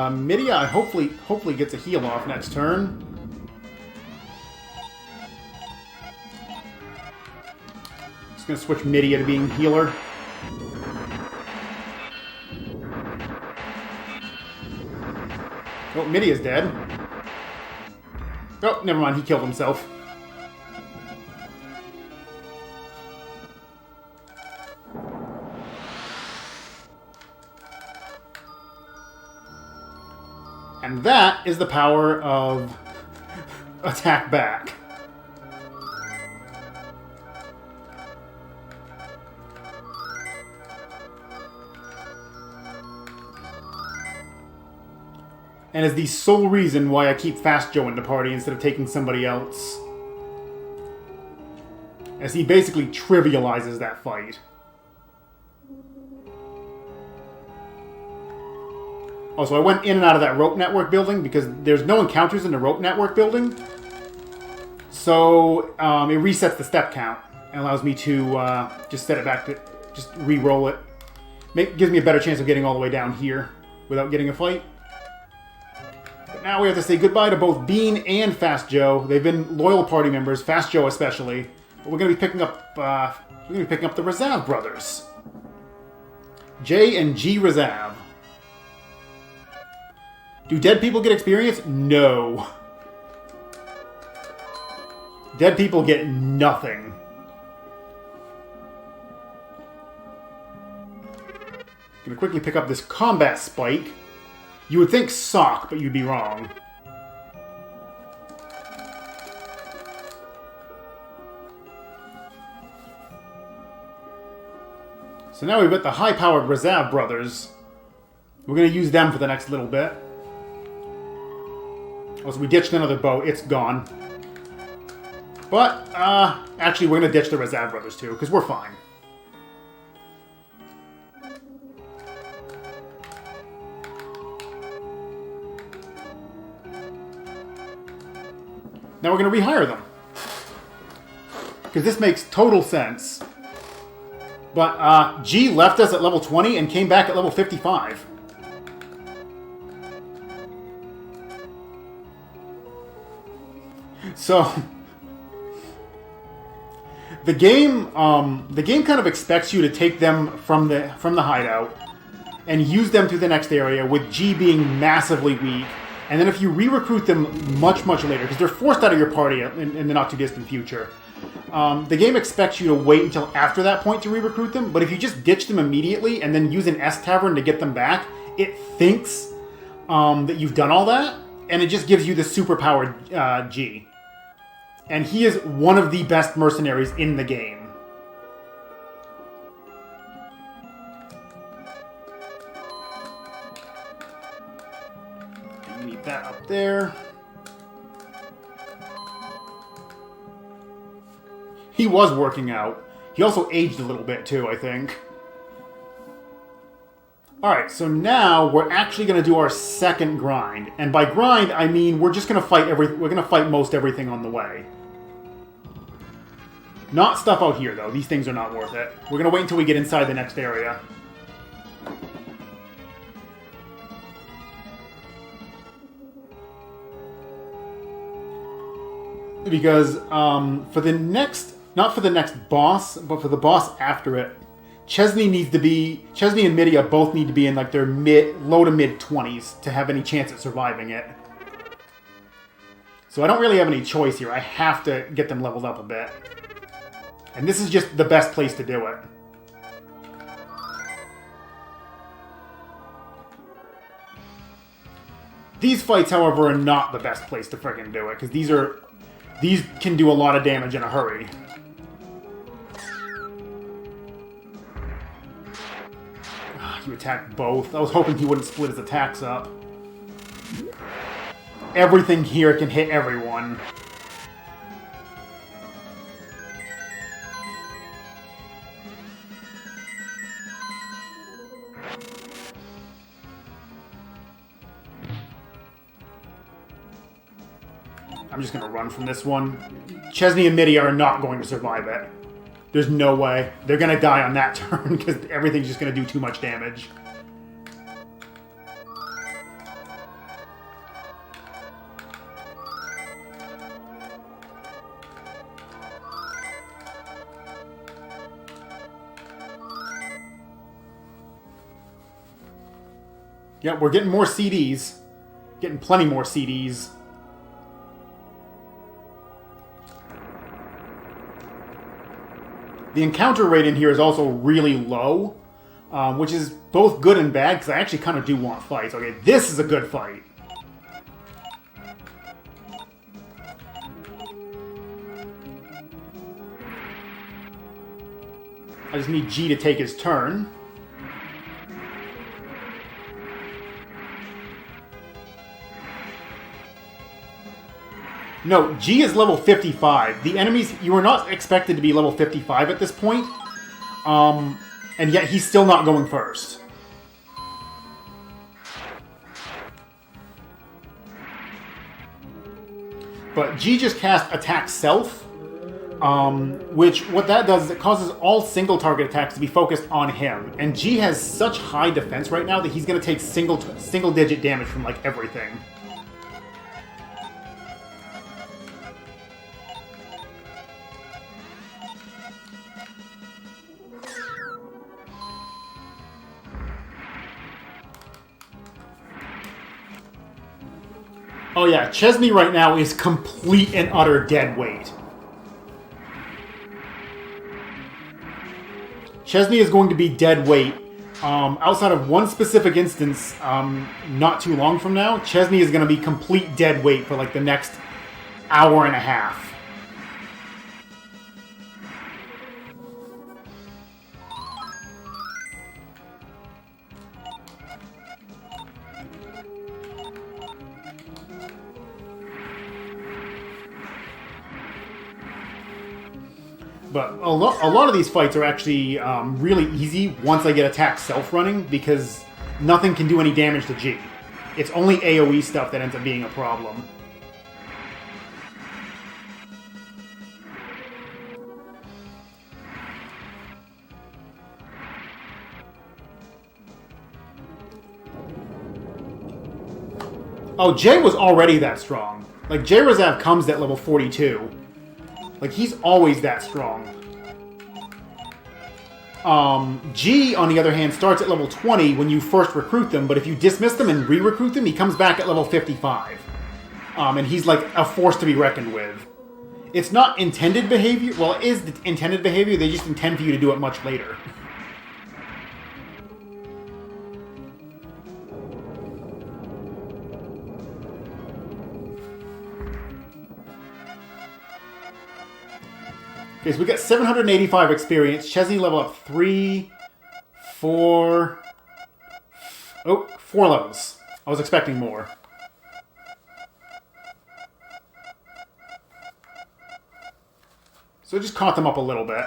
Midia hopefully gets a heal off next turn. Just gonna switch Midia to being healer. Oh, Midia's dead. Oh, never mind, he killed himself. And that is the power of attack back. And is the sole reason why I keep Fast Joe in the party instead of taking somebody else. As he basically trivializes that fight. Also, I went in and out of that rope network building because there's no encounters in the rope network building. So, it resets the step count and allows me to just set it back to... just re-roll it. Gives me a better chance of getting all the way down here without getting a fight. But now we have to say goodbye to both Bean and Fast Joe. They've been loyal party members, Fast Joe especially. But we're going to be picking up the Rezav brothers. J and G Rezav. Do dead people get experience? No. Dead people get nothing. Gonna quickly pick up this combat spike. You would think sock, but you'd be wrong. So now we've got the high-powered Rezav brothers. We're gonna use them for the next little bit. Also, we ditched another boat. It's gone. But, actually, we're gonna ditch the Rezav brothers too, because we're fine. Now we're going to rehire them. Because this makes total sense. But G left us at level 20 and came back at level 55. So the game kind of expects you to take them from the hideout and use them to the next area, with G being massively weak. And then if you re-recruit them much, much later, because they're forced out of your party in the not-too-distant future, the game expects you to wait until after that point to re-recruit them, but if you just ditch them immediately and then use an S-Tavern to get them back, it thinks that you've done all that, and it just gives you the superpowered G. And he is one of the best mercenaries in the game. Leave that up there. He was working out. He also aged a little bit too, I think. Alright, so now we're actually going to do our second grind. And by grind, I mean we're just going to fight we're going to fight most everything on the way. Not stuff out here, though. These things are not worth it. We're going to wait until we get inside the next area. Because for the next, not for the next boss, but for the boss after it, Chesney and Midia both need to be in like their low to mid 20s to have any chance at surviving it. So I don't really have any choice here. I have to get them leveled up a bit. And this is just the best place to do it. These fights, however, are not the best place to friggin' do it, because these can do a lot of damage in a hurry. You attacked both. I was hoping he wouldn't split his attacks up. Everything here can hit everyone. I'm just going to run from this one. Chesney and Midia are not going to survive it. There's no way. They're going to die on that turn because everything's just going to do too much damage. Yeah, we're getting more CDs. Getting plenty more CDs. The encounter rate in here is also really low, which is both good and bad, because I actually kind of do want fights. Okay, this is a good fight. I just need G to take his turn. No, G is level 55. The enemies, you are not expected to be level 55 at this point. And yet he's still not going first. But G just cast Attack Self, which what that does is it causes all single target attacks to be focused on him. And G has such high defense right now that he's going to take single digit damage from like everything. Oh yeah, Chesney right now is complete and utter dead weight. Chesney is going to be dead weight. Outside of one specific instance, not too long from now, Chesney is going to be complete dead weight for like the next hour and a half. But a lot of these fights are actually really easy once I get Attack Self running, because nothing can do any damage to G. It's only AoE stuff that ends up being a problem. Oh, Jay was already that strong. Like, Jay Rezav comes at level 42. Like, he's always that strong. G, on the other hand, starts at level 20 when you first recruit them, but if you dismiss them and re-recruit them, he comes back at level 55. And he's, like, a force to be reckoned with. It's not intended behavior. Well, it is intended behavior. They just intend for you to do it much later. Okay, so we got 785 experience. Chesney level up 3, 4... Oh, 4 levels. I was expecting more. So I just caught them up a little bit.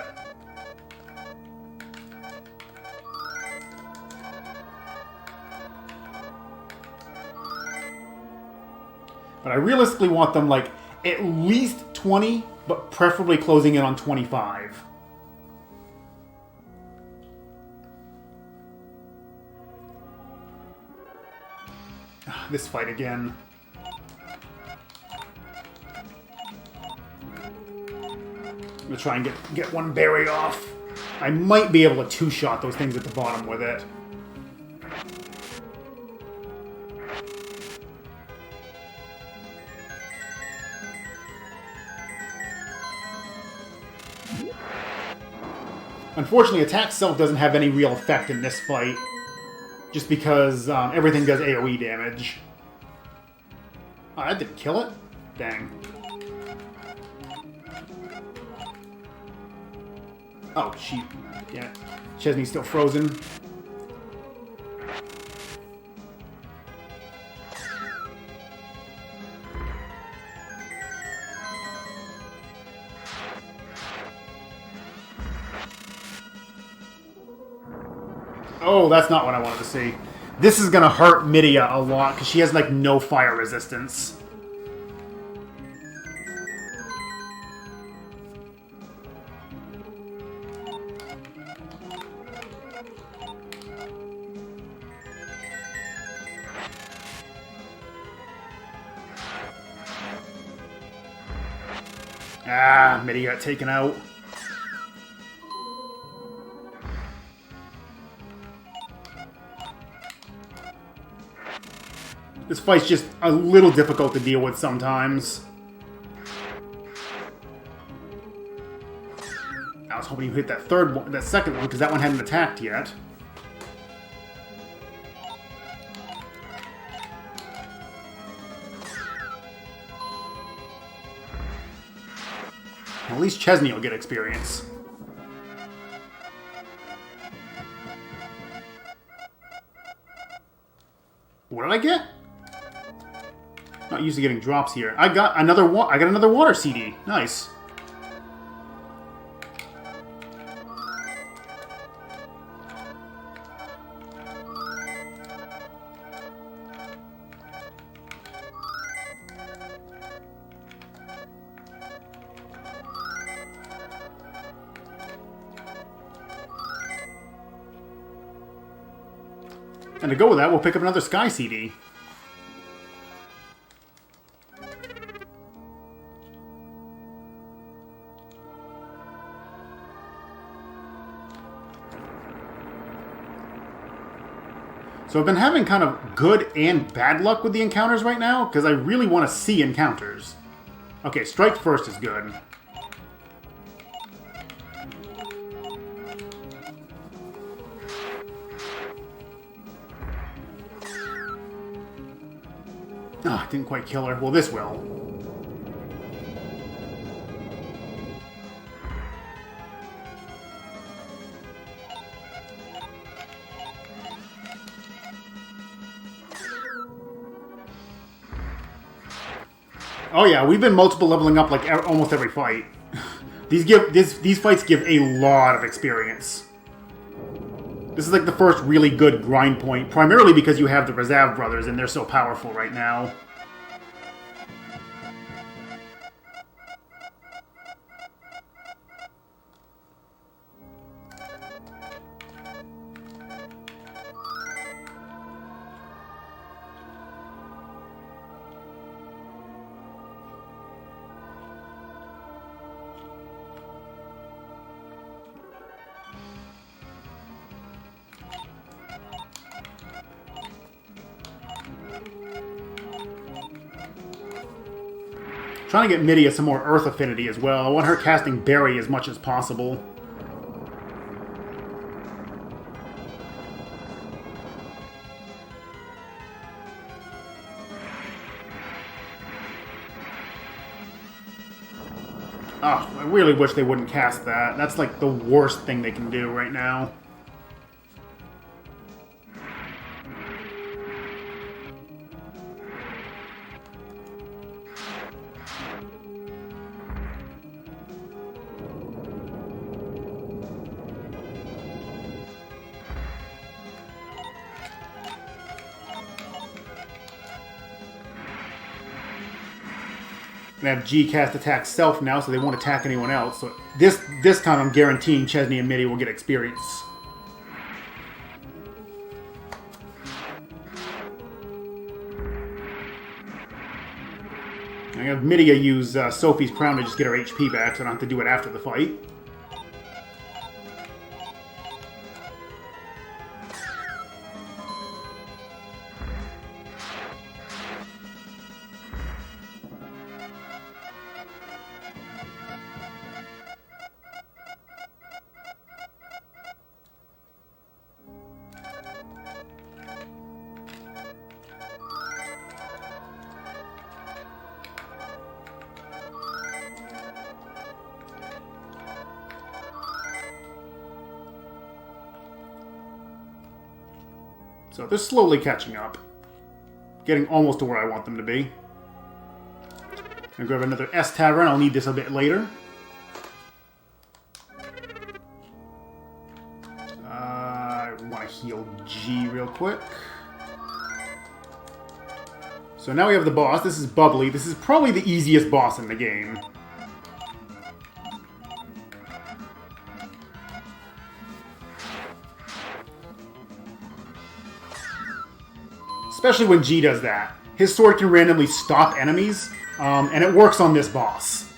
But I realistically want them, like, at least 20... but preferably closing in on 25. This fight again. I'm gonna try and get one berry off. I might be able to two-shot those things at the bottom with it. Unfortunately, Attack Self doesn't have any real effect in this fight, just because everything does AoE damage. Oh, that didn't kill it? Dang. Oh, shoot. Yeah. Chesney's still frozen. Oh, that's not what I wanted to see. This is going to hurt Midia a lot, because she has, like, no fire resistance. Ah, Midia got taken out. This fight's just a little difficult to deal with sometimes. I was hoping you hit that second one, because that one hadn't attacked yet. At least Chesney will get experience. What did I get? Not used to getting drops here. I got another water CD. Nice. And to go with that, we'll pick up another Sky CD. So I've been having kind of good and bad luck with the encounters right now, because I really want to see encounters. Okay, strike first is good. Ah, didn't quite kill her. Well, this will. Oh yeah, we've been multiple leveling up like almost every fight. These fights give a lot of experience. This is like the first really good grind point, primarily because you have the Rezav brothers and they're so powerful right now. Trying to get Midia some more Earth affinity as well. I want her casting Berry as much as possible. Oh, I really wish they wouldn't cast that. That's like the worst thing they can do right now. And have G cast attack self now, so they won't attack anyone else. So this time I'm guaranteeing Chesney and Midia will get experience. I'm gonna have Midia use Sophie's Crown to just get her HP back, so I don't have to do it after the fight. So they're slowly catching up. Getting almost to where I want them to be. I'm gonna grab another S Tavern. I'll need this a bit later. I want to heal G real quick. So now we have the boss. This is Bubbly. This is probably the easiest boss in the game. Especially when G does that. His sword can randomly stop enemies, and it works on this boss.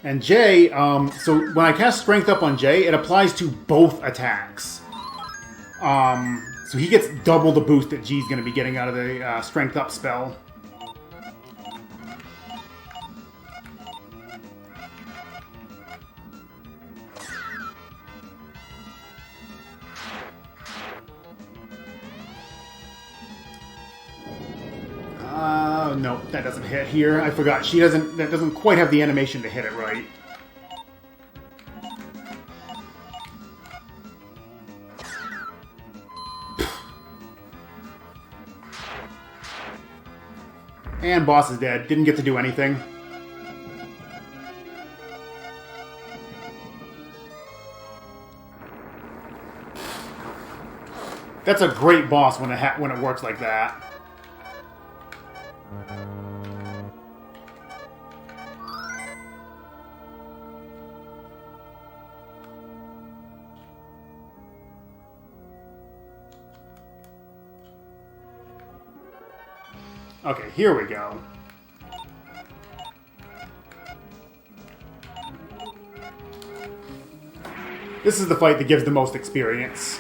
And J, so when I cast Strength Up on J, it applies to both attacks. So he gets double the boost that G's going to be getting out of the Strength Up spell. No, that doesn't hit here. I forgot. That doesn't quite have the animation to hit it right. And boss is dead. Didn't get to do anything. That's a great boss when it works like that. Okay, here we go. This is the fight that gives the most experience.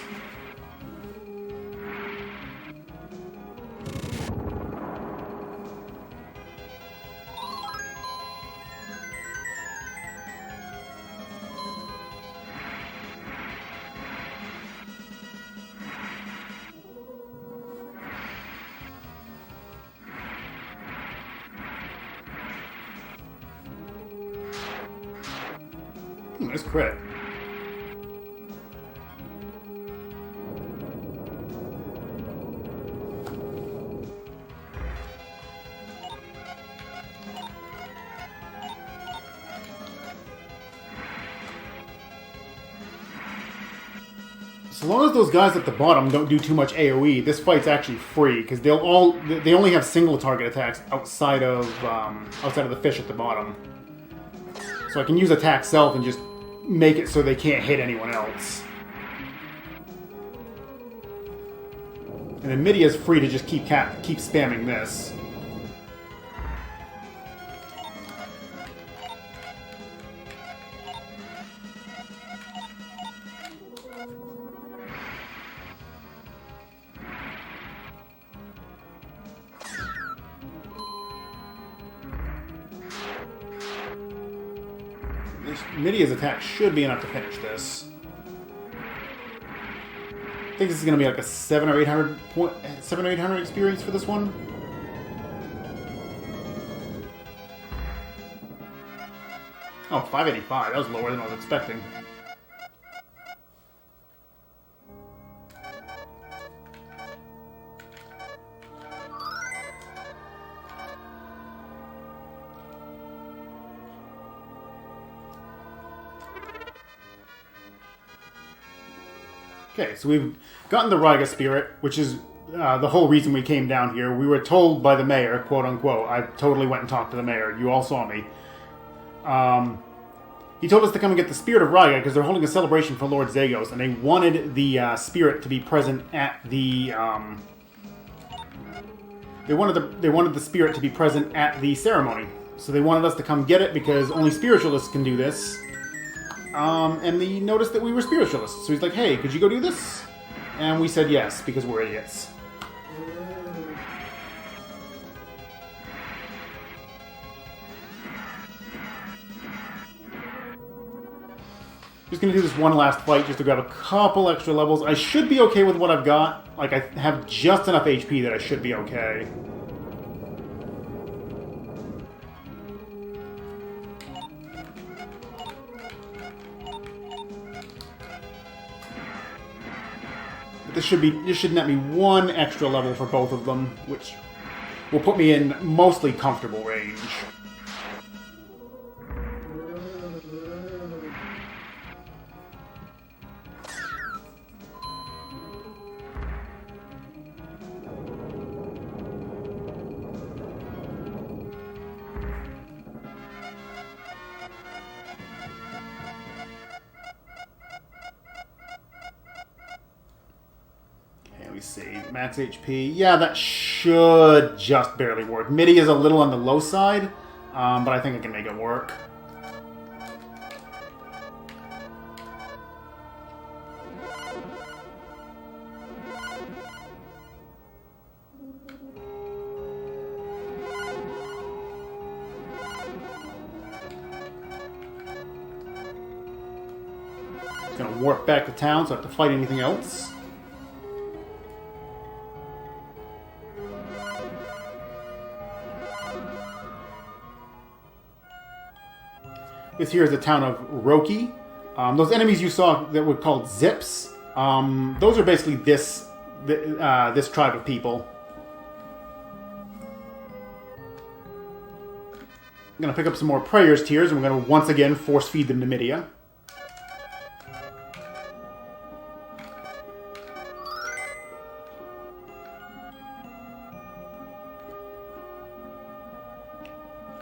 Nice crit. So long as those guys at the bottom don't do too much AoE, this fight's actually free because they only have single target attacks outside of the fish at the bottom. So I can use attack self and just make it so they can't hit anyone else. And then Midia's free to just keep spamming this. Midia's attack should be enough to finish this. I think this is going to be like a 700 or 800 experience for this one. Oh, 585. That was lower than I was expecting. Okay, so we've gotten the Ryga Spirit, which is the whole reason we came down here. We were told by the mayor, quote unquote. I totally went and talked to the mayor. You all saw me. He told us to come and get the Spirit of Ryga because they're holding a celebration for Lord Zagos, and they wanted the Spirit to be present at the. They wanted the Spirit to be present at the ceremony, so they wanted us to come get it because only spiritualists can do this. And he noticed that we were spiritualists. So he's like, hey, could you go do this? And we said yes, because we're idiots. Just gonna do this one last fight just to grab a couple extra levels. I should be okay with what I've got. Like, I have just enough HP that I should be okay. This should net me one extra level for both of them, which will put me in mostly comfortable range. Let me see. Max HP. Yeah, that should just barely work. Midi is a little on the low side, but I think I can make it work. It's gonna warp back to town, so I have to fight anything else. This here is the town of Roki. Those enemies you saw that were called Zips, those are basically this tribe of people. I'm going to pick up some more Prayer's Tears, and we're going to once again force feed them to Midia.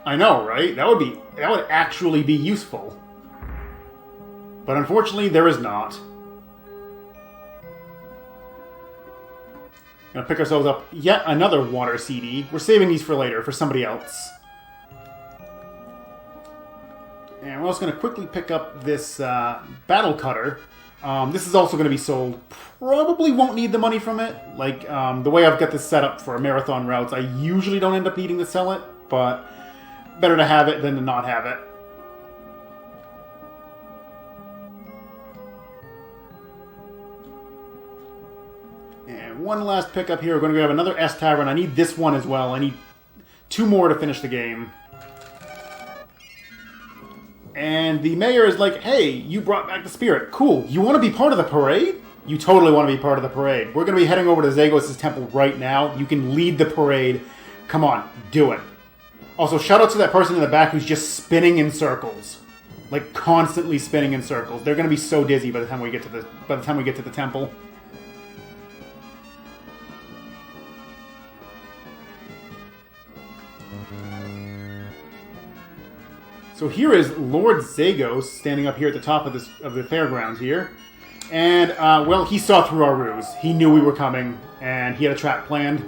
I know, right? That would actually be useful. But unfortunately, there is not. Gonna pick ourselves up yet another water CD. We're saving these for later, for somebody else. And we're also going to quickly pick up this battle cutter. This is also going to be sold. Probably won't need the money from it. Like, the way I've got this set up for marathon routes, I usually don't end up needing to sell it, but better to have it than to not have it. And one last pickup here. We're going to grab another S Tavern. I need this one as well. I need 2 more to finish the game. And the mayor is like, hey, you brought back the spirit. Cool. You want to be part of the parade? You totally want to be part of the parade. We're going to be heading over to Zagos' temple right now. You can lead the parade. Come on, do it. Also, shout out to that person in the back who's just spinning in circles. Like, constantly spinning in circles. They're going to be so dizzy by the time we get to the temple. So here is Lord Zagos standing up here at the top of the fairgrounds here. And, well, he saw through our ruse. He knew we were coming, and he had a trap planned.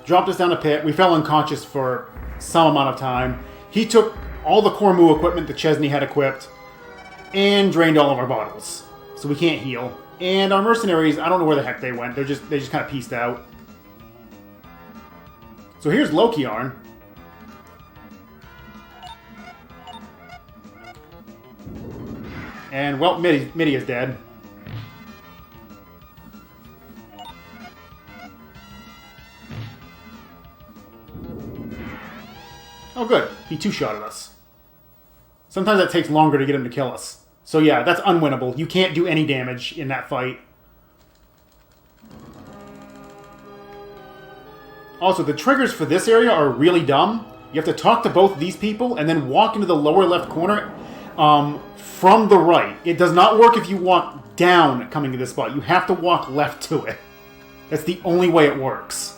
Dropped us down a pit. We fell unconscious for some amount of time. He took all the Cormu equipment that Chesney had equipped and drained all of our bottles. So we can't heal. And our mercenaries, I don't know where the heck they went. They just kind of pieced out. So here's Lokiarn. And, well, Mitty is dead. Oh, good. He two-shotted us. Sometimes that takes longer to get him to kill us. So, yeah, that's unwinnable. You can't do any damage in that fight. Also, the triggers for this area are really dumb. You have to talk to both these people and then walk into the lower left corner from the right. It does not work if you walk down coming to this spot. You have to walk left to it. That's the only way it works.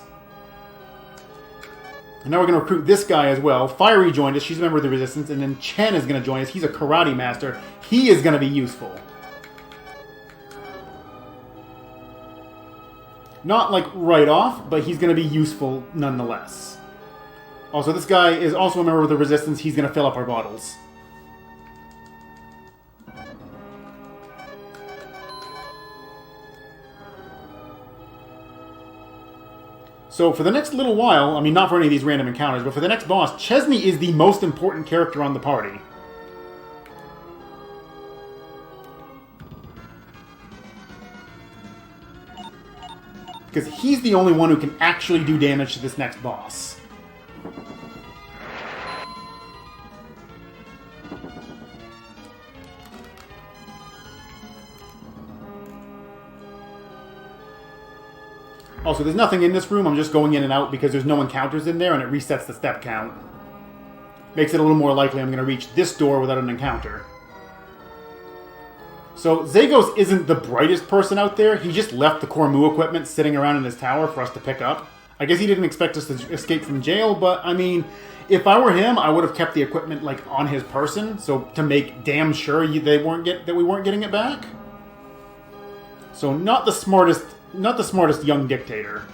And now we're going to recruit this guy as well. Fiery joined us. She's a member of the Resistance. And then Chen is going to join us. He's a karate master. He is going to be useful. Not like right off, but he's going to be useful nonetheless. Also, this guy is also a member of the Resistance. He's going to fill up our bottles. So for the next little while, I mean, not for any of these random encounters, but for the next boss, Chesney is the most important character on the party. Because he's the only one who can actually do damage to this next boss. Also, there's nothing in this room. I'm just going in and out because there's no encounters in there, and it resets the step count. Makes it a little more likely I'm going to reach this door without an encounter. So, Zagos isn't the brightest person out there. He just left the Cormu equipment sitting around in his tower for us to pick up. I guess he didn't expect us to escape from jail, but, I mean, if I were him, I would have kept the equipment, like, on his person, so to make damn sure that we weren't getting it back. So, not the smartest young dictator.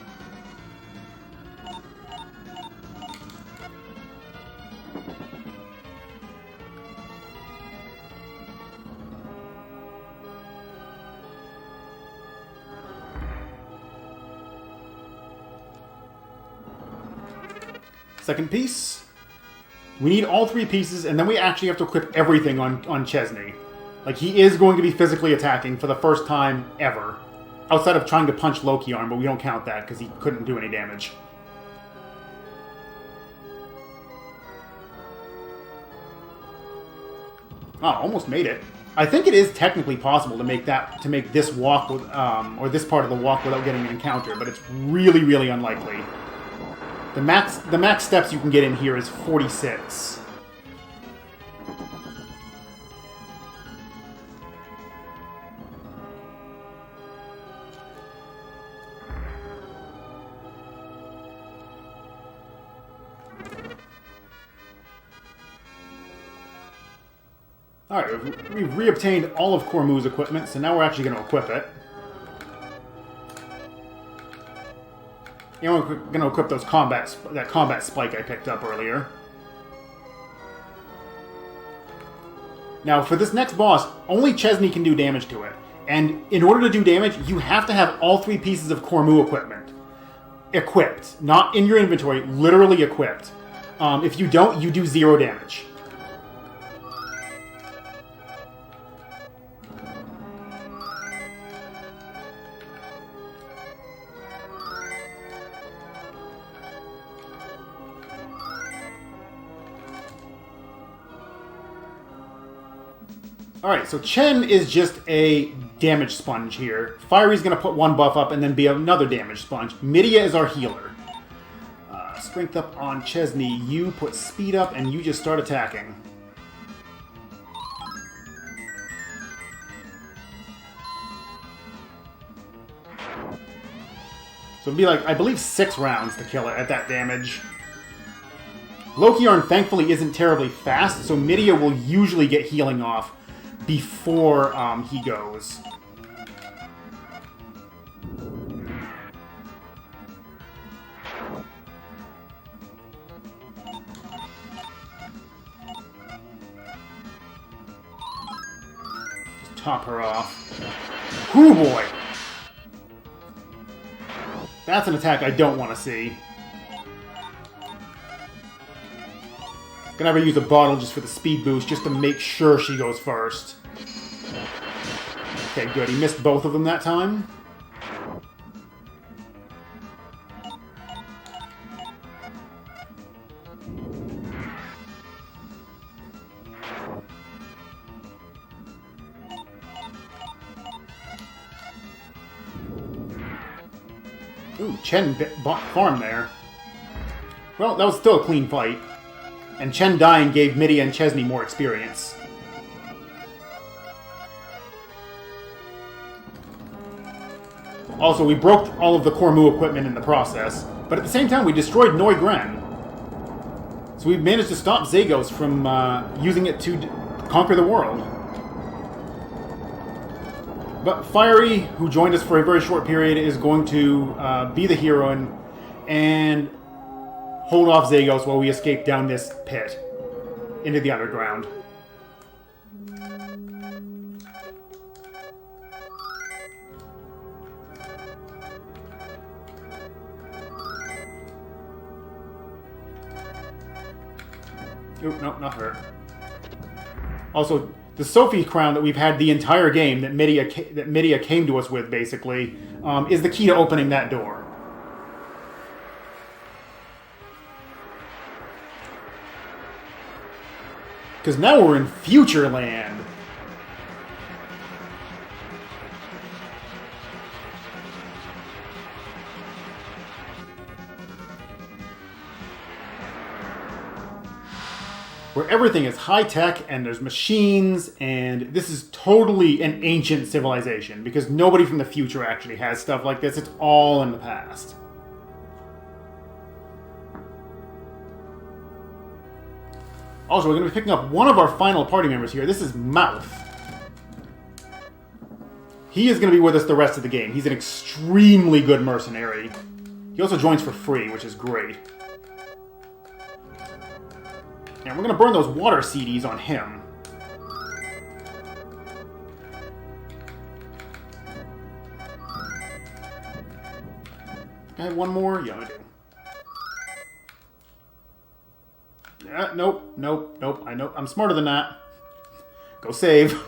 Second piece. We need all 3 pieces, and then we actually have to equip everything on Chesney. Like, he is going to be physically attacking for the first time ever. Outside of trying to punch Lokiarn, but we don't count that because he couldn't do any damage. Oh, almost made it. I think it is technically possible to make this walk with, or this part of the walk without getting an encounter, but it's really, really unlikely. The max steps you can get in here is 46. Alright, we've reobtained all of Cormu's equipment, so now we're actually going to equip it. You know, I'm going to equip that combat spike I picked up earlier. Now, for this next boss, only Chesney can do damage to it. And in order to do damage, you have to have all 3 pieces of Cormu equipment equipped. Not in your inventory, literally equipped. If you don't, you do 0 damage. Alright, so Chen is just a damage sponge here. Fiery's going to put 1 buff up and then be another damage sponge. Midia is our healer. Strength up on Chesney. You put speed up and you just start attacking. So it'd be like, I believe, 6 rounds to kill it at that damage. Lokiarn thankfully isn't terribly fast, so Midia will usually get healing off before he goes. Just top her off. Whoo boy! That's an attack I don't want to see. Gonna have her use a bottle just for the speed boost, just to make sure she goes first. Okay, good. He missed both of them that time. Ooh, Chen bought farm there. Well, that was still a clean fight. And Chen dying gave Midia and Chesney more experience. Also, we broke all of the Cormu equipment in the process, but at the same time we destroyed Noi Gren. So we managed to stop Zagos from using it to conquer the world. But Fiery, who joined us for a very short period, is going to be the heroine and hold off Zagos while we escape down this pit into the underground. Oop, nope, not her. Also, the Sophie crown that we've had the entire game that Midia came to us with, basically, is the key to opening that door. Because now we're in Future Land. Where everything is high-tech and there's machines, and this is totally an ancient civilization because nobody from the future actually has stuff like this. It's all in the past. Also, we're going to be picking up one of our final party members here. This is Mouth. He is going to be with us the rest of the game. He's an extremely good mercenary. He also joins for free, which is great. And we're going to burn those water CDs on him. I have one more? Yeah, I do. Nope. I know. I'm smarter than that. Go save.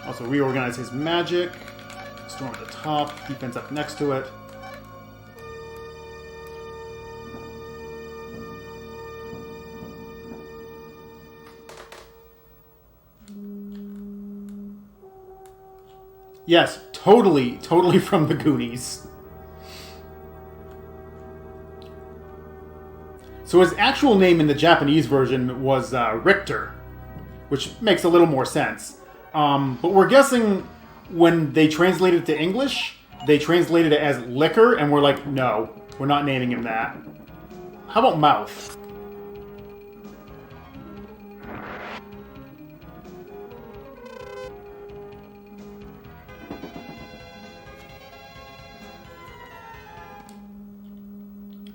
Also reorganize his magic. Storm at the top. Defense up next to it. Yes, totally from the Goonies. So his actual name in the Japanese version was Richter, which makes a little more sense. But we're guessing when they translated it to English, they translated it as Liquor, and we're like, no, we're not naming him that. How about Mouth?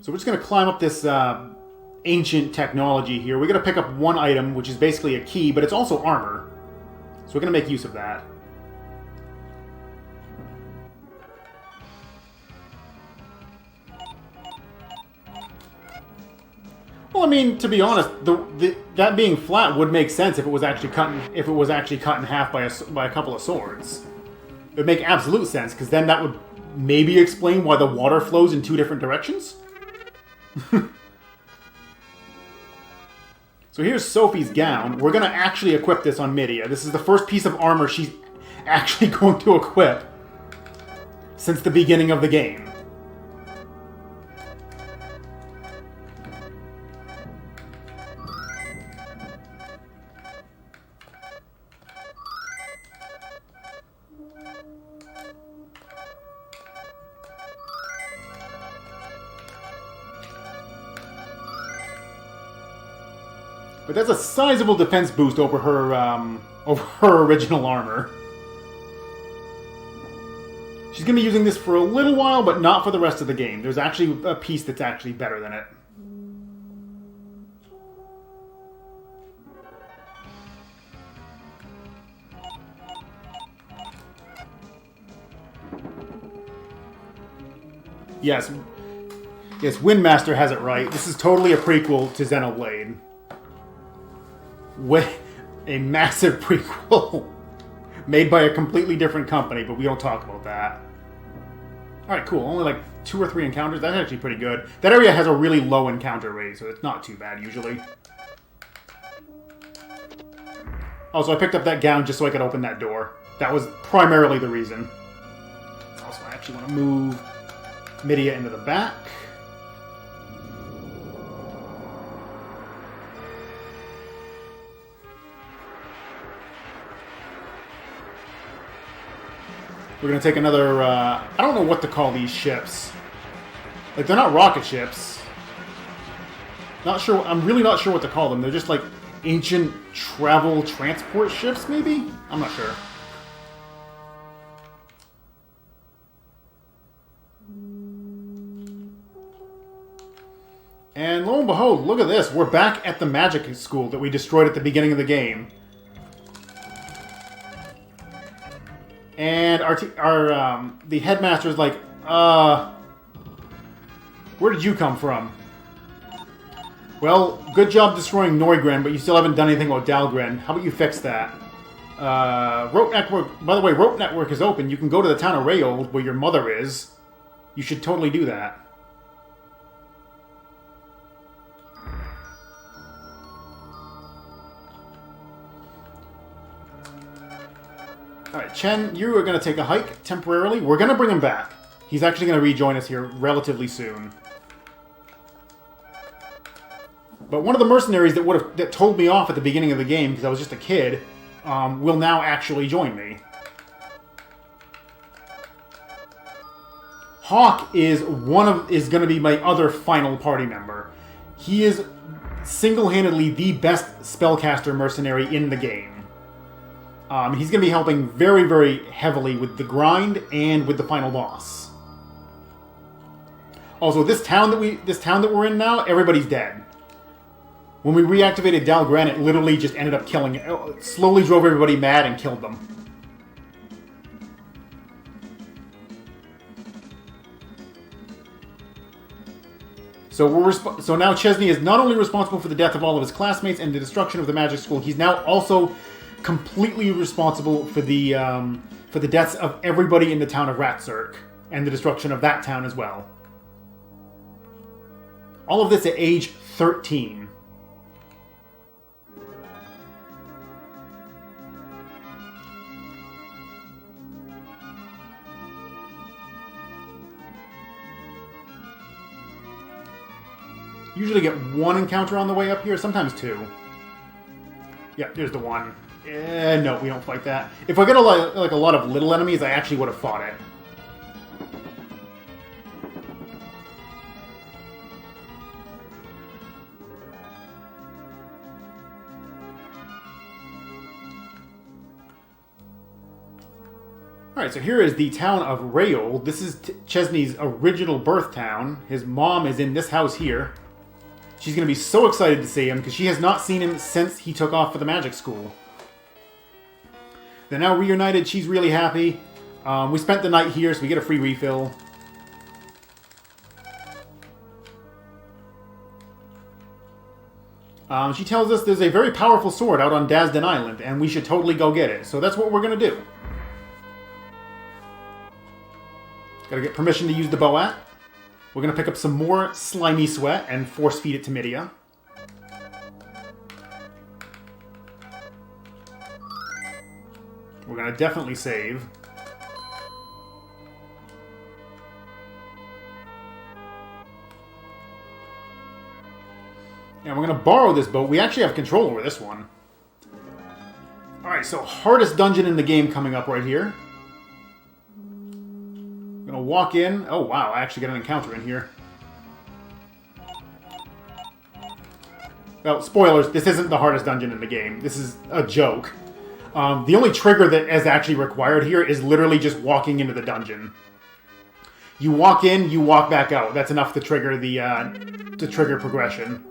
So we're just going to climb up this ancient technology here. We're going to pick up one item, which is basically a key, but it's also armor. So we're going to make use of that. Well, I mean, to be honest, that being flat would make sense if it was actually cut in half by a couple of swords. It would make absolute sense, because then that would maybe explain why the water flows in 2 different directions. So here's Sophie's gown. We're going to actually equip this on Midia. This is the first piece of armor she's actually going to equip since the beginning of the game. But that's a sizable defense boost over her original armor. She's going to be using this for a little while, but not for the rest of the game. There's actually a piece that's actually better than it. Yes, Windmaster has it right. This is totally a prequel to Xenoblade. A massive prequel made by a completely different company, but we don't talk about that. Alright, cool. Only like 2 or 3 encounters. That's actually pretty good. That area has a really low encounter rate, so it's not too bad usually. Also, I picked up that gown just so I could open that door. That was primarily the reason. Also, I actually want to move Midia into the back. We're going to take another, I don't know what to call these ships. Like, they're not rocket ships. Not sure, I'm really not sure what to call them. They're just like ancient travel transport ships, maybe? I'm not sure. And lo and behold, look at this. We're back at the magic school that we destroyed at the beginning of the game. And the headmaster's like, where did you come from? Well, good job destroying Neugren, but you still haven't done anything about Dahlgren. How about you fix that? Rope Network, by the way, Rope Network is open. You can go to the town of Rayo, where your mother is. You should totally do that. Alright, Chen, you are going to take a hike temporarily. We're going to bring him back. He's actually going to rejoin us here relatively soon. But one of the mercenaries that told me off at the beginning of the game, because I was just a kid, will now actually join me. Hawk is going to be my other final party member. He is single-handedly the best spellcaster mercenary in the game. He's going to be helping very, very heavily with the grind and with the final boss. Also, this town that we're in now, everybody's dead. When we reactivated Dahlgren, it literally just ended up killing it. Slowly drove everybody mad and killed them. So now Chesney is not only responsible for the death of all of his classmates and the destruction of the magic school, he's now also completely responsible for the deaths of everybody in the town of Ratzurk and the destruction of that town as well. All of this at age 13. Usually get 1 encounter on the way up here, sometimes 2. Yeah, there's the 1. No, we don't fight that. If I get a lot of little enemies, I actually would have fought it. Alright, so here is the town of Rayold. This is Chesney's original birth town. His mom is in this house here. She's going to be so excited to see him because she has not seen him since he took off for the magic school. They're now reunited. She's really happy. We spent the night here, so we get a free refill. She tells us there's a very powerful sword out on Dazden Island, and we should totally go get it. So that's what we're going to do. Gotta get permission to use the Boat. We're going to pick up some more slimy sweat and force feed it to Midia. We're going to definitely save. And we're going to borrow this boat. We actually have control over this one. Alright, so hardest dungeon in the game coming up right here. I'm going to walk in. Oh, wow, I actually got an encounter in here. Well, spoilers, this isn't the hardest dungeon in the game. This is a joke. The only trigger that is actually required here is literally just walking into the dungeon. You walk in, you walk back out. That's enough to trigger the progression.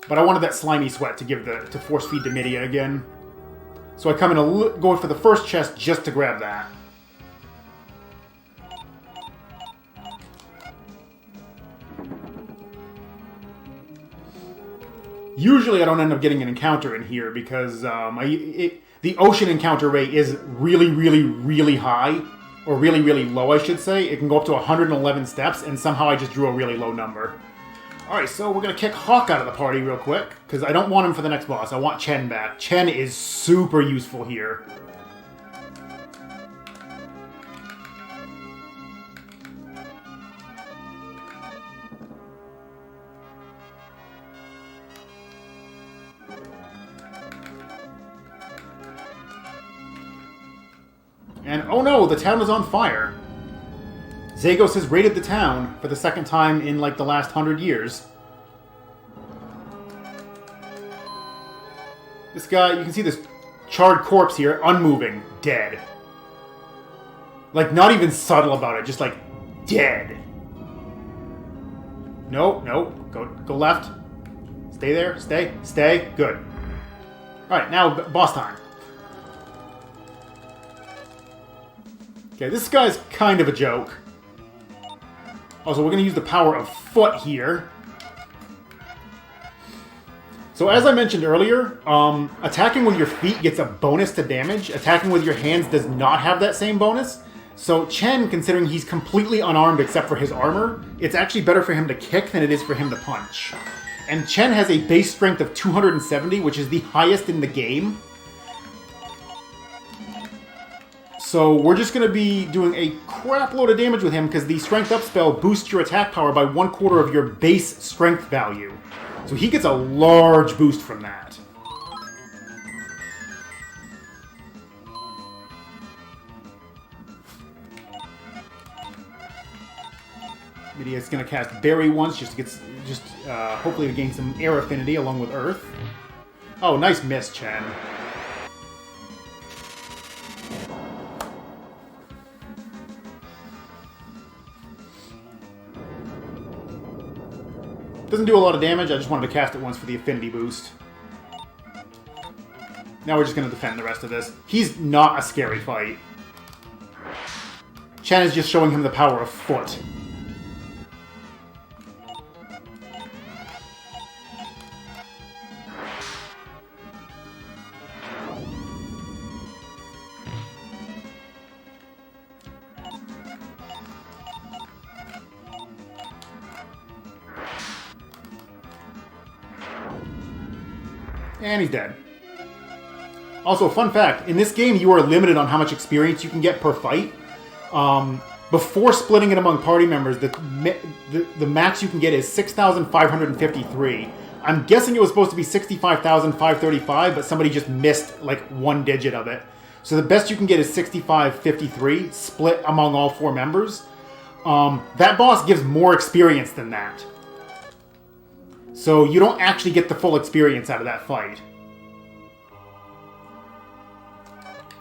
But I wanted that slimy sweat to force feed to Midia again. So I come in go for the first chest just to grab that. Usually I don't end up getting an encounter in here because the ocean encounter rate is really, really, really high. Or really, really low, I should say. It can go up to 111 steps, and somehow I just drew a really low number. Alright, so we're going to kick Hawk out of the party real quick, because I don't want him for the next boss. I want Chen back. Chen is super useful here. And oh no, the town is on fire. Zagos has raided the town for the second time in like the last 100 years. This guy, you can see this charred corpse here, unmoving, dead. Like not even subtle about it, just like dead. No, no, go left. Stay there, stay, good. Alright, now boss time. Okay, this guy's kind of a joke. Also, we're going to use the power of foot here. So as I mentioned earlier, attacking with your feet gets a bonus to damage. Attacking with your hands does not have that same bonus. So Chen, considering he's completely unarmed except for his armor, it's actually better for him to kick than it is for him to punch. And Chen has a base strength of 270, which is the highest in the game. So we're just going to be doing a crap load of damage with him because the Strength Up spell boosts your attack power by 1/4 of your base strength value. So he gets a large boost from that. Midia's going to cast Berry once just to get, hopefully to gain some air affinity along with Earth. Oh, nice miss, Chen. Doesn't do a lot of damage, I just wanted to cast it once for the affinity boost. Now we're just going to defend the rest of this. He's not a scary fight. Chen is just showing him the power of foot. And he's dead. Also, fun fact, in this game you are limited on how much experience you can get per fight. Before splitting it among party members, the max you can get is 6,553. I'm guessing it was supposed to be 65,535, but somebody just missed like one digit of it. So the best you can get is 6,553, split among all 4 members. That boss gives more experience than that. So you don't actually get the full experience out of that fight.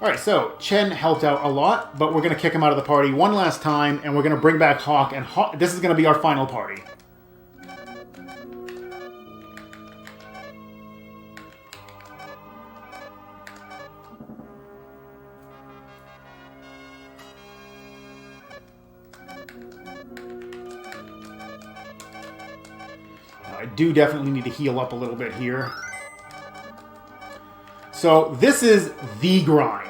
Alright, so Chen helped out a lot, but we're going to kick him out of the party one last time, and we're going to bring back Hawk, and this is going to be our final party. I do definitely need to heal up a little bit here. So this is the grind.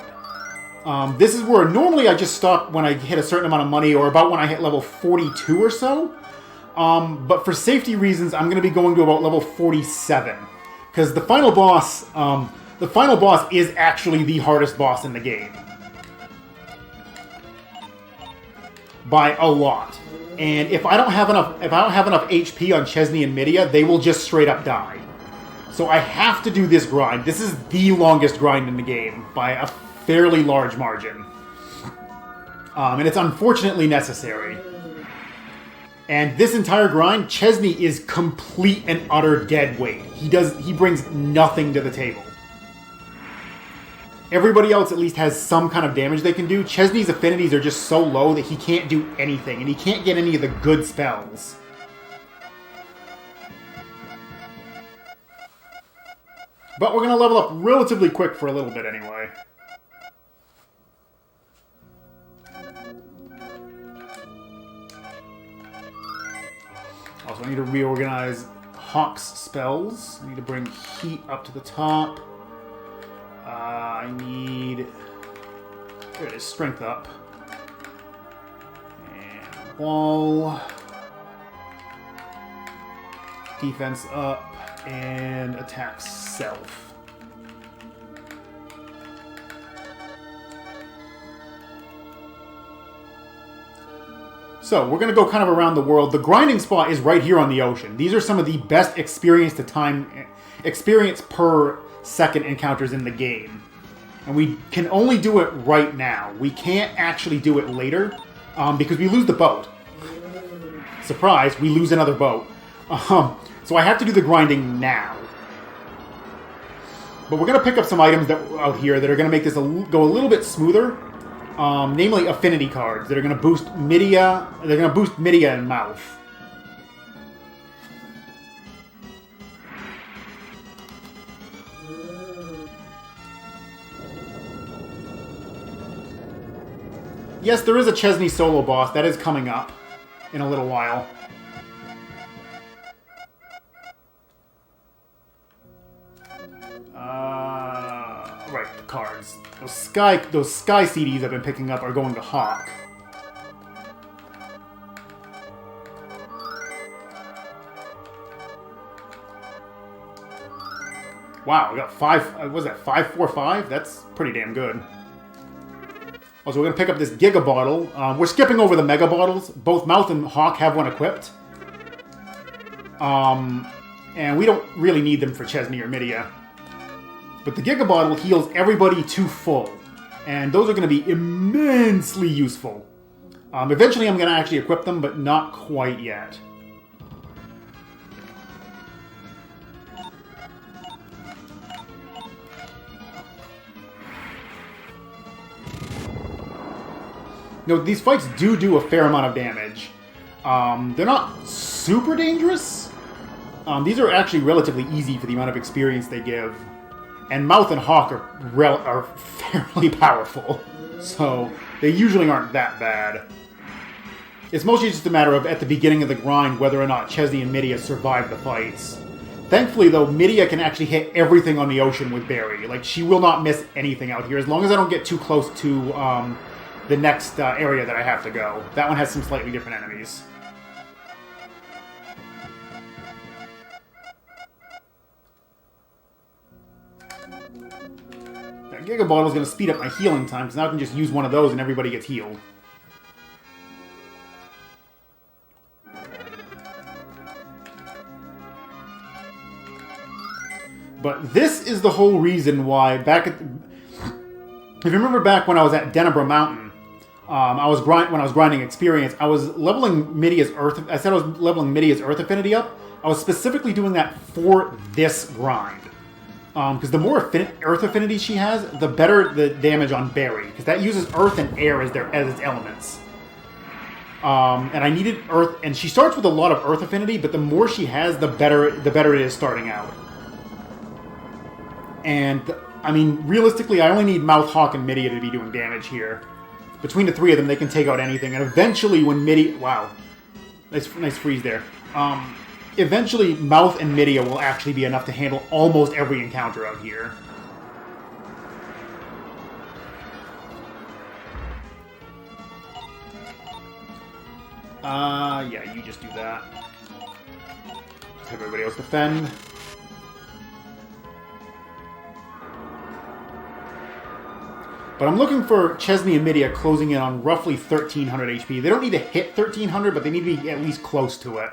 This is where normally I just stop when I hit a certain amount of money, or about when I hit level 42 or so. But for safety reasons, I'm going to be going to about level 47. Because the final boss is actually the hardest boss in the game. By a lot. And if I don't have enough HP on Chesney and Midia, they will just straight up die. So I have to do this grind. This is the longest grind in the game by a fairly large margin. And it's unfortunately necessary. And this entire grind, Chesney is complete and utter dead weight. He brings nothing to the table. Everybody else at least has some kind of damage they can do. Chesney's affinities are just so low that he can't do anything, and he can't get any of the good spells. But we're going to level up relatively quick for a little bit anyway. Also, I need to reorganize Hawk's spells. I need to bring Heat up to the top. I need... There it is, Strength up. And Wall. Defense up. And Attack Self. So, we're going to go kind of around the world. The grinding spot is right here on the ocean. These are some of the best experience per second encounters in the game. And we can only do it right now. We can't actually do it later because we lose the boat. Surprise, we lose another boat. So I have to do the grinding now. But we're going to pick up some items out here that are going to make this go a little bit smoother. Namely affinity cards that are going to boost Midia. They're going to boost Midia and Mouth. Yes, there is a Chesney solo boss. That is coming up in a little while. Right, the cards. Those sky CDs I've been picking up are going to Hawk. Wow, we got 5... what was that? 545? That's pretty damn good. Also, we're going to pick up this Giga Bottle. We're skipping over the Mega Bottles. Both Mouth and Hawk have one equipped. And we don't really need them for Chesney or Midia. But the Giga Bottle heals everybody to full. And those are going to be immensely useful. Eventually I'm going to actually equip them, but not quite yet. No, these fights do a fair amount of damage. They're not super dangerous. These are actually relatively easy for the amount of experience they give. And Mouth and Hawk are fairly powerful. So, they usually aren't that bad. It's mostly just a matter of, at the beginning of the grind, whether or not Chesney and Midia survive the fights. Thankfully, though, Midia can actually hit everything on the ocean with Barry. Like, she will not miss anything out here, as long as I don't get too close to, the next area that I have to go. That one has some slightly different enemies. That Giga Bottle is going to speed up my healing time, because now I can just use one of those and everybody gets healed. But this is the whole reason why if you remember back when I was at Denebra Mountain, when I was grinding experience, I was leveling Midia's Earth. I said I was leveling Midia's Earth affinity up. I was specifically doing that for this grind. Because the more earth affinity she has, the better the damage on Berry. Because that uses earth and air as its elements. And I needed earth, and she starts with a lot of earth affinity, but the more she has, the better it is starting out. And I mean, realistically, I only need Mouth, Hawk, and Midia to be doing damage here. Between the three of them, they can take out anything. And eventually, when Midia... Wow. Nice freeze there. Eventually, Mouth and Midia will actually be enough to handle almost every encounter out here. Yeah, you just do that. Have everybody else defend. But I'm looking for Chesney and Midia closing in on roughly 1,300 HP. They don't need to hit 1,300, but they need to be at least close to it.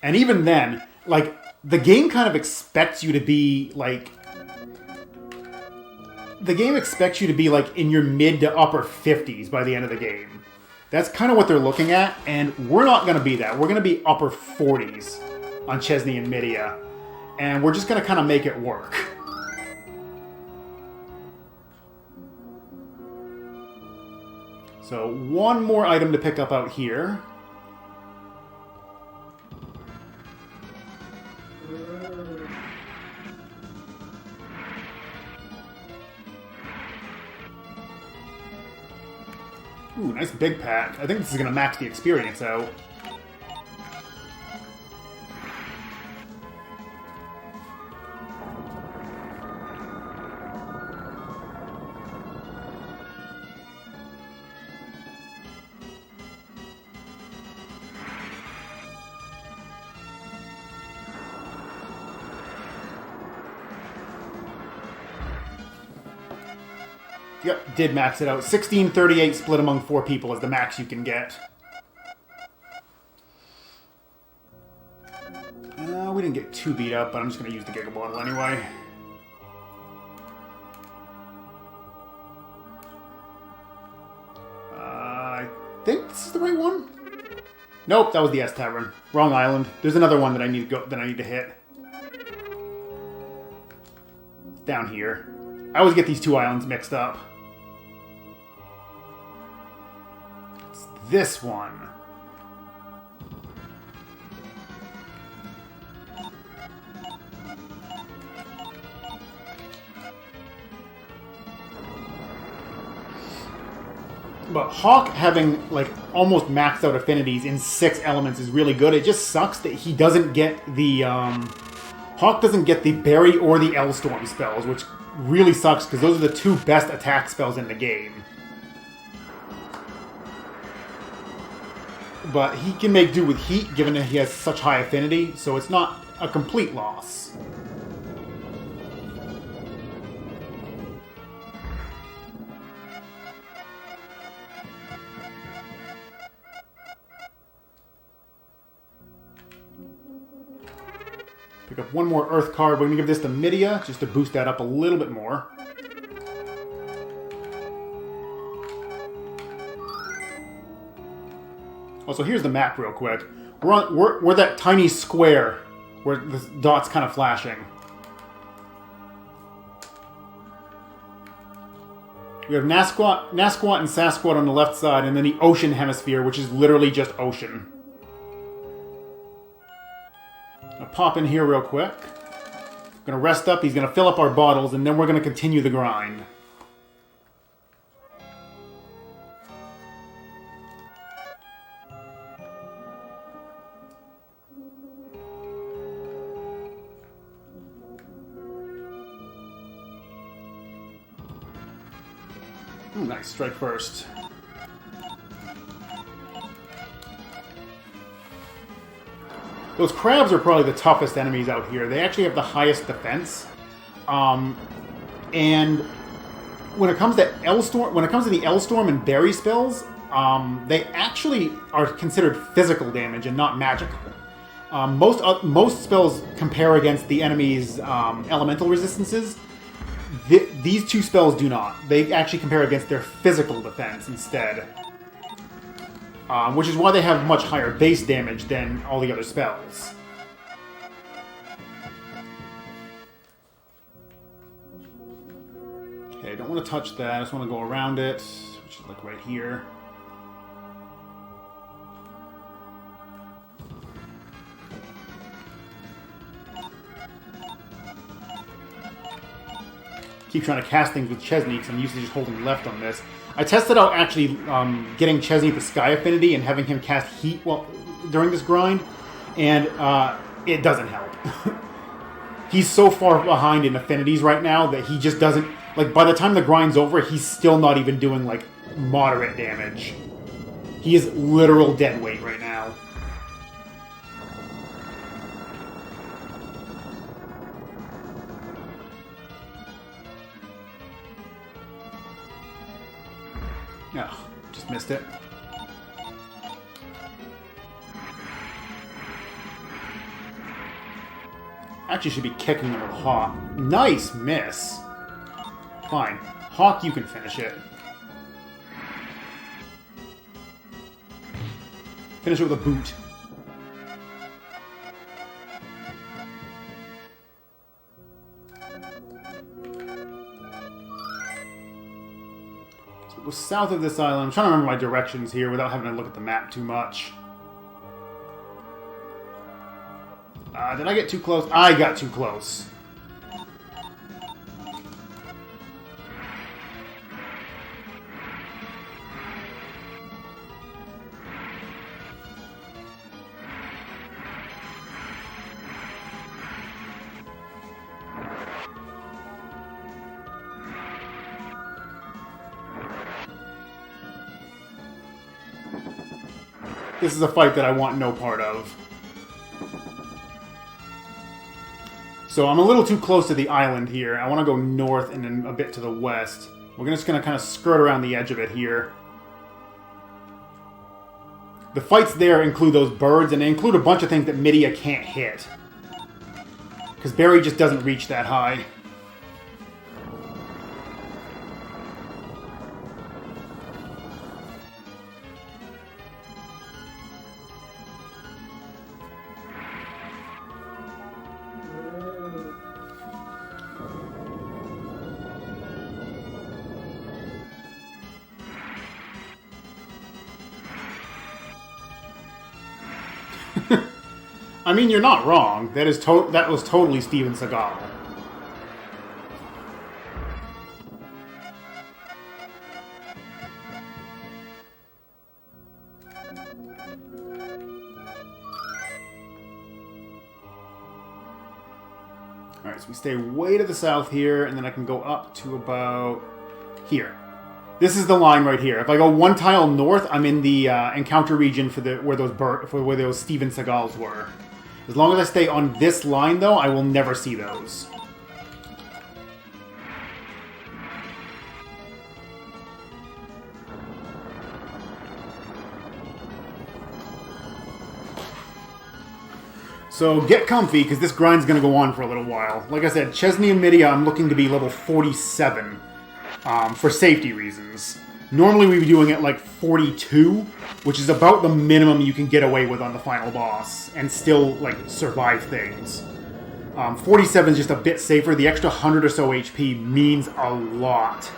And even then, like, the game kind of expects you to be, like... The game expects you to be, like, in your mid to upper 50s by the end of the game. That's kind of what they're looking at, and we're not going to be that. We're going to be upper 40s on Chesney and Midia. And we're just going to kind of make it work. So, one more item to pick up out here. Ooh, nice big pack. I think this is going to max the experience out. Yep, did max it out. 1638 split among 4 people is the max you can get. We didn't get too beat up, but I'm just going to use the Giga Bottle anyway. I think this is the right one. Nope, that was the S Tavern. Wrong island. There's another one that I need to hit. Down here. I always get these two islands mixed up. It's this one. But Hawk having, like, almost maxed out affinities in 6 elements is really good. It just sucks that he doesn't get the, Hawk doesn't get the Berry or the L-Storm spells, which really sucks, because those are the 2 best attack spells in the game. But he can make do with heat, given that he has such high affinity, so it's not a complete loss. Pick up one more Earth card. We're going to give this to Midia, just to boost that up a little bit more. Also, here's the map real quick. We're that tiny square where the dot's kind of flashing. We have Nasquat and Sasquatch on the left side, and then the ocean hemisphere, which is literally just ocean. I'll pop in here real quick. Gonna rest up, he's gonna fill up our bottles, and then we're gonna continue the grind. Ooh, nice, strike first. Those crabs are probably the toughest enemies out here. They actually have the highest defense. And when it comes to the L-Storm and Berry spells, they actually are considered physical damage and not magical. Most spells compare against the enemy's elemental resistances. These 2 spells do not. They actually compare against their physical defense instead. Which is why they have much higher base damage than all the other spells. want to touch that. I just want to go around it, which is like right here. Keep trying to cast things with Chesney because I'm used to just holding left on this. I tested out actually getting Chesney the Sky Affinity and having him cast Heat during this grind, and it doesn't help. He's so far behind in affinities right now that he just doesn't... Like, by the time the grind's over, he's still not even doing, like, moderate damage. He is literal dead weight right now. Oh, just missed it. Actually should be kicking him with Hawk. Nice miss. Fine. Hawk, you can finish it. Finish it with a boot. So it was south of this island. I'm trying to remember my directions here without having to look at the map too much. Did I get too close? I got too close. This is a fight that I want no part of. So I'm a little too close to the island here. I want to go north and then a bit to the west. We're just going to kind of skirt around the edge of it here. The fights there include those birds, and they include a bunch of things that Midia can't hit. Because Barry just doesn't reach that high. I mean, you're not wrong. That was totally Steven Seagal. Alright, so we stay way to the south here, and then I can go up to about here. This is the line right here. If I go one tile north, I'm in the encounter region for where those Steven Seagals were. As long as I stay on this line, though, I will never see those. So get comfy, because this grind's going to go on for a little while. Like I said, Chesney and Midia, I'm looking to be level 47 for safety reasons. Normally we'd be doing it like 42, which is about the minimum you can get away with on the final boss, and still, like, survive things. 47 is just a bit safer. The extra 100 or so HP means a lot.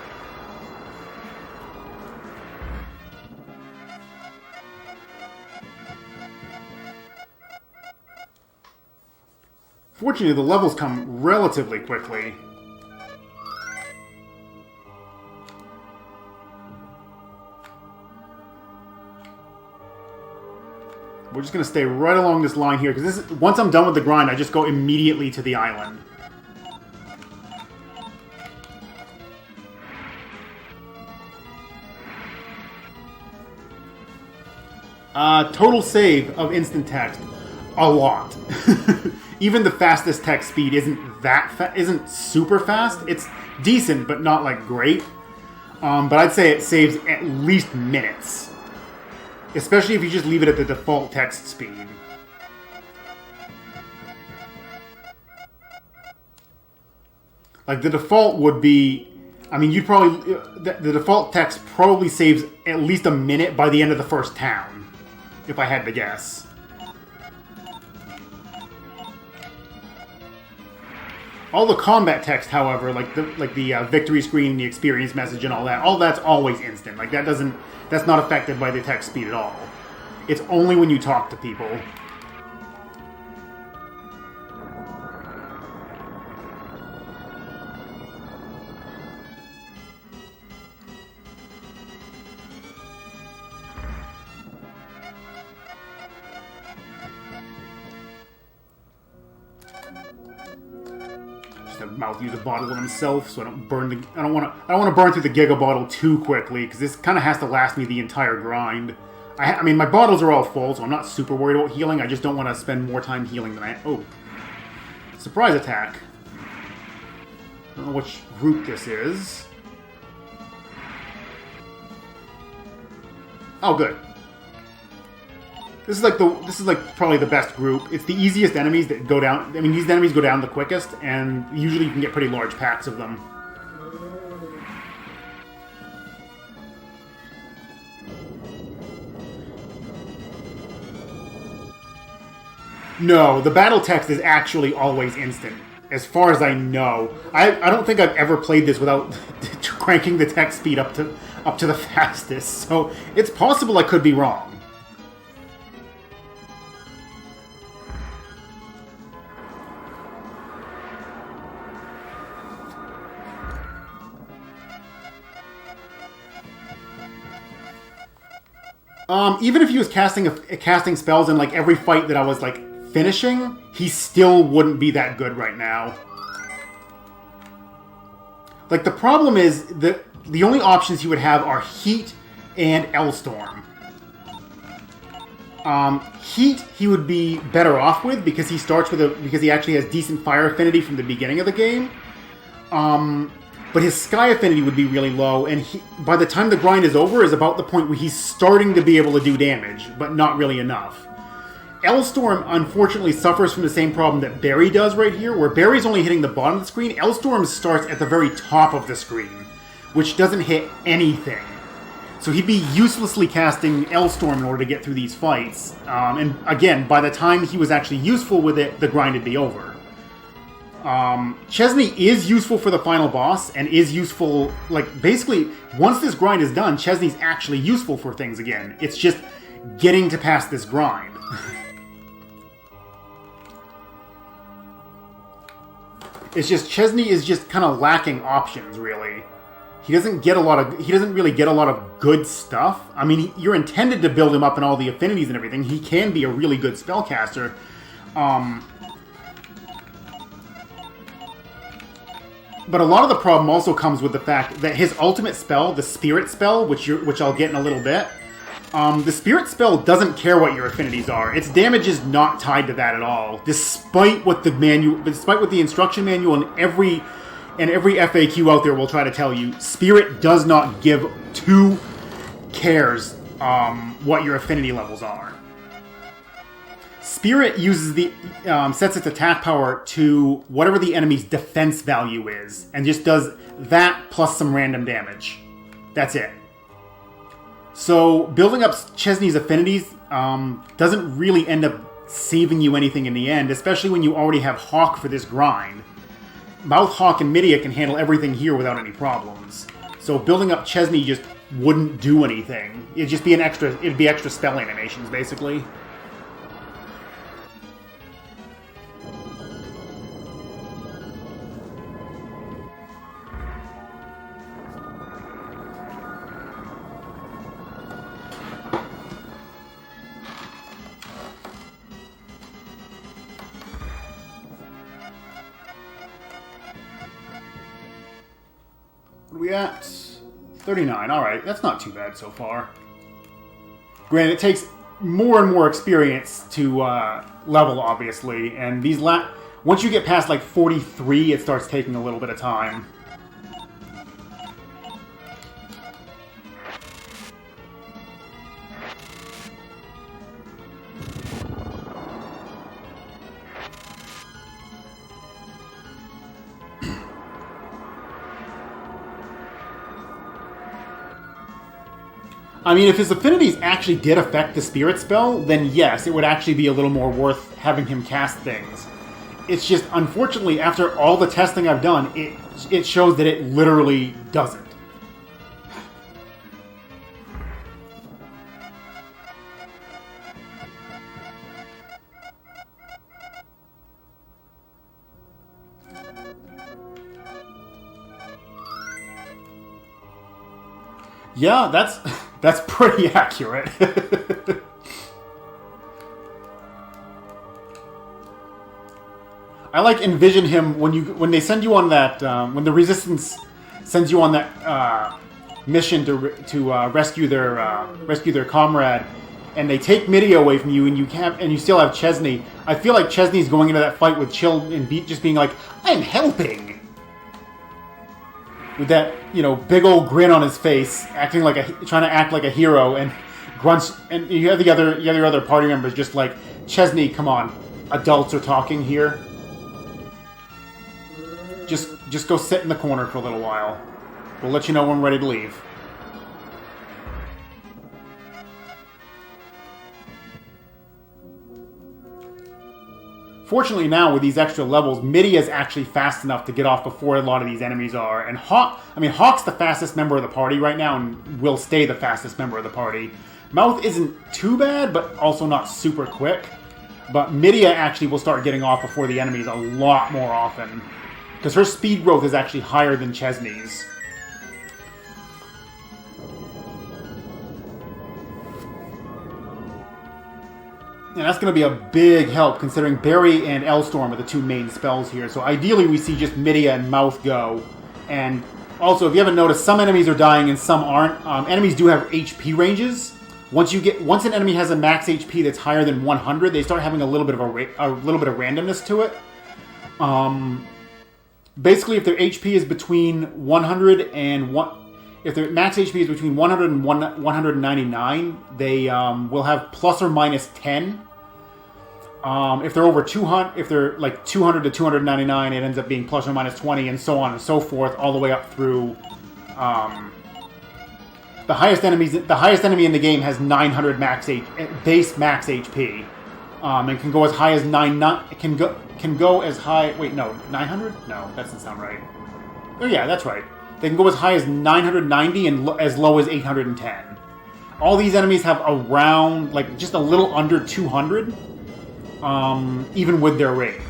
Fortunately, the levels come relatively quickly. We're just going to stay right along this line here, because once I'm done with the grind, I just go immediately to the island. Total save of instant text, a lot. Even the fastest text speed isn't super fast. It's decent, but not like great. But I'd say it saves at least minutes. Especially if you just leave it at the default text speed. Like, the default would be... I mean, you'd probably... The default text probably saves at least a minute by the end of the first town. If I had to guess. All the combat text, however, like the victory screen, the experience message, and all that's always instant. Like that's not affected by the text speed at all. It's only when you talk to people. Mouth use a bottle on himself, so I don't burn the. I don't want to burn through the Giga bottle too quickly because this kind of has to last me the entire grind. I mean, my bottles are all full, so I'm not super worried about healing. I just don't want to spend more time healing than I. Oh, surprise attack. I don't know which group this is. Oh, good. This is like probably the best group. It's the easiest enemies that go down. I mean, these enemies go down the quickest, and usually you can get pretty large packs of them. No, the battle text is actually always instant, as far as I know. I don't think I've ever played this without cranking the text speed up to the fastest. So it's possible I could be wrong. Even if he was casting spells in like every fight that I was like finishing, he still wouldn't be that good right now. Like the problem is that the only options he would have are Heat and Elstorm. Heat he would be better off with because he starts with because he actually has decent fire affinity from the beginning of the game. But his Sky affinity would be really low, and by the time the grind is over is about the point where he's starting to be able to do damage, but not really enough. Elstorm, unfortunately, suffers from the same problem that Barry does right here, where Barry's only hitting the bottom of the screen. Elstorm starts at the very top of the screen, which doesn't hit anything. So he'd be uselessly casting Elstorm in order to get through these fights. And again, by the time he was actually useful with it, the grind would be over. Chesney is useful for the final boss, and is useful, like, basically, once this grind is done, Chesney's actually useful for things again. It's just getting to pass this grind. It's just, Chesney is just kind of lacking options, really. He doesn't really get a lot of good stuff. I mean, you're intended to build him up in all the affinities and everything. He can be a really good spellcaster. But a lot of the problem also comes with the fact that his ultimate spell, the Spirit spell, which I'll get in a little bit, the Spirit spell doesn't care what your affinities are. Its damage is not tied to that at all, despite what the instruction manual and every FAQ out there will try to tell you. Spirit does not give two cares what your affinity levels are. Spirit uses sets its attack power to whatever the enemy's defense value is, and just does that plus some random damage. That's it. So building up Chesney's affinities doesn't really end up saving you anything in the end, especially when you already have Hawk for this grind. Mouth, Hawk, and Midia can handle everything here without any problems. So building up Chesney just wouldn't do anything. It'd be extra spell animations, basically. We at 39. Alright, that's not too bad so far. Granted, it takes more and more experience to level, obviously, and once you get past like 43, it starts taking a little bit of time. I mean, if his affinities actually did affect the Spirit spell, then yes, it would actually be a little more worth having him cast things. It's just, unfortunately, after all the testing I've done, it shows that it literally doesn't. Yeah, that's pretty accurate. I like envision him when they send you on that when the Resistance sends you on that mission to rescue their comrade, and they take Midia away from you, and you still have Chesney. I feel like Chesney's going into that fight with Chill and just being like, "I'm helping," with that big old grin on his face, trying to act like a hero, and grunts. And you have the other party members just like, "Chesney, come on, adults are talking here. Just go sit in the corner for a little while. We'll let you know when we're ready to leave." Fortunately now, with these extra levels, Midia is actually fast enough to get off before a lot of these enemies are. And Hawk's the fastest member of the party right now and will stay the fastest member of the party. Mouth isn't too bad, but also not super quick. But Midia actually will start getting off before the enemies a lot more often, because her speed growth is actually higher than Chesney's. And that's going to be a big help, considering Barry and Elstorm are the two main spells here. So ideally we see just Midia and Mouth go. And also, if you haven't noticed, some enemies are dying and some aren't. Enemies do have HP ranges. Once an enemy has a max HP that's higher than 100, they start having a little bit of randomness to it. Basically, if their HP is between 100 and if their max HP is between 100 and 199, they will have plus or minus 10. If they're over 200, if they're like 200 to 299, it ends up being plus or minus 20, and so on and so forth, all the way up through. The highest enemy in the game has 900 base max HP, and can go as high as 900? No, that doesn't sound right. Oh yeah, that's right. They can go as high as 990 and as low as 810. All these enemies have around, like, just a little under 200, even with their range.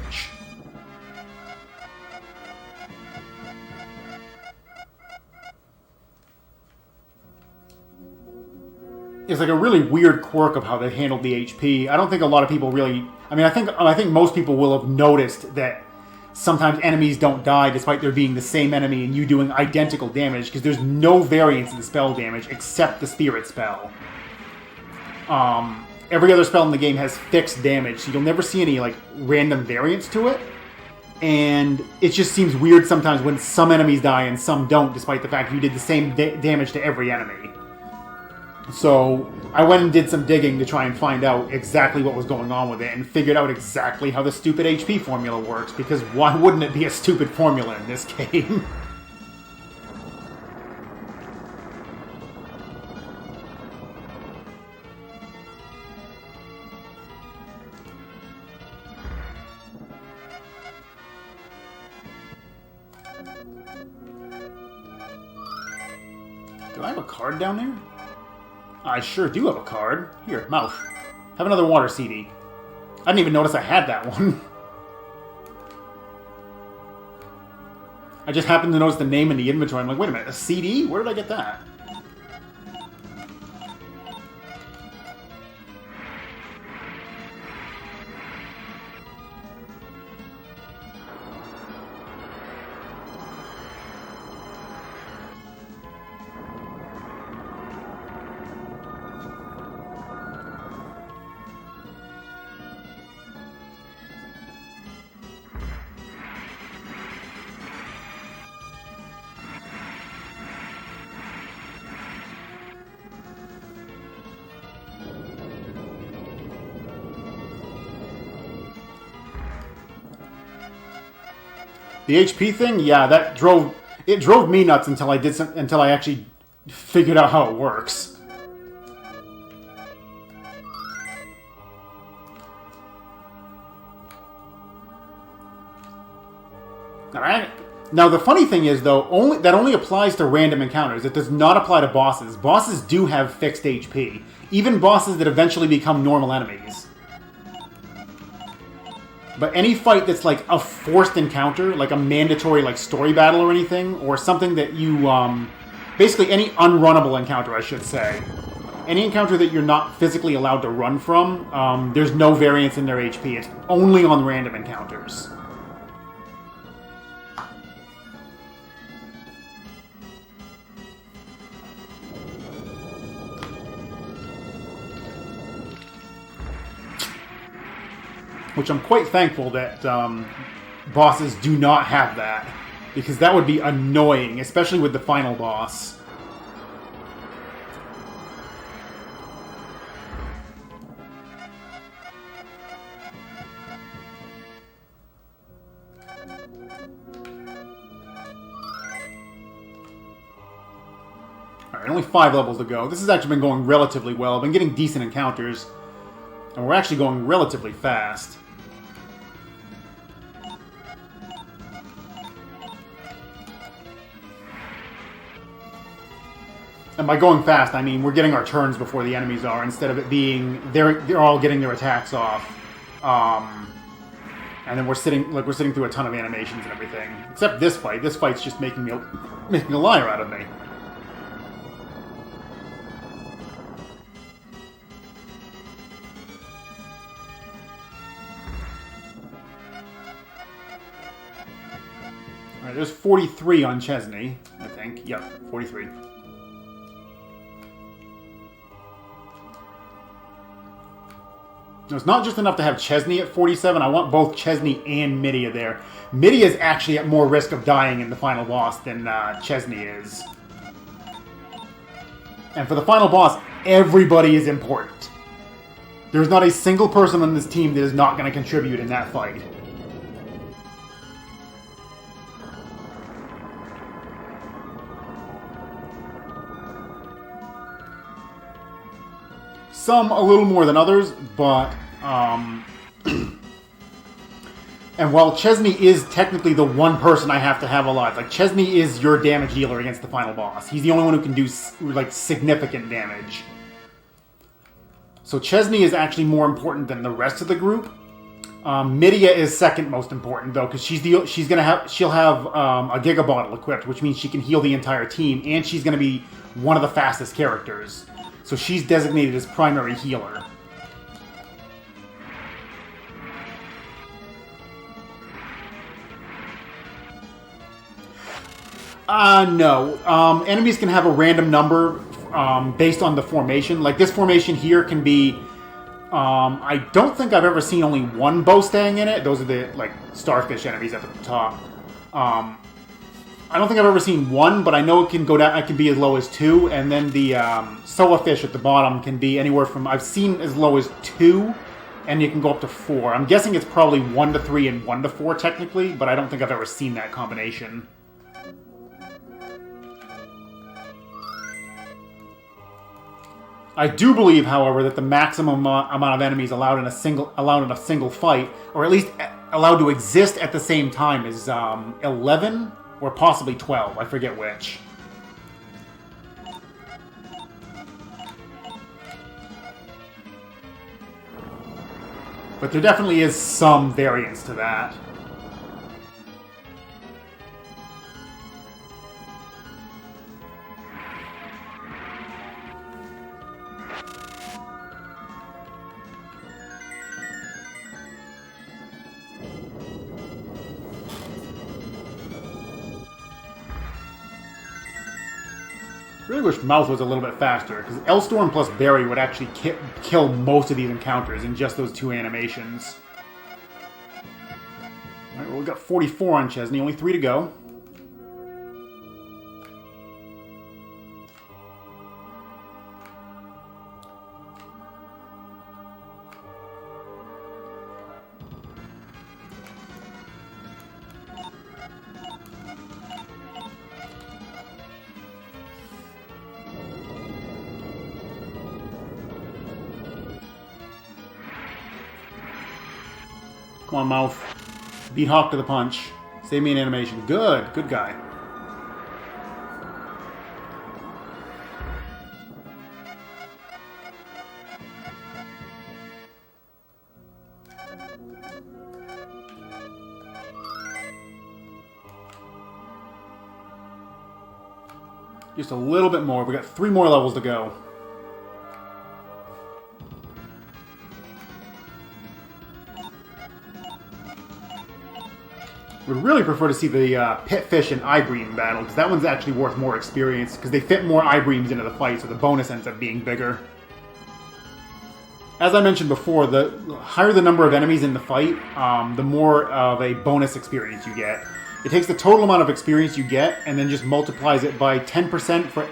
It's like a really weird quirk of how they handled the HP. I don't think a lot of people really... I think most people will have noticed that sometimes enemies don't die despite there being the same enemy and you doing identical damage, because there's no variance in the spell damage except the Spirit spell. Every other spell in the game has fixed damage, so you'll never see any like random variance to it. And it just seems weird sometimes when some enemies die and some don't, despite the fact you did the same damage to every enemy. So I went and did some digging to try and find out exactly what was going on with it, and figured out exactly how the stupid HP formula works, because why wouldn't it be a stupid formula in this game? Do I have a card down there? I sure do have a card. Here, Mouth. Have another water CD. I didn't even notice I had that one. I just happened to notice the name in the inventory. I'm like, wait a minute, a CD? Where did I get that? The HP thing, yeah, that drove me nuts until I actually figured out how it works. Alright. Now, the funny thing is, though, that only applies to random encounters. It does not apply to bosses. Bosses do have fixed HP. Even bosses that eventually become normal enemies. But any fight that's like a forced encounter, like a mandatory like story battle or anything, or something that you, basically any unrunnable encounter, I should say. Any encounter that you're not physically allowed to run from, there's no variance in their HP. It's only on random encounters. Which I'm quite thankful that bosses do not have that, because that would be annoying, especially with the final boss. Alright, only 5 levels to go. This has actually been going relatively well. I've been getting decent encounters, and we're actually going relatively fast. And by going fast, I mean we're getting our turns before the enemies are, instead of it being they're all getting their attacks off, and then we're sitting through a ton of animations and everything. Except this fight. This fight's just making a liar out of me. All right, there's 43 on Chesney, I think. Yep, 43. It's not just enough to have Chesney at 47, I want both Chesney and Midia there. Midia is actually at more risk of dying in the final boss than Chesney is. And for the final boss, everybody is important. There's not a single person on this team that is not going to contribute in that fight. Some a little more than others, but and while Chesney is technically the one person I have to have alive, like Chesney is your damage dealer against the final boss. He's the only one who can do like significant damage. So Chesney is actually more important than the rest of the group. Midia is second most important though, because she'll have a Giga Bottle equipped, which means she can heal the entire team, and she's going to be one of the fastest characters. So she's designated as primary healer. No. Enemies can have a random number based on the formation. Like this formation here can be... I don't think I've ever seen only one Bowstang in it. Those are the like starfish enemies at the top. I don't think I've ever seen one, but I know it can go down. It can be as low as 2, and then the Soa fish at the bottom can be anywhere from, I've seen as low as 2, and you can go up to 4. I'm guessing it's probably 1 to 3 and 1 to 4 technically, but I don't think I've ever seen that combination. I do believe, however, that the maximum amount of enemies allowed in a single fight, or at least allowed to exist at the same time, is 11 or possibly 12. I forget which. But there definitely is some variance to that. I really wish Mouth was a little bit faster, because Elstorm plus Barry would actually kill most of these encounters in just those 2 animations. Alright, well, we've got 44 on Chesney, only 3 to go. Come on, Mouth. Beat Hawk to the punch. Save me an animation. Good. Good guy. Just a little bit more. We got 3 more levels to go. Would really prefer to see the pit fish and Ibream battle, because that one's actually worth more experience, because they fit more Ibreams into the fight, so the bonus ends up being bigger. As I mentioned before, the higher the number of enemies in the fight, the more of a bonus experience you get. It takes the total amount of experience you get, and then just multiplies it by 10% for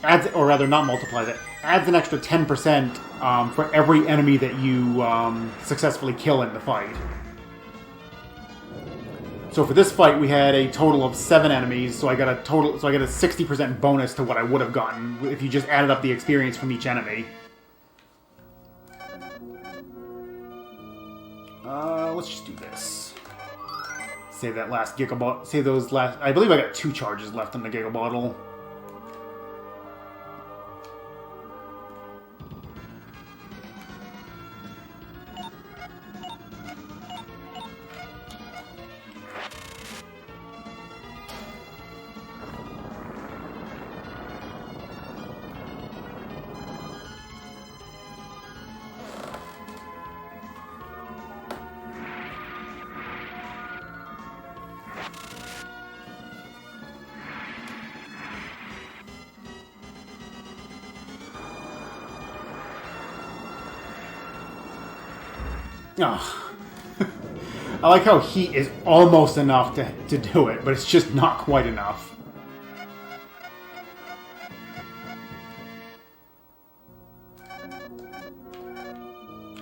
adds, or rather not multiplies it, adds an extra 10% for every enemy that you successfully kill in the fight. So for this fight, we had a total of 7 enemies, so I got a 60% bonus to what I would have gotten if you just added up the experience from each enemy. Let's just do this. Save that last Giga Bottle. Save those last. I believe I got 2 charges left in the Giga Bottle. Oh. I like how heat is almost enough to do it, but it's just not quite enough.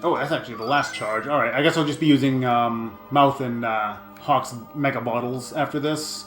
Oh, that's actually the last charge. Alright, I guess I'll just be using Mouth and Hawk's Mega Bottles after this.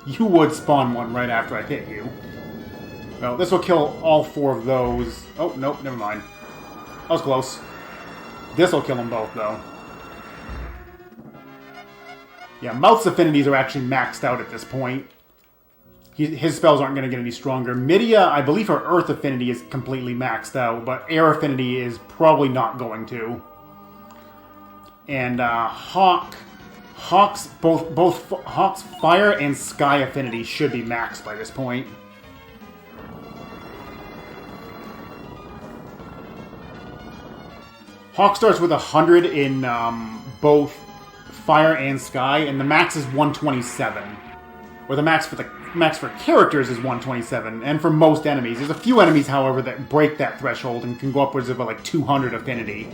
You would spawn one right after I hit you. Well, this will kill all 4 of those. Oh, nope, never mind. That was close. This will kill them both, though. Yeah, Mouth's affinities are actually maxed out at this point. His spells aren't going to get any stronger. Midia, I believe her Earth affinity is completely maxed out, but Air affinity is probably not going to. And Hawk's fire and sky affinity should be maxed by this point. Hawk starts with 100 in both fire and sky, and the max is 127. Or the max for characters is 127, and for most enemies. There's a few enemies, however, that break that threshold and can go upwards of like 200 affinity.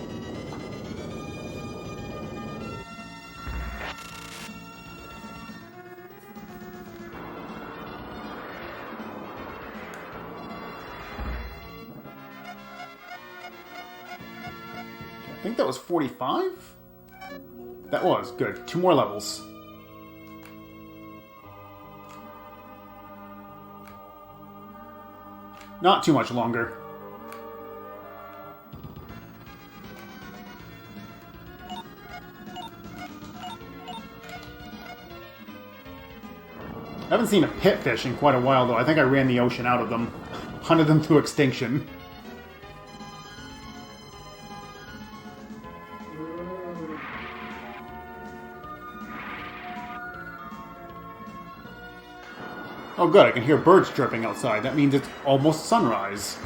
I think that was 45? That was. Good. 2 more levels. Not too much longer. I haven't seen a pit fish in quite a while, though. I think I ran the ocean out of them. Hunted them to extinction. Oh good, I can hear birds chirping outside. That means it's almost sunrise.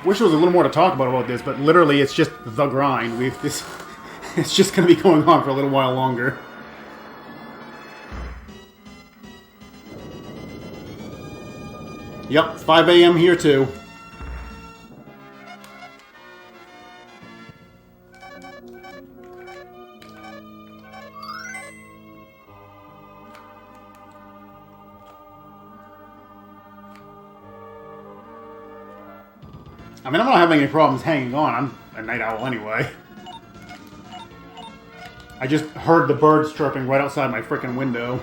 Wish there was a little more to talk about this, but literally it's just the grind. It's just going to be going on for a little while longer. Yep, 5 a.m. here too. I mean, I'm not having any problems hanging on. I'm a night owl anyway. I just heard the birds chirping right outside my frickin' window.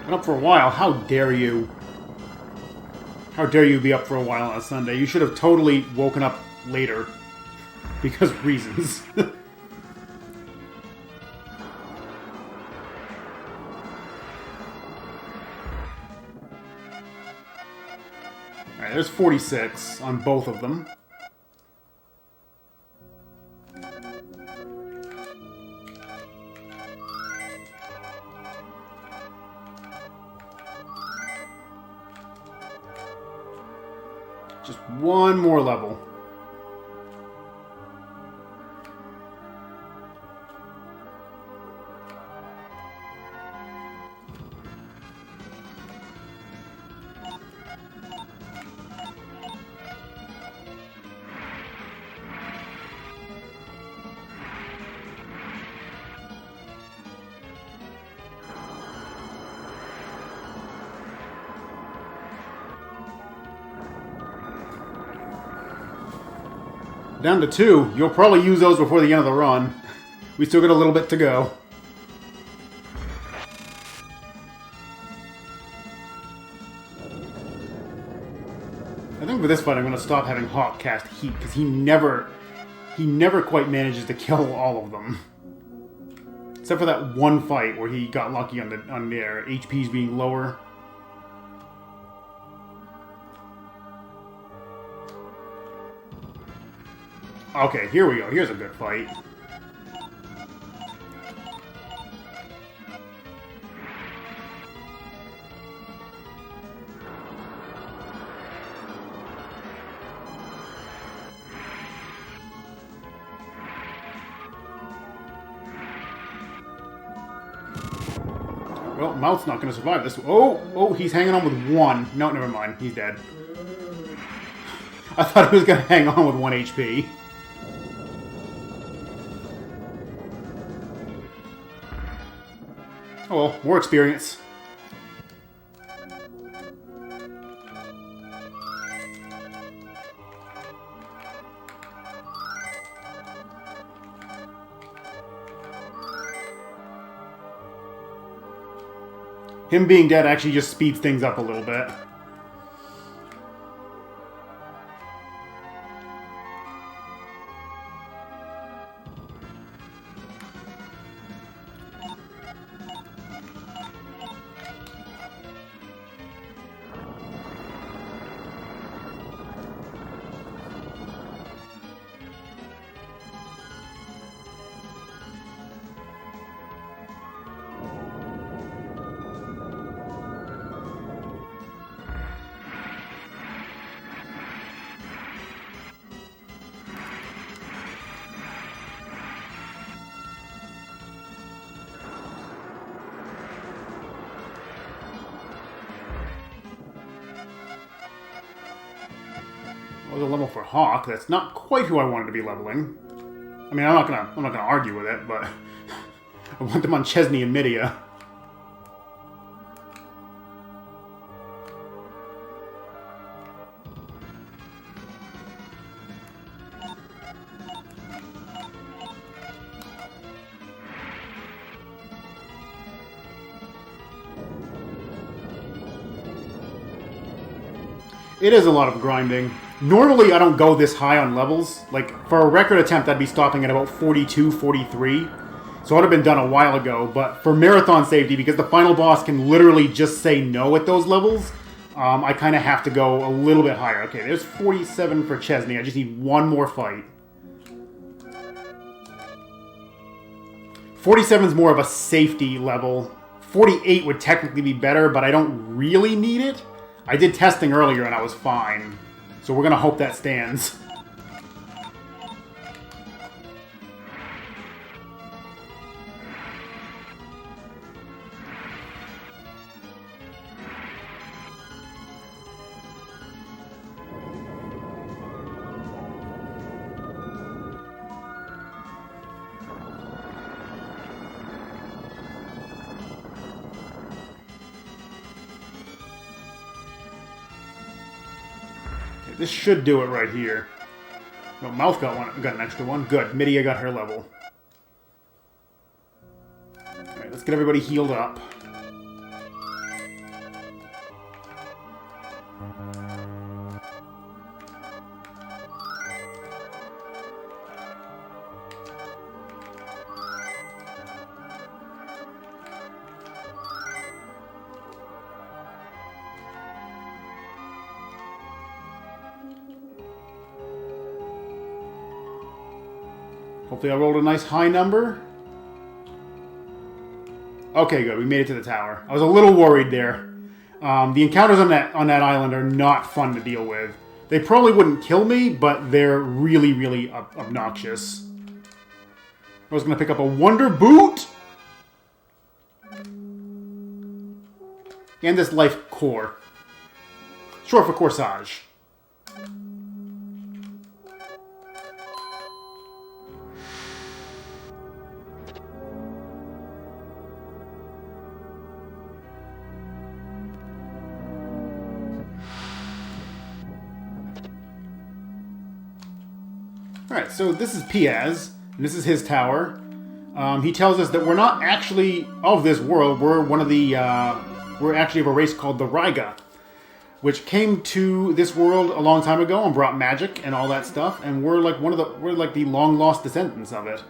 Been up for a while. How dare you? How dare you be up for a while on a Sunday? You should have totally woken up later. Because reasons. Alright, there's 46 on both of them. Just one more level. Down to 2. You'll probably use those before the end of the run. We still got a little bit to go. I think for this fight I'm going to stop having Hawk cast Heat, because he never quite manages to kill all of them. Except for that one fight where he got lucky on their HPs being lower. Okay, here we go. Here's a good fight. Well, Mouth's not going to survive this. Oh, he's hanging on with 1. No, never mind. He's dead. I thought he was going to hang on with 1 HP. Oh well, more experience. Him being dead actually just speeds things up a little bit. Was a level for Hawk. That's not quite who I wanted to be leveling. I mean, I'm not gonna argue with it, but I want them on Chesney and Midia. It is a lot of grinding. Normally, I don't go this high on levels. Like, for a record attempt, I'd be stopping at about 42, 43. So it would have been done a while ago. But for marathon safety, because the final boss can literally just say no at those levels, I kind of have to go a little bit higher. Okay, there's 47 for Chesney. I just need one more fight. 47 is more of a safety level. 48 would technically be better, but I don't really need it. I did testing earlier and I was fine. So we're going to hope that stands. This should do it right here. No, Mouth got an extra one. Good. Midia got her level. Alright, let's get everybody healed up. Hopefully I rolled a nice high number. Okay, good. We made it to the tower. I was a little worried there. The encounters on that island are not fun to deal with. They probably wouldn't kill me, but they're really, really obnoxious. I was going to pick up a Wonder Boot. And this Life Core. Short for Corsage. Alright, so this is Piaz, and this is his tower. He tells us that we're not actually of this world. We're one of the, we're actually of a race called the Ryga, which came to this world a long time ago and brought magic and all that stuff, and we're like we're like the long-lost descendants of it.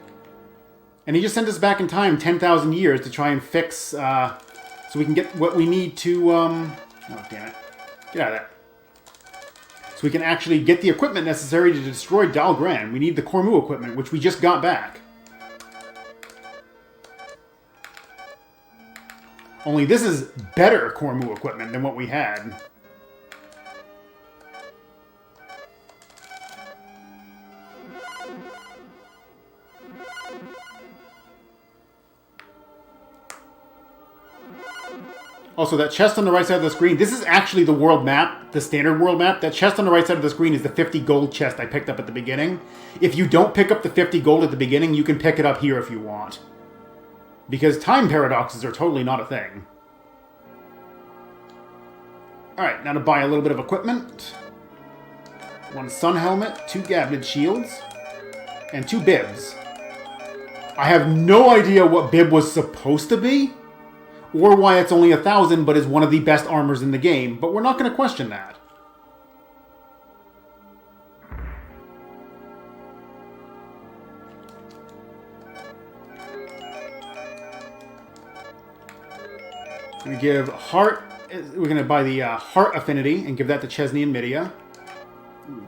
And he just sent us back in time 10,000 years to try and fix, so we can get what we need to, oh damn it, get out of there. So we can actually get the equipment necessary to destroy Dalgran. We need the Cormu equipment, which we just got back. Only this is better Cormu equipment than what we had. Also, that chest on the right side of the screen, this is actually the world map, the standard world map. That chest on the right side of the screen is the 50 gold chest I picked up at the beginning. If you don't pick up the 50 gold at the beginning, you can pick it up here if you want. Because time paradoxes are totally not a thing. Alright, now to buy a little bit of equipment. 1 sun helmet, 2 Gabnid shields, and 2 bibs. I have no idea what bib was supposed to be, or why it's only 1,000 but is one of the best armors in the game, but we're not going to question that. We're going to buy the Heart Affinity and give that to Chesney and Midia.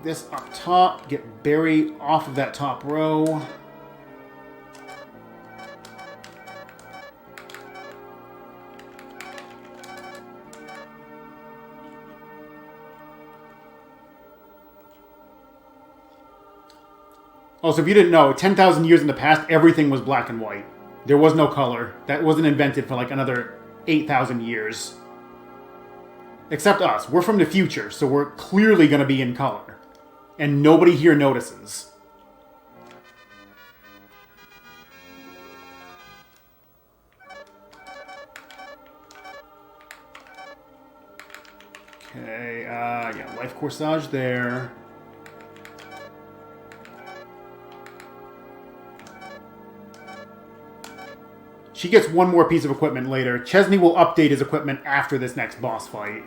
This up top, get Barry off of that top row. Also, if you didn't know, 10,000 years in the past, everything was black and white. There was no color. That wasn't invented for like another 8,000 years. Except us. We're from the future, so we're clearly going to be in color. And nobody here notices. Okay, yeah, Life Corsage there. She gets one more piece of equipment later. Chesney will update his equipment after this next boss fight.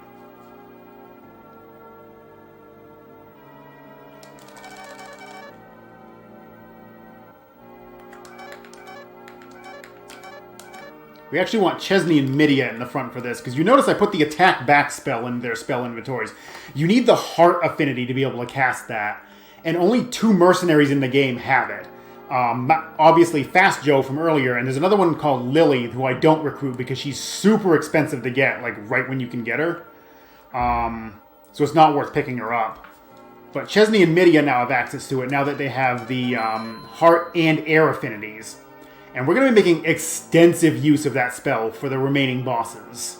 We actually want Chesney and Midia in the front for this, because you notice I put the attack back spell in their spell inventories. You need the heart affinity to be able to cast that, and only 2 mercenaries in the game have it. Obviously Fast Joe from earlier, and there's another one called Lily, who I don't recruit because she's super expensive to get, like right when you can get her. So it's not worth picking her up. But Chesney and Midia now have access to it, now that they have the heart and air affinities. And we're going to be making extensive use of that spell for the remaining bosses.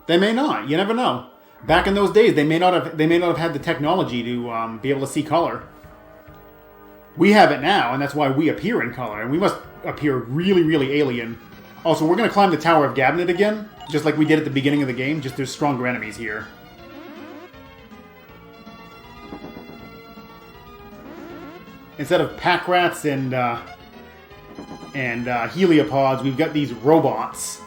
They may not. You never know. Back in those days, they may not have had the technology to be able to see color. We have it now, and that's why we appear in color, and we must appear really, really alien. Also, we're going to climb the Tower of Gabnet again, just like we did at the beginning of the game, just there's stronger enemies here. Instead of pack rats and heliopods, we've got these robots.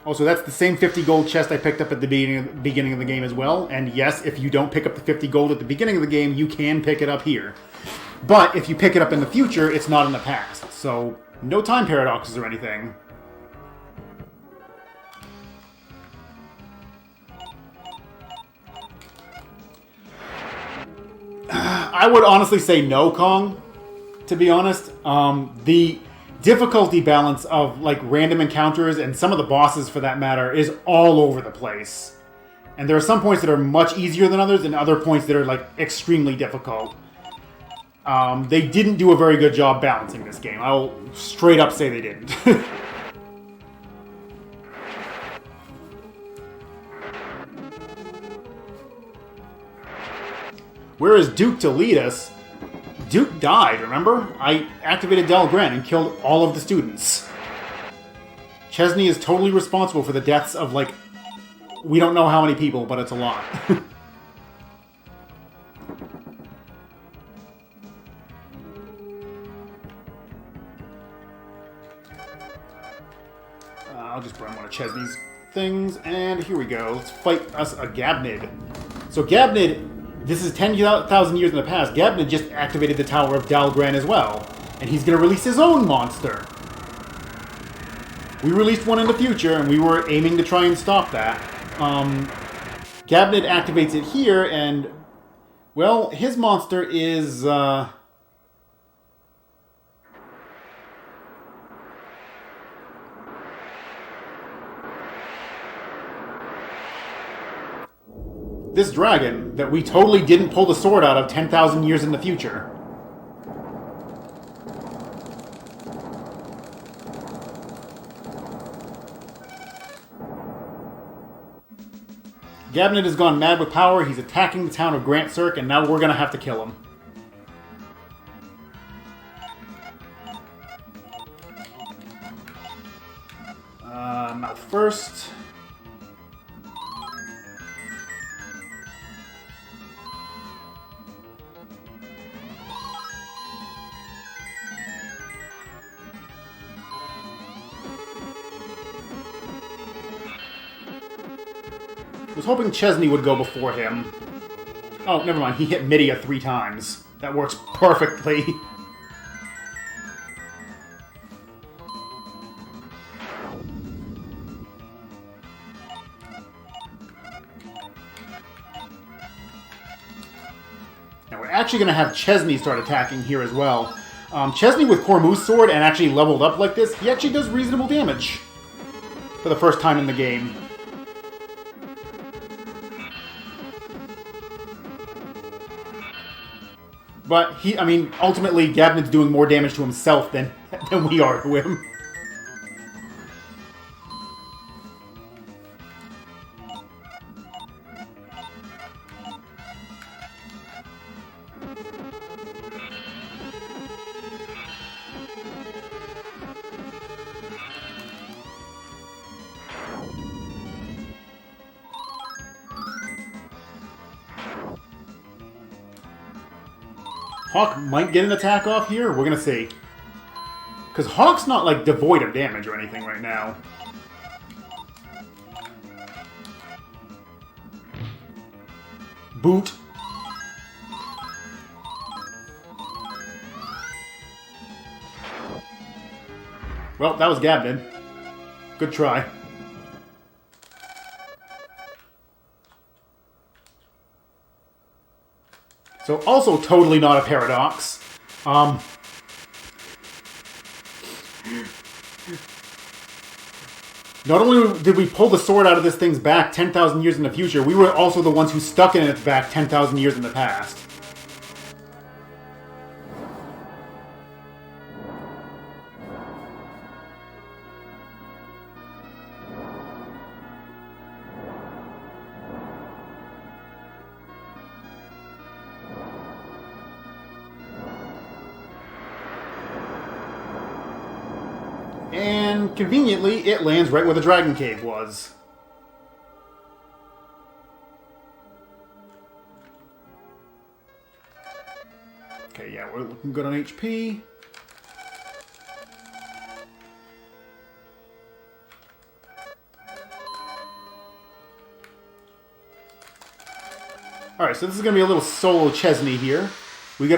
Also, that's the same 50 gold chest I picked up at the beginning of the game as well. And yes, if you don't pick up the 50 gold at the beginning of the game, you can pick it up here. But if you pick it up in the future, it's not in the past. So, no time paradoxes or anything. I would honestly say no, Kong, to be honest. The difficulty balance of like random encounters and some of the bosses for that matter is all over the place. And there are some points that are much easier than others and other points that are like extremely difficult. They didn't do a very good job balancing this game. I'll straight up say they didn't. Whereas Duke to lead us, Duke died, remember? I activated Dalgren and killed all of the students. Chesney is totally responsible for the deaths of, like, we don't know how many people, but it's a lot. I'll just run one of Chesney's things, and here we go. Let's fight us a Gabnid. So Gabnid... This is 10,000 years in the past. Gabnid just activated the Tower of Dalgren as well. And he's going to release his own monster. We released one in the future, and we were aiming to try and stop that. Gabnid activates it here, and... Well, his monster is... This dragon that we totally didn't pull the sword out of 10,000 years in the future. Gabnid has gone mad with power. He's attacking the town of Grant Cirque, and now we're going to have to kill him. Mouth first. I was hoping Chesney would go before him. Oh, never mind. He hit Midia 3 times. That works perfectly. Now we're actually going to have Chesney start attacking here as well. Chesney with Cormu's sword and actually leveled up like this, he actually does reasonable damage. For the first time in the game. But ultimately, Gabnid's doing more damage to himself than we are to him. Hawk might get an attack off here. We're going to see. Because Hawk's not, like, devoid of damage or anything right now. Boot. Well, that was Gabden. Good try. So, also totally not a paradox. Not only did we pull the sword out of this thing's back 10,000 years in the future, we were also the ones who stuck it in its back 10,000 years in the past. And conveniently, it lands right where the Dragon Cave was. Okay, yeah, we're looking good on HP. Alright, so this is going to be a little solo Chesney here. We've got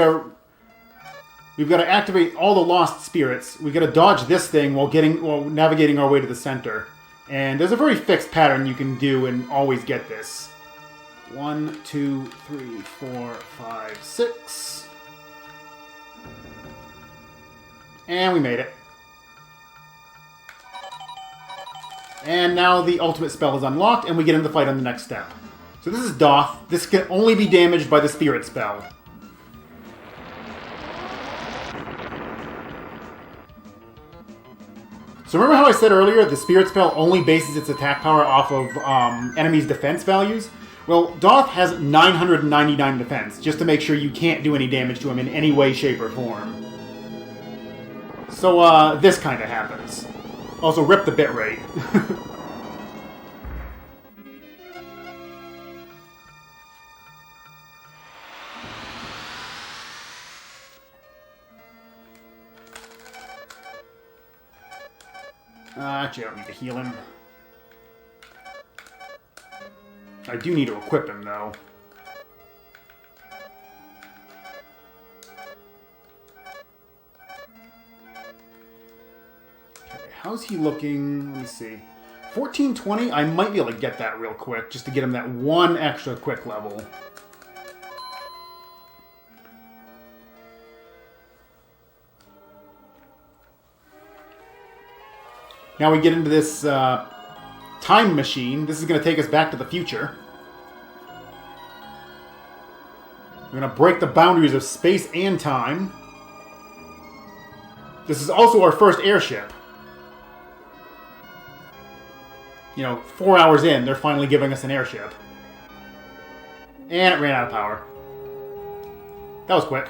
to activate all the lost spirits. We've got to dodge this thing while navigating our way to the center. And there's a very fixed pattern you can do and always get this. 1, 2, 3, 4, 5, 6. And we made it. And now the ultimate spell is unlocked, and we get into the fight on the next step. So this is Doth. This can only be damaged by the spirit spell. So remember how I said earlier the Spirit Spell only bases its attack power off of enemies' defense values? Well, Doth has 999 defense, just to make sure you can't do any damage to him in any way, shape, or form. So, this kind of happens. Also, rip the bitrate. Actually, I don't need to heal him. I do need to equip him, though. Okay, how's he looking? Let me see. 1420, I might be able to get that real quick, just to get him that one extra quick level. Now we get into this time machine. This is going to take us back to the future. We're going to break the boundaries of space and time. This is also our first airship. You know, 4 hours in, they're finally giving us an airship. And it ran out of power. That was quick.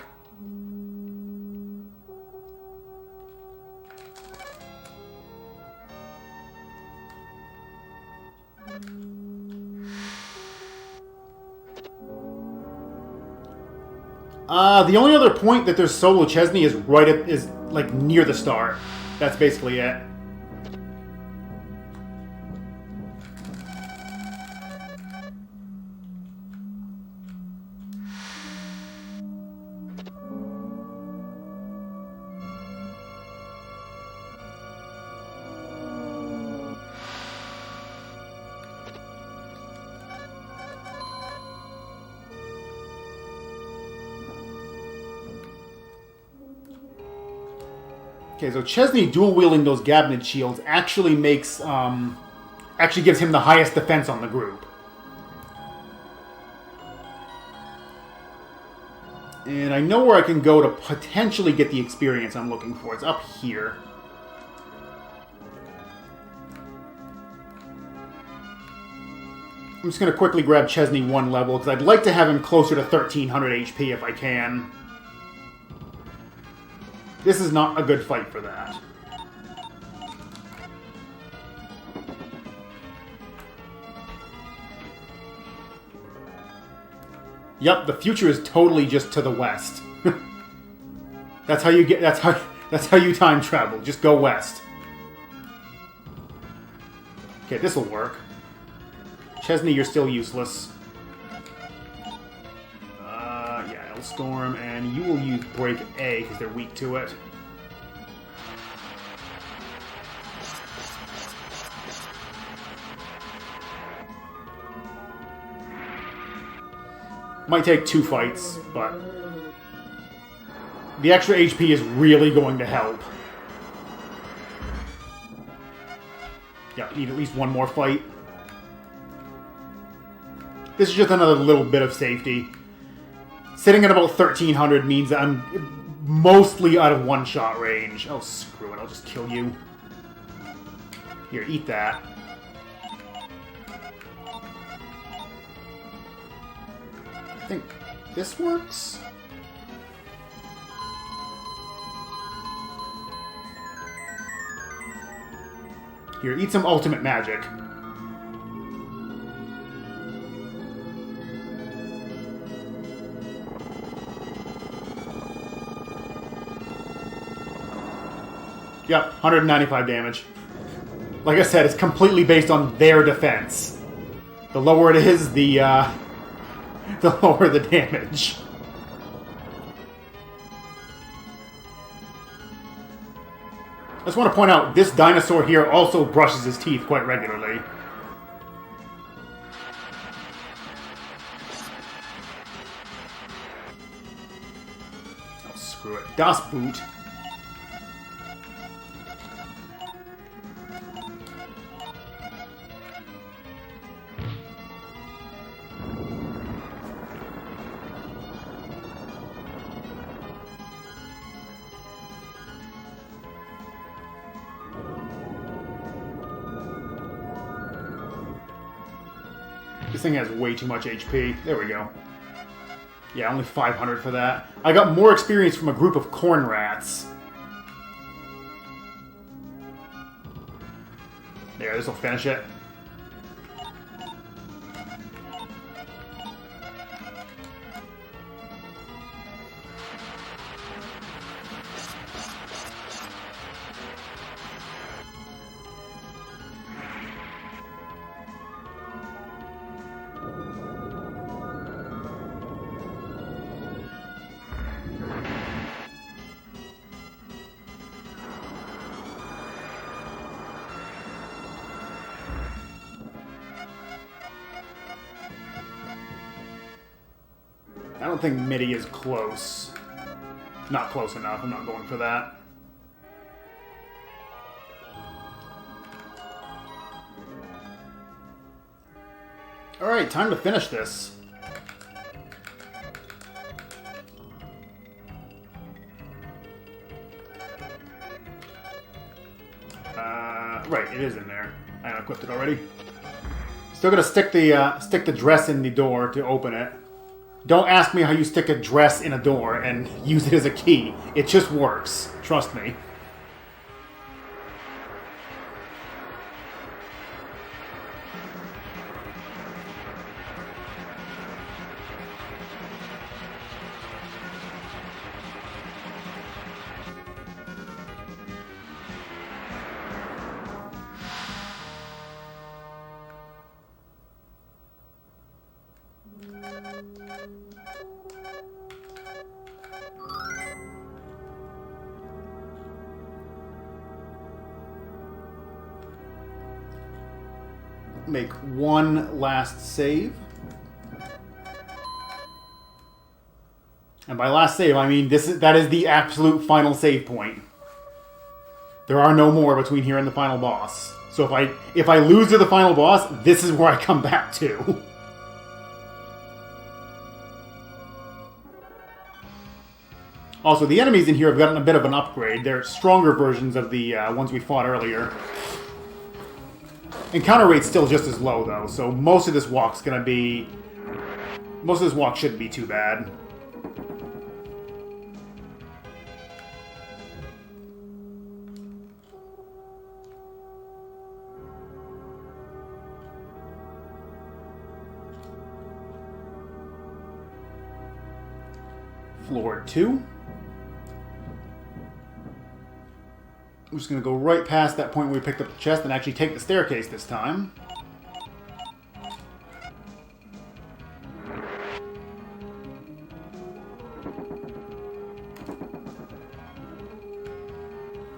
The only other point that there's solo Chesney is like near the start. That's basically it. Okay, so Chesney dual-wielding those Gabnid shields actually makes, actually gives him the highest defense on the group. And I know where I can go to potentially get the experience I'm looking for. It's up here. I'm just going to quickly grab Chesney one level, because I'd like to have him closer to 1300 HP if I can. This is not a good fight for that. Yep, the future is totally just to the west. That's how you get. That's how you time travel. Just go west. Okay, this will work. Chesney, you're still useless. Storm, and you will use Break A because they're weak to it. Might take 2 fights, but the extra HP is really going to help. Yeah, need at least one more fight. This is just another little bit of safety. Sitting at about 1300 means that I'm mostly out of one-shot range. Oh, screw it, I'll just kill you. Here, eat that. I think this works? Here, eat some ultimate magic. Yep, 195 damage. Like I said, it's completely based on their defense. The lower it is, the lower the damage. I just want to point out, this dinosaur here also brushes his teeth quite regularly. Oh, screw it. Das Boot. This thing has way too much HP. There we go. Yeah, only 500 for that. I got more experience from a group of corn rats. There, this will finish it. I don't think MIDI is close. Not close enough. I'm not going for that. Alright, time to finish this. Right, it is in there. I unequipped it already. Still gotta stick the dress in the door to open it. Don't ask me how you stick a dress in a door and use it as a key. It just works. Trust me. Make one last save. And by last save, I mean that is the absolute final save point. There are no more between here and the final boss. So if I lose to the final boss, this is where I come back to. Also, the enemies in here have gotten a bit of an upgrade. They're stronger versions of the ones we fought earlier. Encounter rate's still just as low, though, so most of this walk shouldn't be too bad. Floor 2. I'm just going to go right past that point where we picked up the chest and actually take the staircase this time.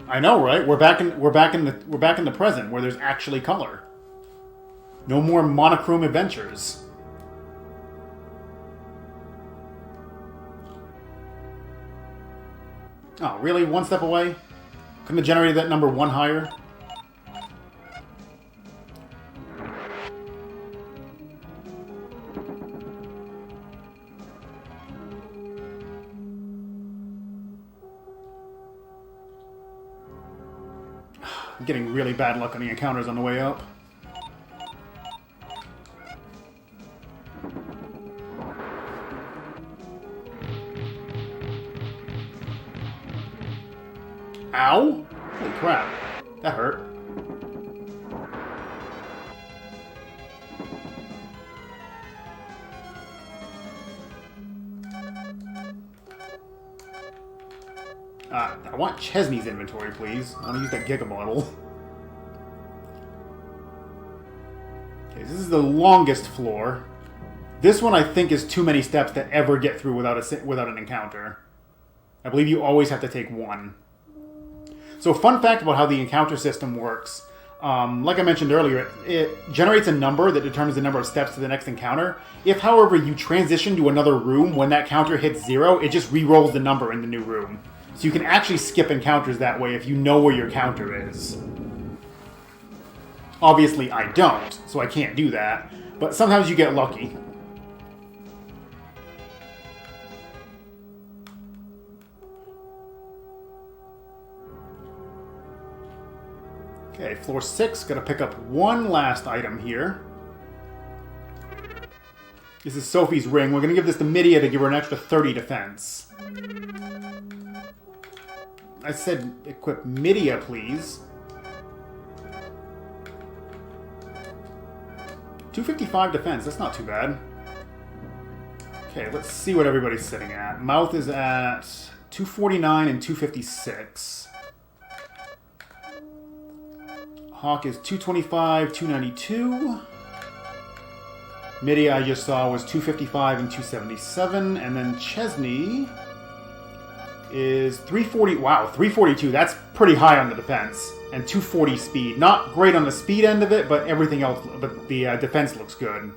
I know, right? We're back in the present where there's actually color. No more monochrome adventures. Oh, really? One step away? Couldn't have generated that number one higher? I'm getting really bad luck on the encounters on the way up. Ow! Holy crap. That hurt. I want Chesney's inventory, please. I want to use that Giga Bottle. Okay, this is the longest floor. This one, I think, is too many steps to ever get through without an encounter. I believe you always have to take one. So, fun fact about how the encounter system works. Like I mentioned earlier, it generates a number that determines the number of steps to the next encounter. If, however, you transition to another room, when that counter hits 0, it just re-rolls the number in the new room. So you can actually skip encounters that way if you know where your counter is. Obviously, I don't, so I can't do that. But sometimes you get lucky. Okay, floor 6, gotta pick up one last item here. This is Sophie's ring. We're gonna give this to Midia to give her an extra 30 defense. I said equip Midia, please. 255 defense, that's not too bad. Okay, let's see what everybody's sitting at. Mouth is at 249 and 256. Hawk is 225, 292. Midia I just saw was 255 and 277. And then Chesney is 340. Wow, 342. That's pretty high on the defense. And 240 speed. Not great on the speed end of it, but everything else, but the defense looks good.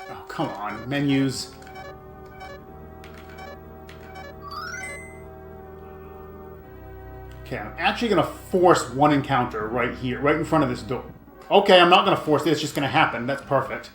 Oh, come on. Menus. Okay, I'm actually going to force one encounter right here, right in front of this door. Okay, I'm not going to force it. It's just going to happen. That's perfect.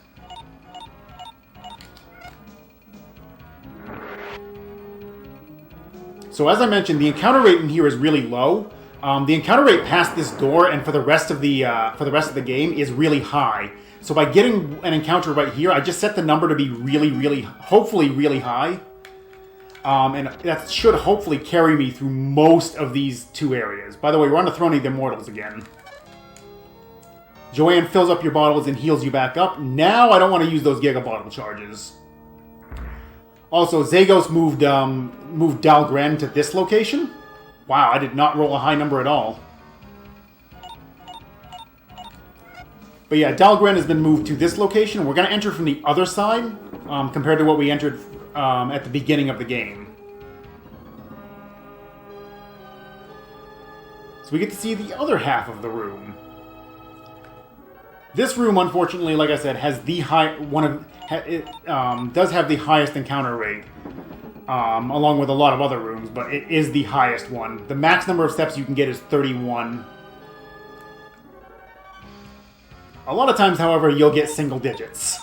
So as I mentioned, the encounter rate in here is really low. The encounter rate past this door and for the rest of the game is really high. So by getting an encounter right here, I just set the number to be really, hopefully really high. And that should hopefully carry me through most of these two areas. By the way, we're on the Throne of the Immortals again. Joanne fills up your bottles and heals you back up. Now I don't want to use those Giga Bottle charges. Also, Zagos moved Dalgren to this location. Wow, I did not roll a high number at all. But yeah, Dalgren has been moved to this location. We're going to enter from the other side, compared to what we entered at the beginning of the game. So we get to see the other half of the room. This room, unfortunately, like I said, has the does have the highest encounter rate, along with a lot of other rooms, but it is the highest one. The max number of steps you can get is 31. A lot of times, however, you'll get single digits.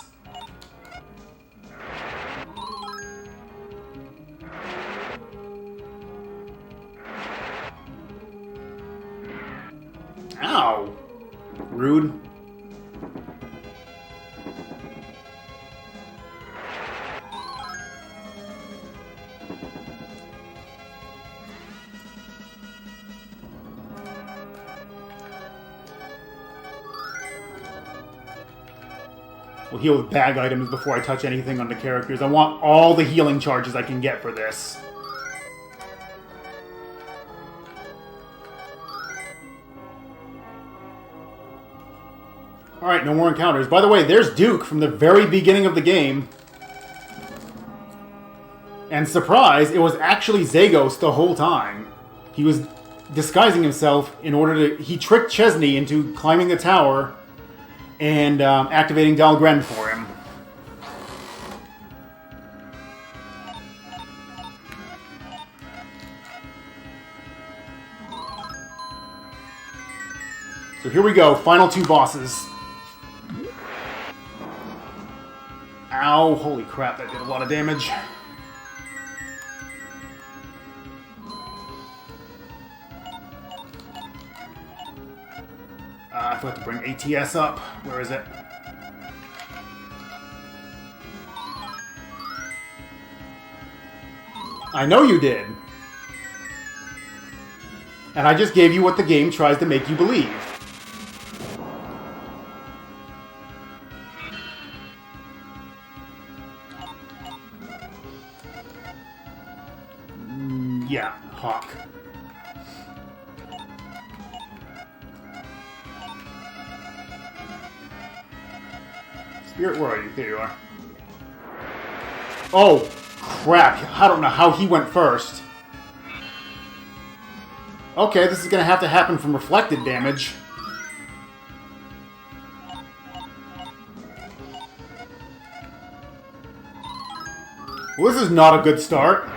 Ow! Rude. We'll heal with bag items before I touch anything on the characters. I want all the healing charges I can get for this. Alright, no more encounters. By the way, there's Duke from the very beginning of the game. And surprise, it was actually Zagos the whole time. He was disguising himself in order to... He tricked Chesney into climbing the tower and activating Dahlgren for him. So here we go, final two bosses. Ow, holy crap, that did a lot of damage. I forgot to bring ATS up. Where is it? I know you did. And I just gave you what the game tries to make you believe. Yeah, Hawk. Spirit, where are you? There you are. Oh, crap. I don't know how he went first. Okay, this is going to have to happen from reflected damage. Well, this is not a good start.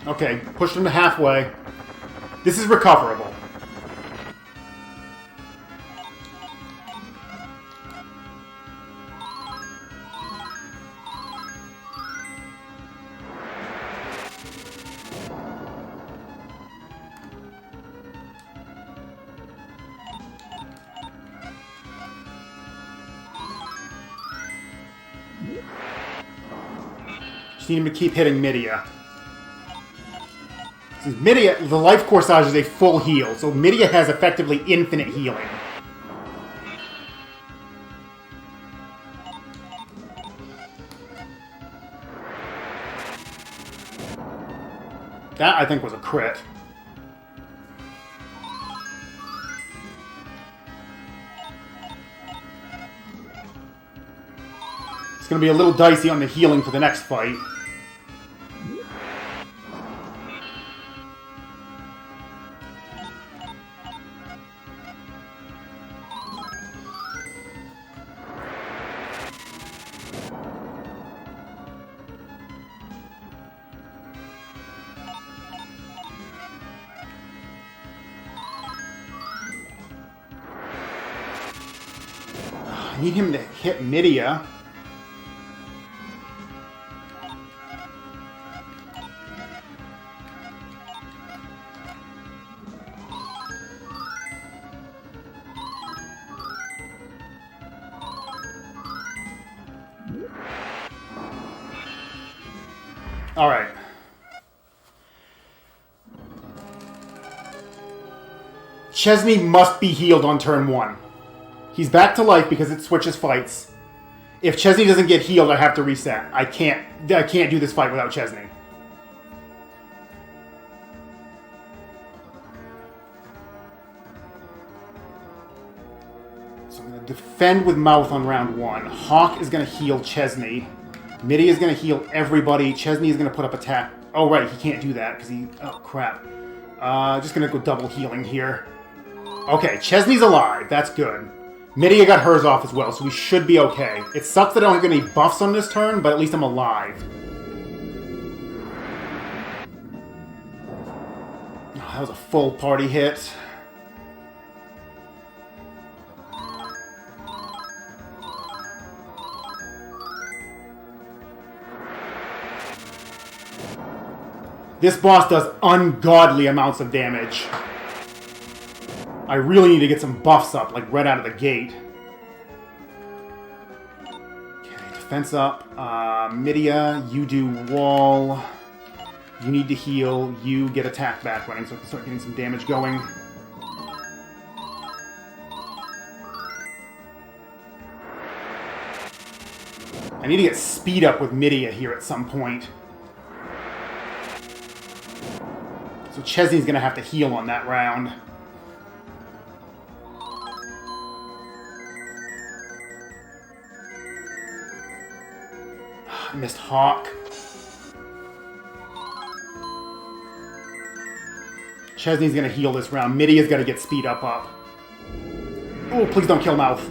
Okay, pushed him to halfway. This is recoverable. Just need him to keep hitting Midia. Midia, the life corsage is a full heal, so Midia has effectively infinite healing. That, I think, was a crit. It's going to be a little dicey on the healing for the next fight. I need him to hit Midia. All right. Chesney must be healed on turn 1. He's back to life because it switches fights. If Chesney doesn't get healed, I have to reset. I can't do this fight without Chesney. So I'm going to defend with Mouth on round 1. Hawk is going to heal Chesney. Midia is going to heal everybody. Chesney is going to put up attack. Oh, right, he can't do that because he... Oh, crap. Just going to go double healing here. Okay, Chesney's alive. That's good. Midia got hers off as well, so we should be okay. It sucks that I don't have any buffs on this turn, but at least I'm alive. Oh, that was a full party hit. This boss does ungodly amounts of damage. I really need to get some buffs up, like right out of the gate. Okay, defense up. Midia, you do wall. You need to heal. You get attack back running so I can start getting some damage going. I need to get speed up with Midia here at some point. So Chesney's going to have to heal on that round. I missed Hawk. Chesney's going to heal this round. Midia's got to get speed up. Oh, please don't kill Mouth.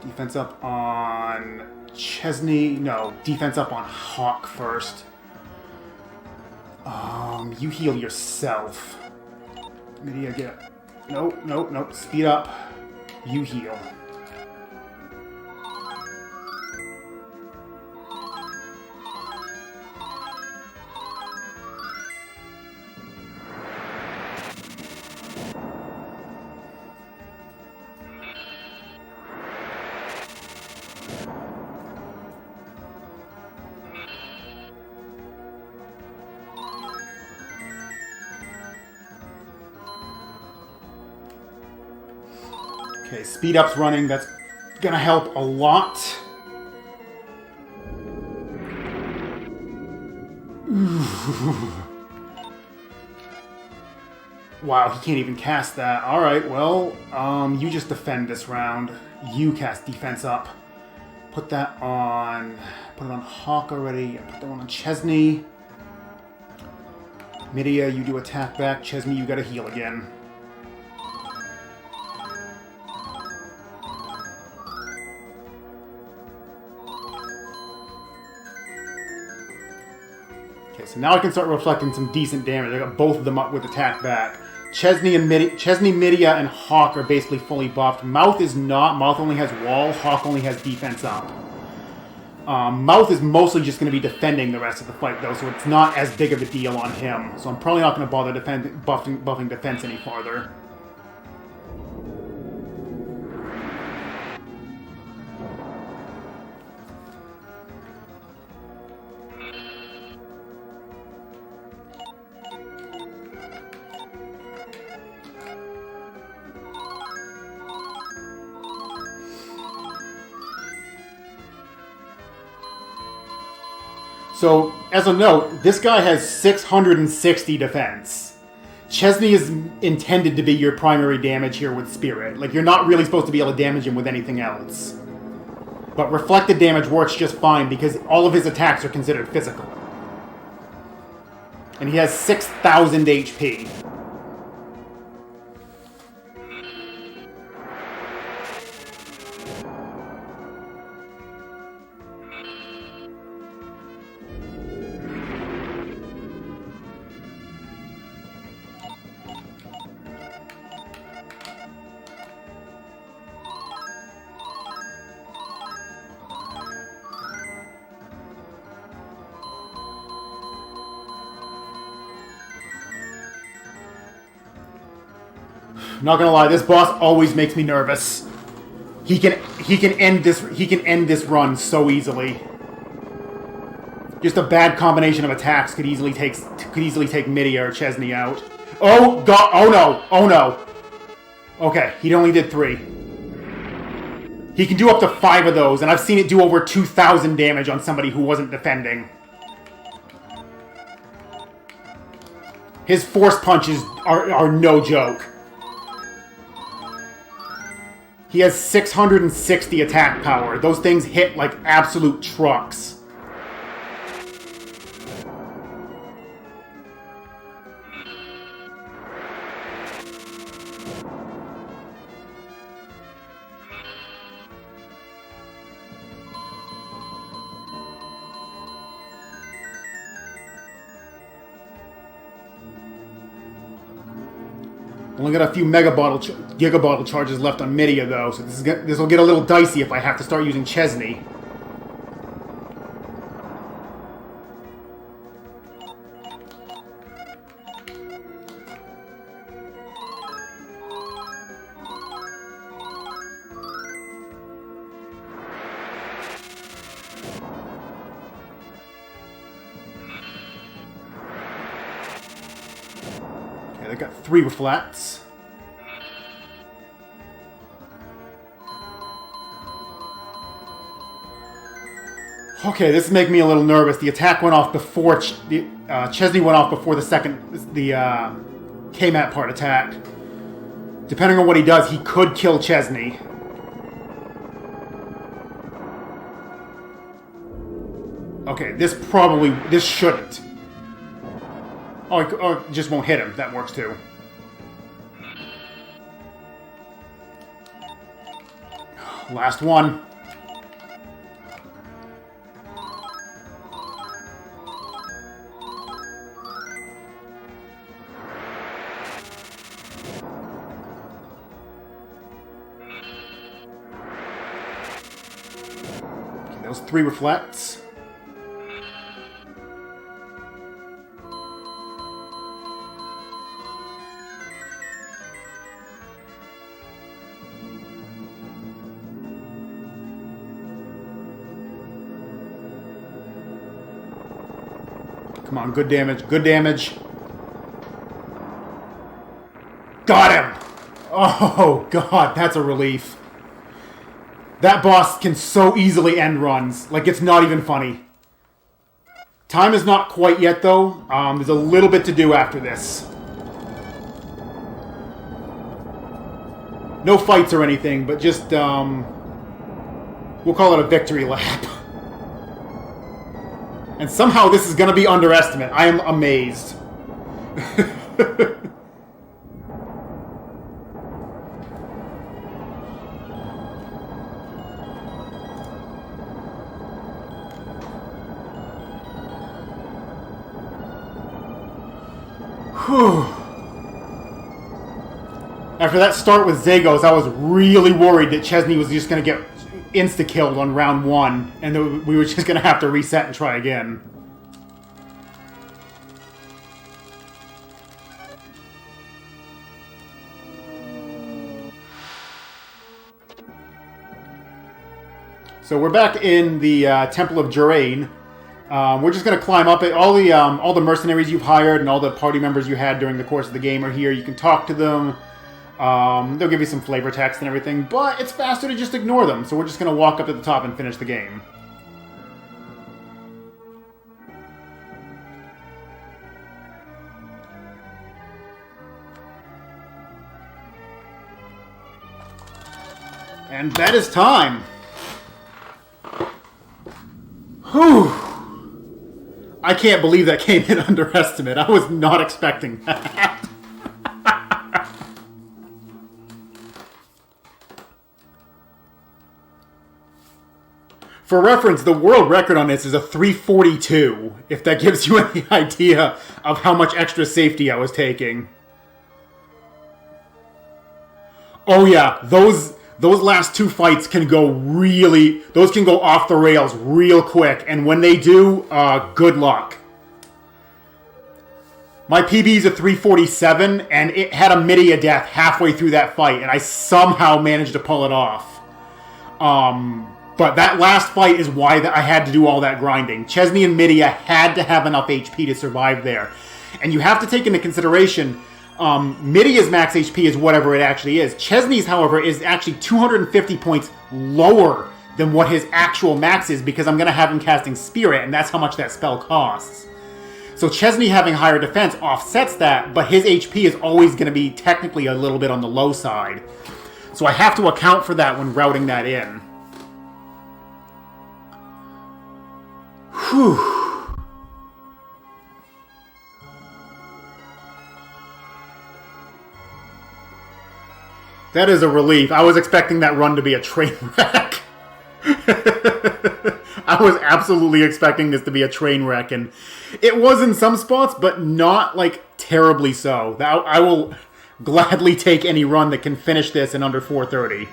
Defense up on Chesney. No, defense up on Hawk first. You heal yourself. Midia, get... Nope. Speed up. You heal. Okay, speed up's running. That's gonna help a lot. Wow, he can't even cast that. Alright, well, you just defend this round. You cast defense up. Put that on... Put it on Hawk already. Put that one on Chesney. Midia, you do attack back. Chesney, you gotta heal again. So now I can start reflecting some decent damage. I got both of them up with attack back. Chesney, Midia, and Hawk are basically fully buffed. Mouth is not. Mouth only has wall. Hawk only has defense up. Mouth is mostly just going to be defending the rest of the fight, though, so it's not as big of a deal on him. So I'm probably not going to bother buffing defense any farther. So, as a note, this guy has 660 defense. Chesney is intended to be your primary damage here with Spirit. Like, you're not really supposed to be able to damage him with anything else. But reflected damage works just fine because all of his attacks are considered physical. And he has 6,000 HP. Not gonna lie, this boss always makes me nervous. He can end this run so easily. Just a bad combination of attacks could easily take Midia or Chesney out. Oh god! Oh no! Okay, he only did 3. He can do up to 5 of those, and I've seen it do over 2,000 damage on somebody who wasn't defending. His force punches are no joke. He has 660 attack power. Those things hit like absolute trucks. Only got a few Giga Bottle charges left on Midia, though, so this will get a little dicey if I have to start using Chesney. I got 3 reflects. Okay, this is making me a little nervous. The attack went off before Chesney went off before the K-Mat part attack. Depending on what he does, he could kill Chesney. Okay, this shouldn't. Oh, it just won't hit him. That works too. Last one. Okay, those 3 reflects. Come on, good damage, good damage. Got him! Oh, God, that's a relief. That boss can so easily end runs. Like, it's not even funny. Time is not quite yet, though. There's a little bit to do after this. No fights or anything, but just, we'll call it a victory lap. And somehow this is going to be underestimate. I am amazed. Whew. After that start with Zagos, I was really worried that Chesney was just going to get insta-killed on round 1, and we were just going to have to reset and try again. So we're back in the Temple of Jurain. We're just going to climb up it. All the mercenaries you've hired and all the party members you had during the course of the game are here. You can talk to them. They'll give you some flavor text and everything, but it's faster to just ignore them, so we're just going to walk up to the top and finish the game. And that is time! Whew! I can't believe that came in underestimate. I was not expecting that. For reference, the world record on this is a 342, if that gives you any idea of how much extra safety I was taking. Oh yeah, those last 2 fights can go off the rails real quick, and when they do, good luck. My PB is a 347, and it had a Midia death halfway through that fight, and I somehow managed to pull it off. But that last fight is why I had to do all that grinding. Chesney and Midia had to have enough HP to survive there. And you have to take into consideration, Midia's max HP is whatever it actually is. Chesney's, however, is actually 250 points lower than what his actual max is, because I'm going to have him casting Spirit, and that's how much that spell costs. So Chesney having higher defense offsets that, but his HP is always going to be technically a little bit on the low side. So I have to account for that when routing that in. Whew. That is a relief. I was expecting that run to be a train wreck. I was absolutely expecting this to be a train wreck, and it was in some spots, but not, like, terribly so. gladly take any run that can finish this in under 4:30.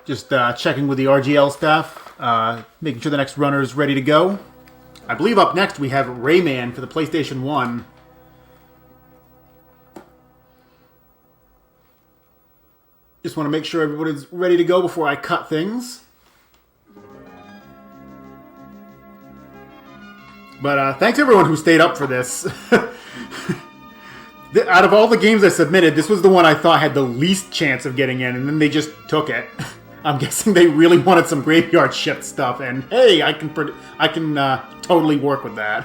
Just checking with the RGL staff, making sure the next runner is ready to go. I believe up next we have Rayman for the PlayStation 1. Just want to make sure everybody's ready to go before I cut things. But thanks everyone who stayed up for this. Out of all the games I submitted, this was the one I thought had the least chance of getting in, and then they just took it. I'm guessing they really wanted some graveyard shift stuff, and hey, I can totally work with that.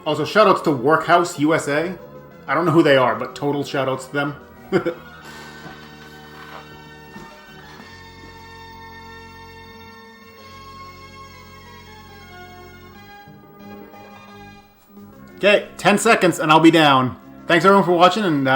Also, shoutouts to Workhouse USA. I don't know who they are, but total shoutouts to them. Okay, 10 seconds and I'll be down. Thanks everyone for watching, and